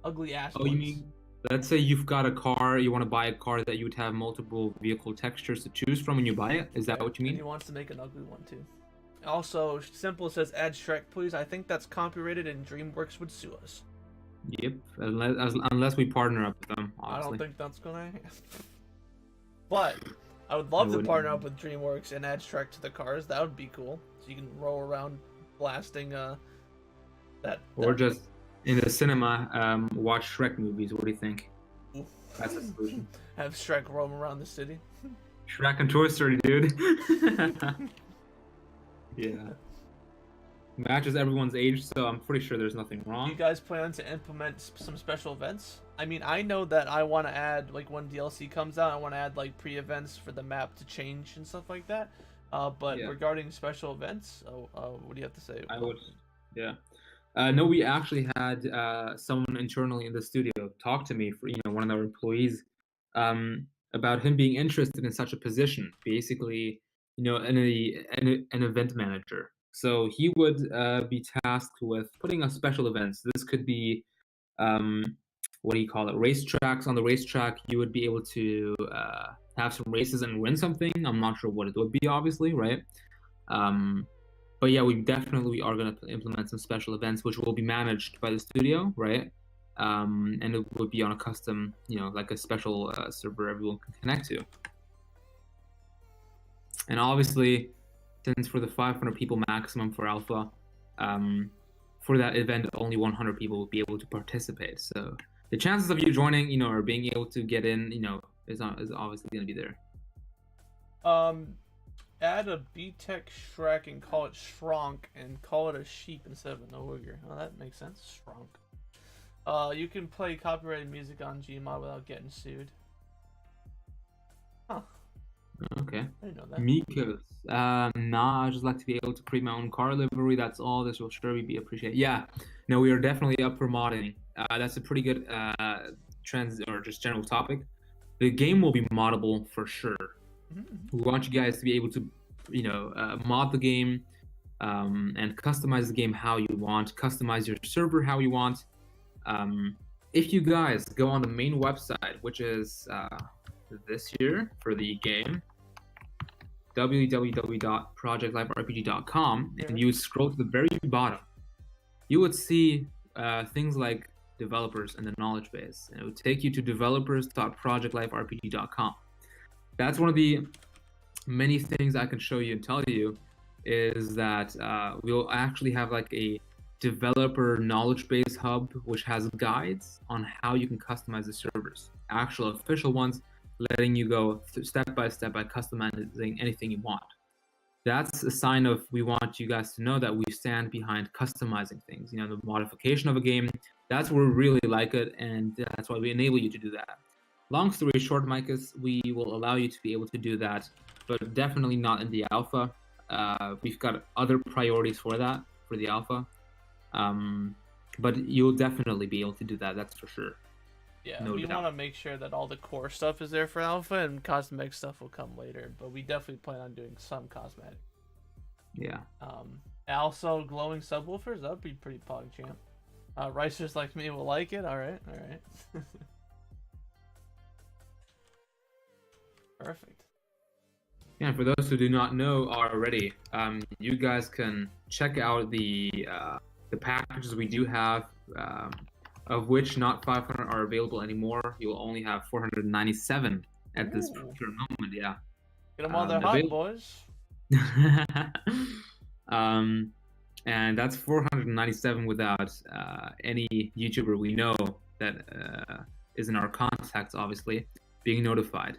Oh, you mean? Let's say you've got a car, you want to buy a car that you would have multiple vehicle textures to choose from when you buy it. Is that what you mean? And he wants to make an ugly one too. Also, Simple says, "Add Shrek, please." I think that's copyrighted, and DreamWorks would sue us. Yep, unless we partner up with them. Obviously. I don't think that's gonna happen. But I would love to partner up with DreamWorks and add Shrek to the cars. That would be cool. So you can roll around blasting that. Or just in the cinema, watch Shrek movies. What do you think? Ooh. That's a solution. Have Shrek roam around the city. Shrek and Toy Story, dude. Yeah. Matches everyone's age, so I'm pretty sure there's nothing wrong. You guys plan to implement some special events? I mean, I know that I want to add, like, when DLC comes out, I want to add, like, pre-events for the map to change and stuff like that. But regarding special events, what do you have to say? No, we actually had someone internally in the studio talk to me, for one of our employees, about him being interested in such a position. Basically, an event manager. So he would be tasked with putting up special events. This could be, what do you call it? Racetracks. On the racetrack, you would be able to have some races and win something. I'm not sure what it would be, obviously, right? But yeah, we definitely are going to implement some special events, which will be managed by the studio, right? And it would be on a custom, like a special server everyone can connect to. And obviously, since for the 500 people maximum for alpha, for that event, only 100 people will be able to participate. So the chances of you joining, or being able to get in, is obviously going to be there. Add a B-Tech Shrek and call it Shronk and call it a sheep instead of an ogre. Oh, that makes sense. Shronk. You can play copyrighted music on Gmod without getting sued. Huh. Okay. I didn't know that. Mikos. Nah, I just like to be able to create my own car livery. That's all. This will surely be appreciated. Yeah. No, we are definitely up for modding. That's a pretty good trends or just general topic. The game will be moddable for sure. Mm-hmm. We want you guys to be able to, mod the game, and customize the game how you want, customize your server how you want. If you guys go on the main website, which is this here for the game, www.projectliferpg.com, and you scroll to the very bottom, you would see things like developers and the knowledge base, and it would take you to developers.projectliferpg.com. That's one of the many things I can show you and tell you, is that we'll actually have like a developer knowledge base hub which has guides on how you can customize the servers, actual official ones, letting you go step by step by customizing anything you want. That's a sign of, we want you guys to know that we stand behind customizing things, the modification of a game. That's where we really like it, and that's why we enable you to do that. Long story short, Micus, we will allow you to be able to do that, but definitely not in the alpha. We've got other priorities for that, for the alpha. But you'll definitely be able to do that, that's for sure. Yeah, we want to make sure that all the core stuff is there for alpha, and cosmetic stuff will come later, but we definitely plan on doing some cosmetic. Yeah. Also, glowing subwoofers, that would be pretty pog champ. Ricers like me will like it. Alright. Perfect. Yeah, for those who do not know already, you guys can check out the packages we do have, of which not 500 are available anymore. You'll only have 497 at this current moment. Yeah. Get them on their hot, boys. And that's 497 without any YouTuber we know that is in our contacts, obviously, being notified.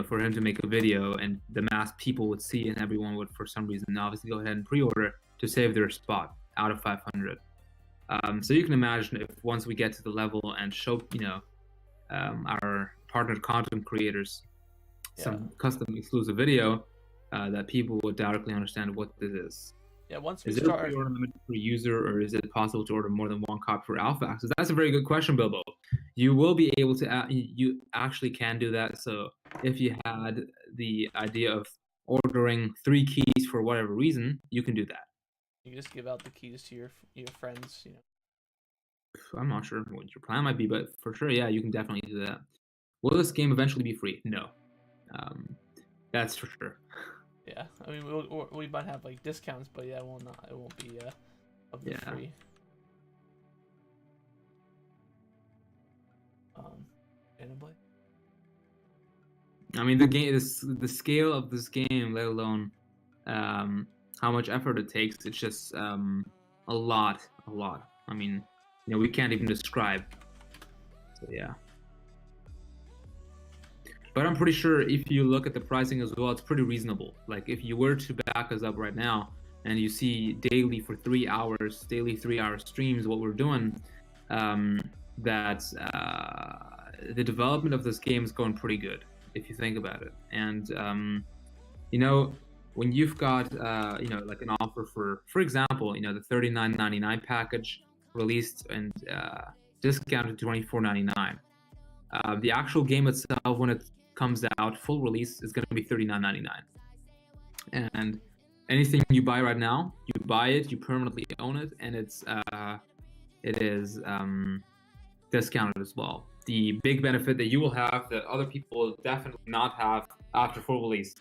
For him to make a video and the mass people would see, and everyone would, for some reason, obviously go ahead and pre-order to save their spot out of 500. So you can imagine, if once we get to the level and show, our partnered content creators some custom exclusive video, that people would directly understand what this is. Yeah, once we start... Is it a pre-order limit per user, or is it possible to order more than one copy for alpha access? That's a very good question, Bilbo. You will be able to, you actually can do that. So if you had the idea of ordering 3 keys for whatever reason, you can do that. You just give out the keys to your friends, I'm not sure what your plan might be, but for sure, yeah, you can definitely do that. Will this game eventually be free? No. That's for sure. Yeah, I mean, we might have like discounts, but yeah, it won't be free. I mean, the game, the scale of this game, let alone how much effort it takes, it's just a lot. I mean, we can't even describe. So yeah. But I'm pretty sure if you look at the pricing as well, it's pretty reasonable. Like, if you were to back us up right now and you see daily for 3 hours, daily 3-hour streams, what we're doing, that the development of this game is going pretty good, if you think about it. And, when you've got, like an offer for example, the $39.99 package released and discounted to $24.99. The actual game itself, when it comes out full release, is going to be $39.99. And anything you buy right now, you buy it, you permanently own it, and it is discounted as well. The big benefit that you will have that other people will definitely not have after full release.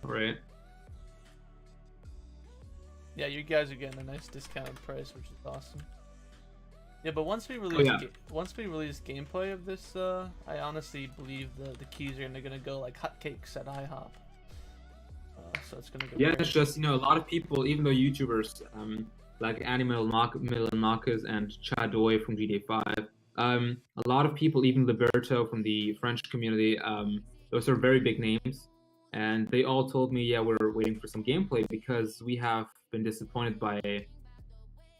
Right. Yeah, you guys are getting a nice discounted price, which is awesome. Yeah, but once we release gameplay of this, I honestly believe the keys are gonna go like hotcakes at IHOP. so it's gonna go. Yeah, it's just, a lot of people, even though YouTubers like Animal Milanakas and Chadoy from GTA 5, a lot of people, even Liberto from the French community, those are very big names, and they all told me, yeah, we're waiting for some gameplay because we have been disappointed by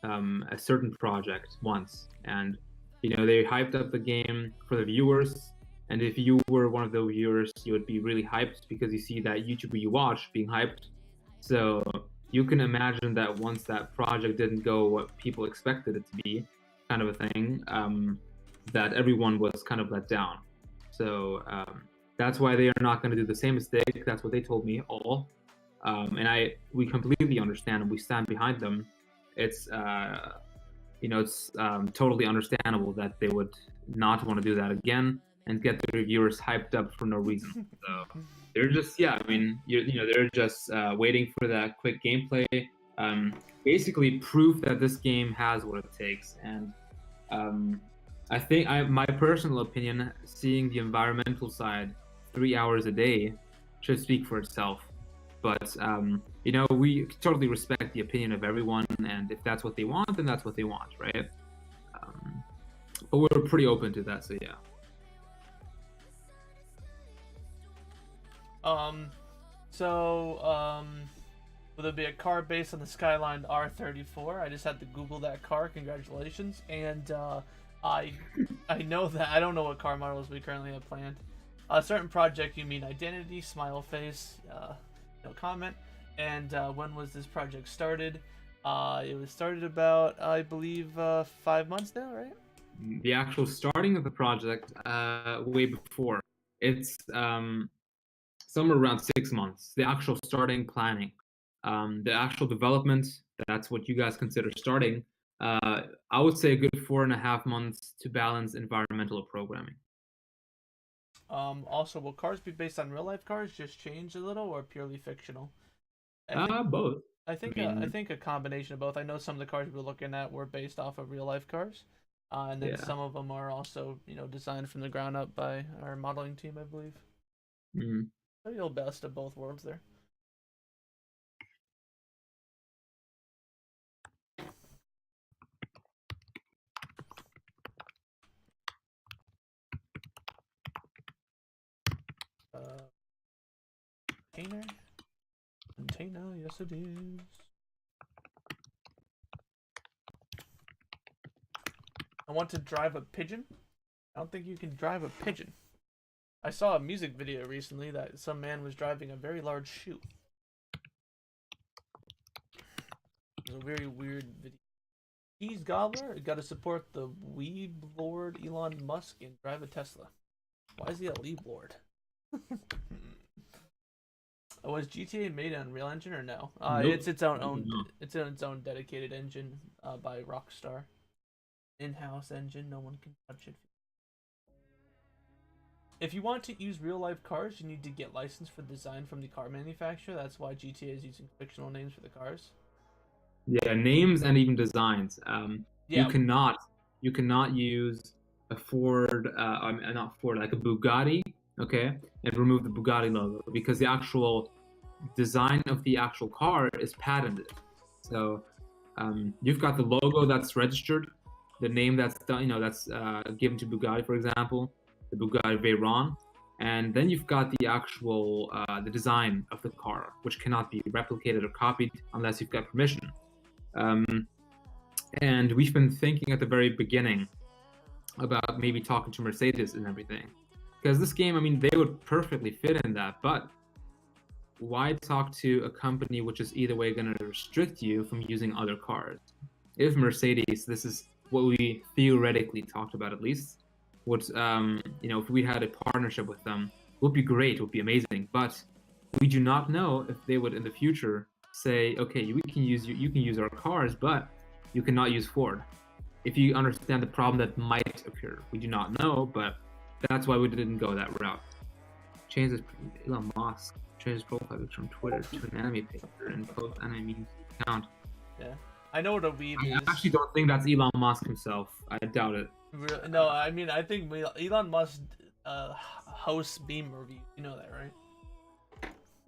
a certain project once, and they hyped up the game for the viewers. And if you were one of the viewers, you would be really hyped because you see that YouTuber you watch being hyped. So you can imagine that once that project didn't go what people expected it to be, kind of a thing, that everyone was kind of let down. So that's why they are not going to do the same mistake. That's what they told me all. And we completely understand and we stand behind them. It's totally understandable that they would not want to do that again and get the reviewers hyped up for no reason. So they're just, they're just waiting for that quick gameplay, basically proof that this game has what it takes. And I think, my personal opinion, seeing the environmental side 3 hours a day should speak for itself. But we totally respect the opinion of everyone, and if that's what they want, then that's what they want, right? But we're pretty open to that, so yeah. Will there be a car based on the Skyline R34? I just had to Google that car. Congratulations. And I know that I don't know what car models we currently have planned. A certain project, you mean Identity, smile face, no comment. And when was this project started? It was started about, I believe, 5 months now, right? The actual starting of the project, way before. It's somewhere around 6 months. The actual starting planning, the actual development, that's what you guys consider starting. I would say a good 4.5 months to balance environmental programming. Also, will cars be based on real life cars, just change a little, or purely fictional? Both. I think a combination of both. I know some of the cars we're looking at were based off of real life cars, and then some of them are also designed from the ground up by our modeling team, I believe. Mm-hmm. Maybe the best of both worlds there. Container, yes it is. I want to drive a pigeon. I don't think you can drive a pigeon. I saw a music video recently that some man was driving a very large shoe. It was a very weird video. Cheese Gobbler, gotta support the Weeb Lord Elon Musk and drive a Tesla. Why is he a Weeb Lord? Was GTA made on Unreal Engine or no? Nope. It's its own dedicated engine by Rockstar. In-house engine, no one can touch it. If you want to use real-life cars, you need to get licensed for design from the car manufacturer. That's why GTA is using fictional names for the cars. Yeah, names and even designs. Yeah. You cannot use a Ford, not Ford, like a Bugatti, okay, and remove the Bugatti logo because the actual design of the actual car is patented. So you've got the logo that's registered, the name that's done, that's given to Bugatti, for example, the Bugatti Veyron, and then you've got the actual the design of the car, which cannot be replicated or copied unless you've got permission. And we've been thinking at the very beginning about maybe talking to Mercedes and everything, because this game, I mean, they would perfectly fit in that, but why talk to a company which is either way going to restrict you from using other cars? If Mercedes, this is what we theoretically talked about at least, would if we had a partnership with them, would be great, would be amazing, but we do not know if they would in the future say, okay, you can use our cars, but you cannot use Ford. If you understand the problem that might occur, we do not know, but that's why we didn't go that route. Elon Musk changed his profile picture from Twitter to an anime picture and post anime memes account. Yeah, I know what a weeb is. I actually don't think that's Elon Musk himself. I doubt it. No, I mean, I think Elon Musk hosts Beam reviews. You know that, right?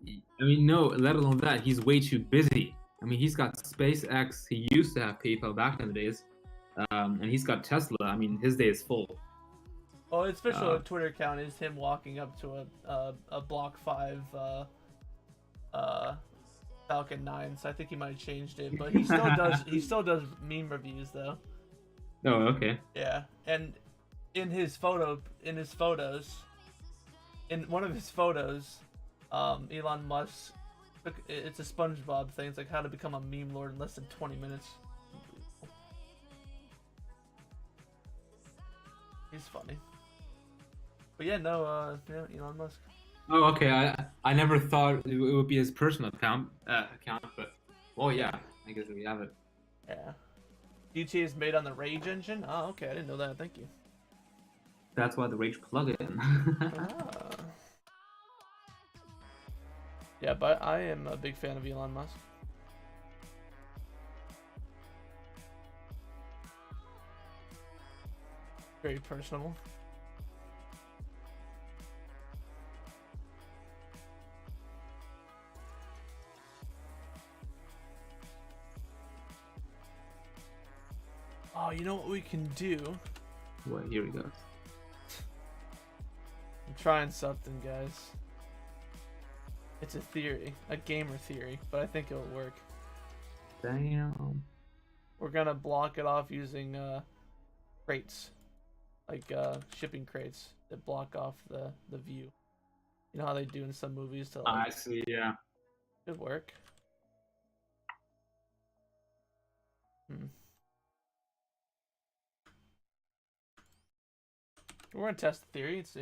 I mean, no, let alone that, he's way too busy. I mean, he's got SpaceX. He used to have PayPal back in the days, and he's got Tesla. I mean, his day is full. Oh, his official Uh, Twitter account is him walking up to a Block 5 uh, Falcon 9, so I think he might have changed it, but he still does meme reviews though. oh, okay. Yeah, and in one of his photos, Elon Musk it's a SpongeBob thing. It's like how to become a meme lord in less than 20 minutes. He's funny. But yeah, no, yeah, Elon Musk. Oh, okay. I never thought it would be his personal account, but well, yeah. I guess we have it. Yeah. GTA is made on the Rage engine? Oh, okay. I didn't know that. Thank you. That's why the Rage plugin. Ah. Yeah, but I am a big fan of Elon Musk. Very personable. Oh, you know what we can do? Well, here we go. I'm trying something, guys. It's a theory, a gamer theory, but I think it'll work. Damn. We're gonna block it off using crates, like shipping crates that block off the view. You know how they do in some movies to like. I see. Yeah. Could work. We're gonna test the theory. It's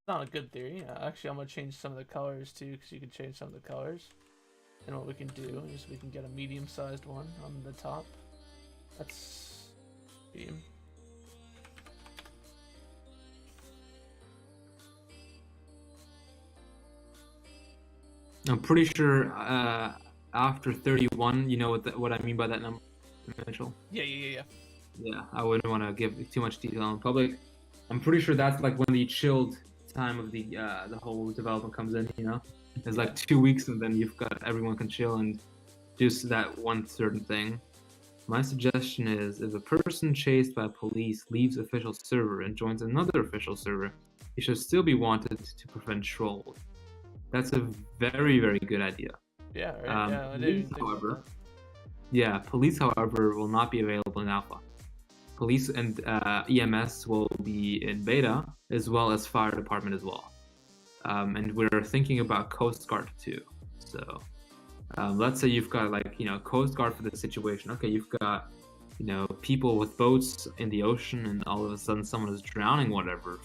not a good theory. Actually, I'm gonna change some of the colors too, because you can change some of the colors. And what we can do is we can get a medium-sized one on the top. That's medium. I'm pretty sure after 31, you know what I mean by that number, Mitchell? Yeah. Yeah, I wouldn't want to give too much detail in public. I'm pretty sure that's like when the chilled time of the whole development comes in. You know, it's like 2 weeks, and then you've got everyone can chill and do that one certain thing. My suggestion is, if a person chased by police leaves official server and joins another official server, he should still be wanted to prevent trolls. That's a very, very good idea. Yeah, right. Yeah, I didn't think about that. Police, however, will not be available in alpha. Police and EMS will be in beta, as well as fire department as well. And we're thinking about Coast Guard too. So let's say you've got Coast Guard for the situation. Okay, you've got people with boats in the ocean, and all of a sudden someone is drowning,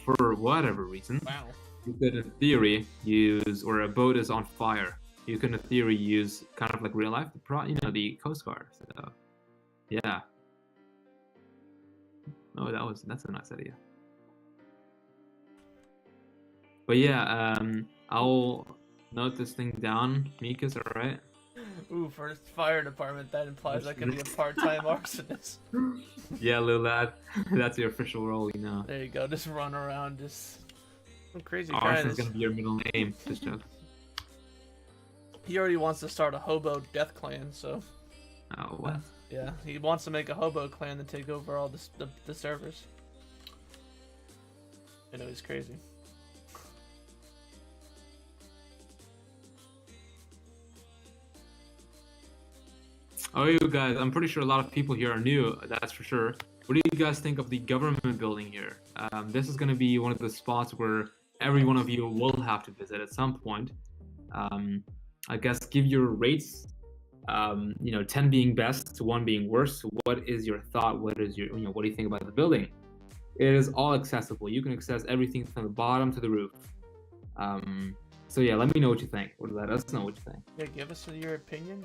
for whatever reason. Wow. You could, in theory, or a boat is on fire. You can, in theory, use kind of like real life, the Coast Guard. So, yeah. Oh, that's a nice idea. But yeah, I'll note this thing down. Mika's all right. Ooh, first fire department. That implies I could be a part-time arsonist. Yeah, little lad. That's your official role, you know. There you go. Just run around, just some crazy guy. Arson's gonna be your middle name. Just joke. He already wants to start a hobo death clan, so. Oh, what? Yeah, he wants to make a hobo clan to take over all the servers. I know he's crazy. Oh, you guys, I'm pretty sure a lot of people here are new, that's for sure. What do you guys think of the government building here? This is going to be one of the spots where every one of you will have to visit at some point. I guess give your rates, 10 being best to 1 being worst. What is your thought? What do you think about the building? It is all accessible. You can access everything from the bottom to the roof. So yeah, let me know what you think, or let us know what you think. Yeah, give us your opinion,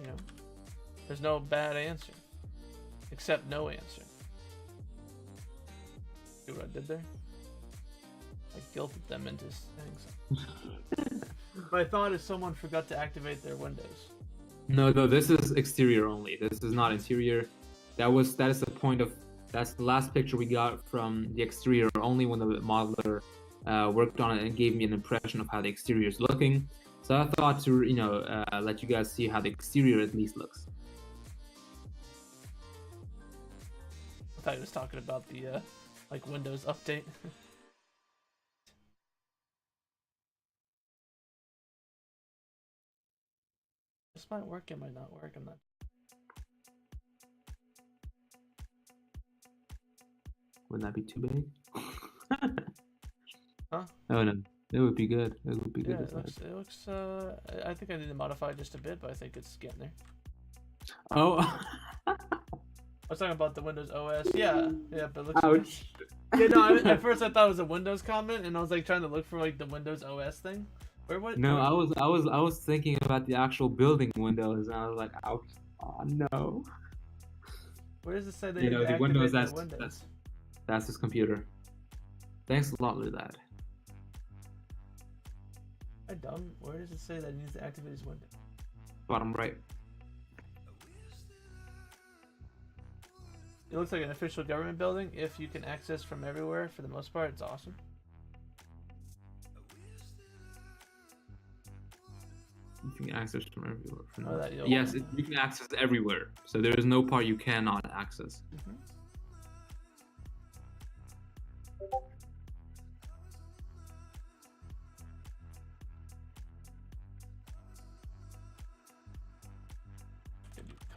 There's no bad answer. Except no answer. See what I did there? I guilted them into saying something. My thought is someone forgot to activate their windows. No, this is exterior only. This is not interior. That is that's the last picture we got from the exterior only when the modeler worked on it and gave me an impression of how the exterior is looking. So I thought to let you guys see how the exterior at least looks. I thought he was talking about the like Windows update. This might work, it might not work. I'm not. Wouldn't that be too big? Huh? Oh no, it would be good. It would be Yeah, good. it looks. I think I need to modify just a bit, but I think it's getting there. Oh. I was talking about the Windows OS. Yeah, but it looks. Ouch. Yeah, no. At first I thought it was a Windows comment, and I was like trying to look for like the Windows OS thing. No, I was thinking about the actual building windows, and I was like, ouch. Oh no. Where does it say that You you know, the activate Windows, the Windows? that's his computer. Thanks a lot, Lulad. I'm dumb. Where does it say that it needs to activate his Windows? Bottom right. It looks like an official government building. If you can access from everywhere, for the most part, it's awesome. You can access from everywhere. Yes, you can access everywhere. So there is no part you cannot access. Mm-hmm.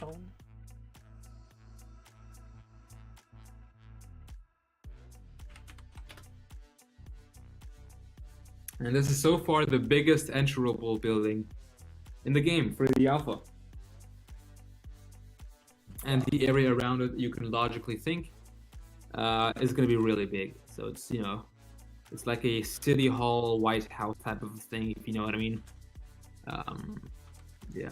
Cone. And this is so far the biggest enterable building in the game for the alpha. And the area around it, you can logically think, is going to be really big. So it's, it's like a city hall, White House type of thing, if you know what I mean. Yeah.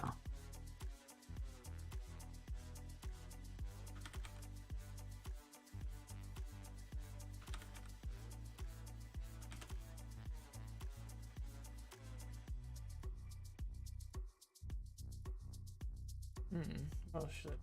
Oh shit.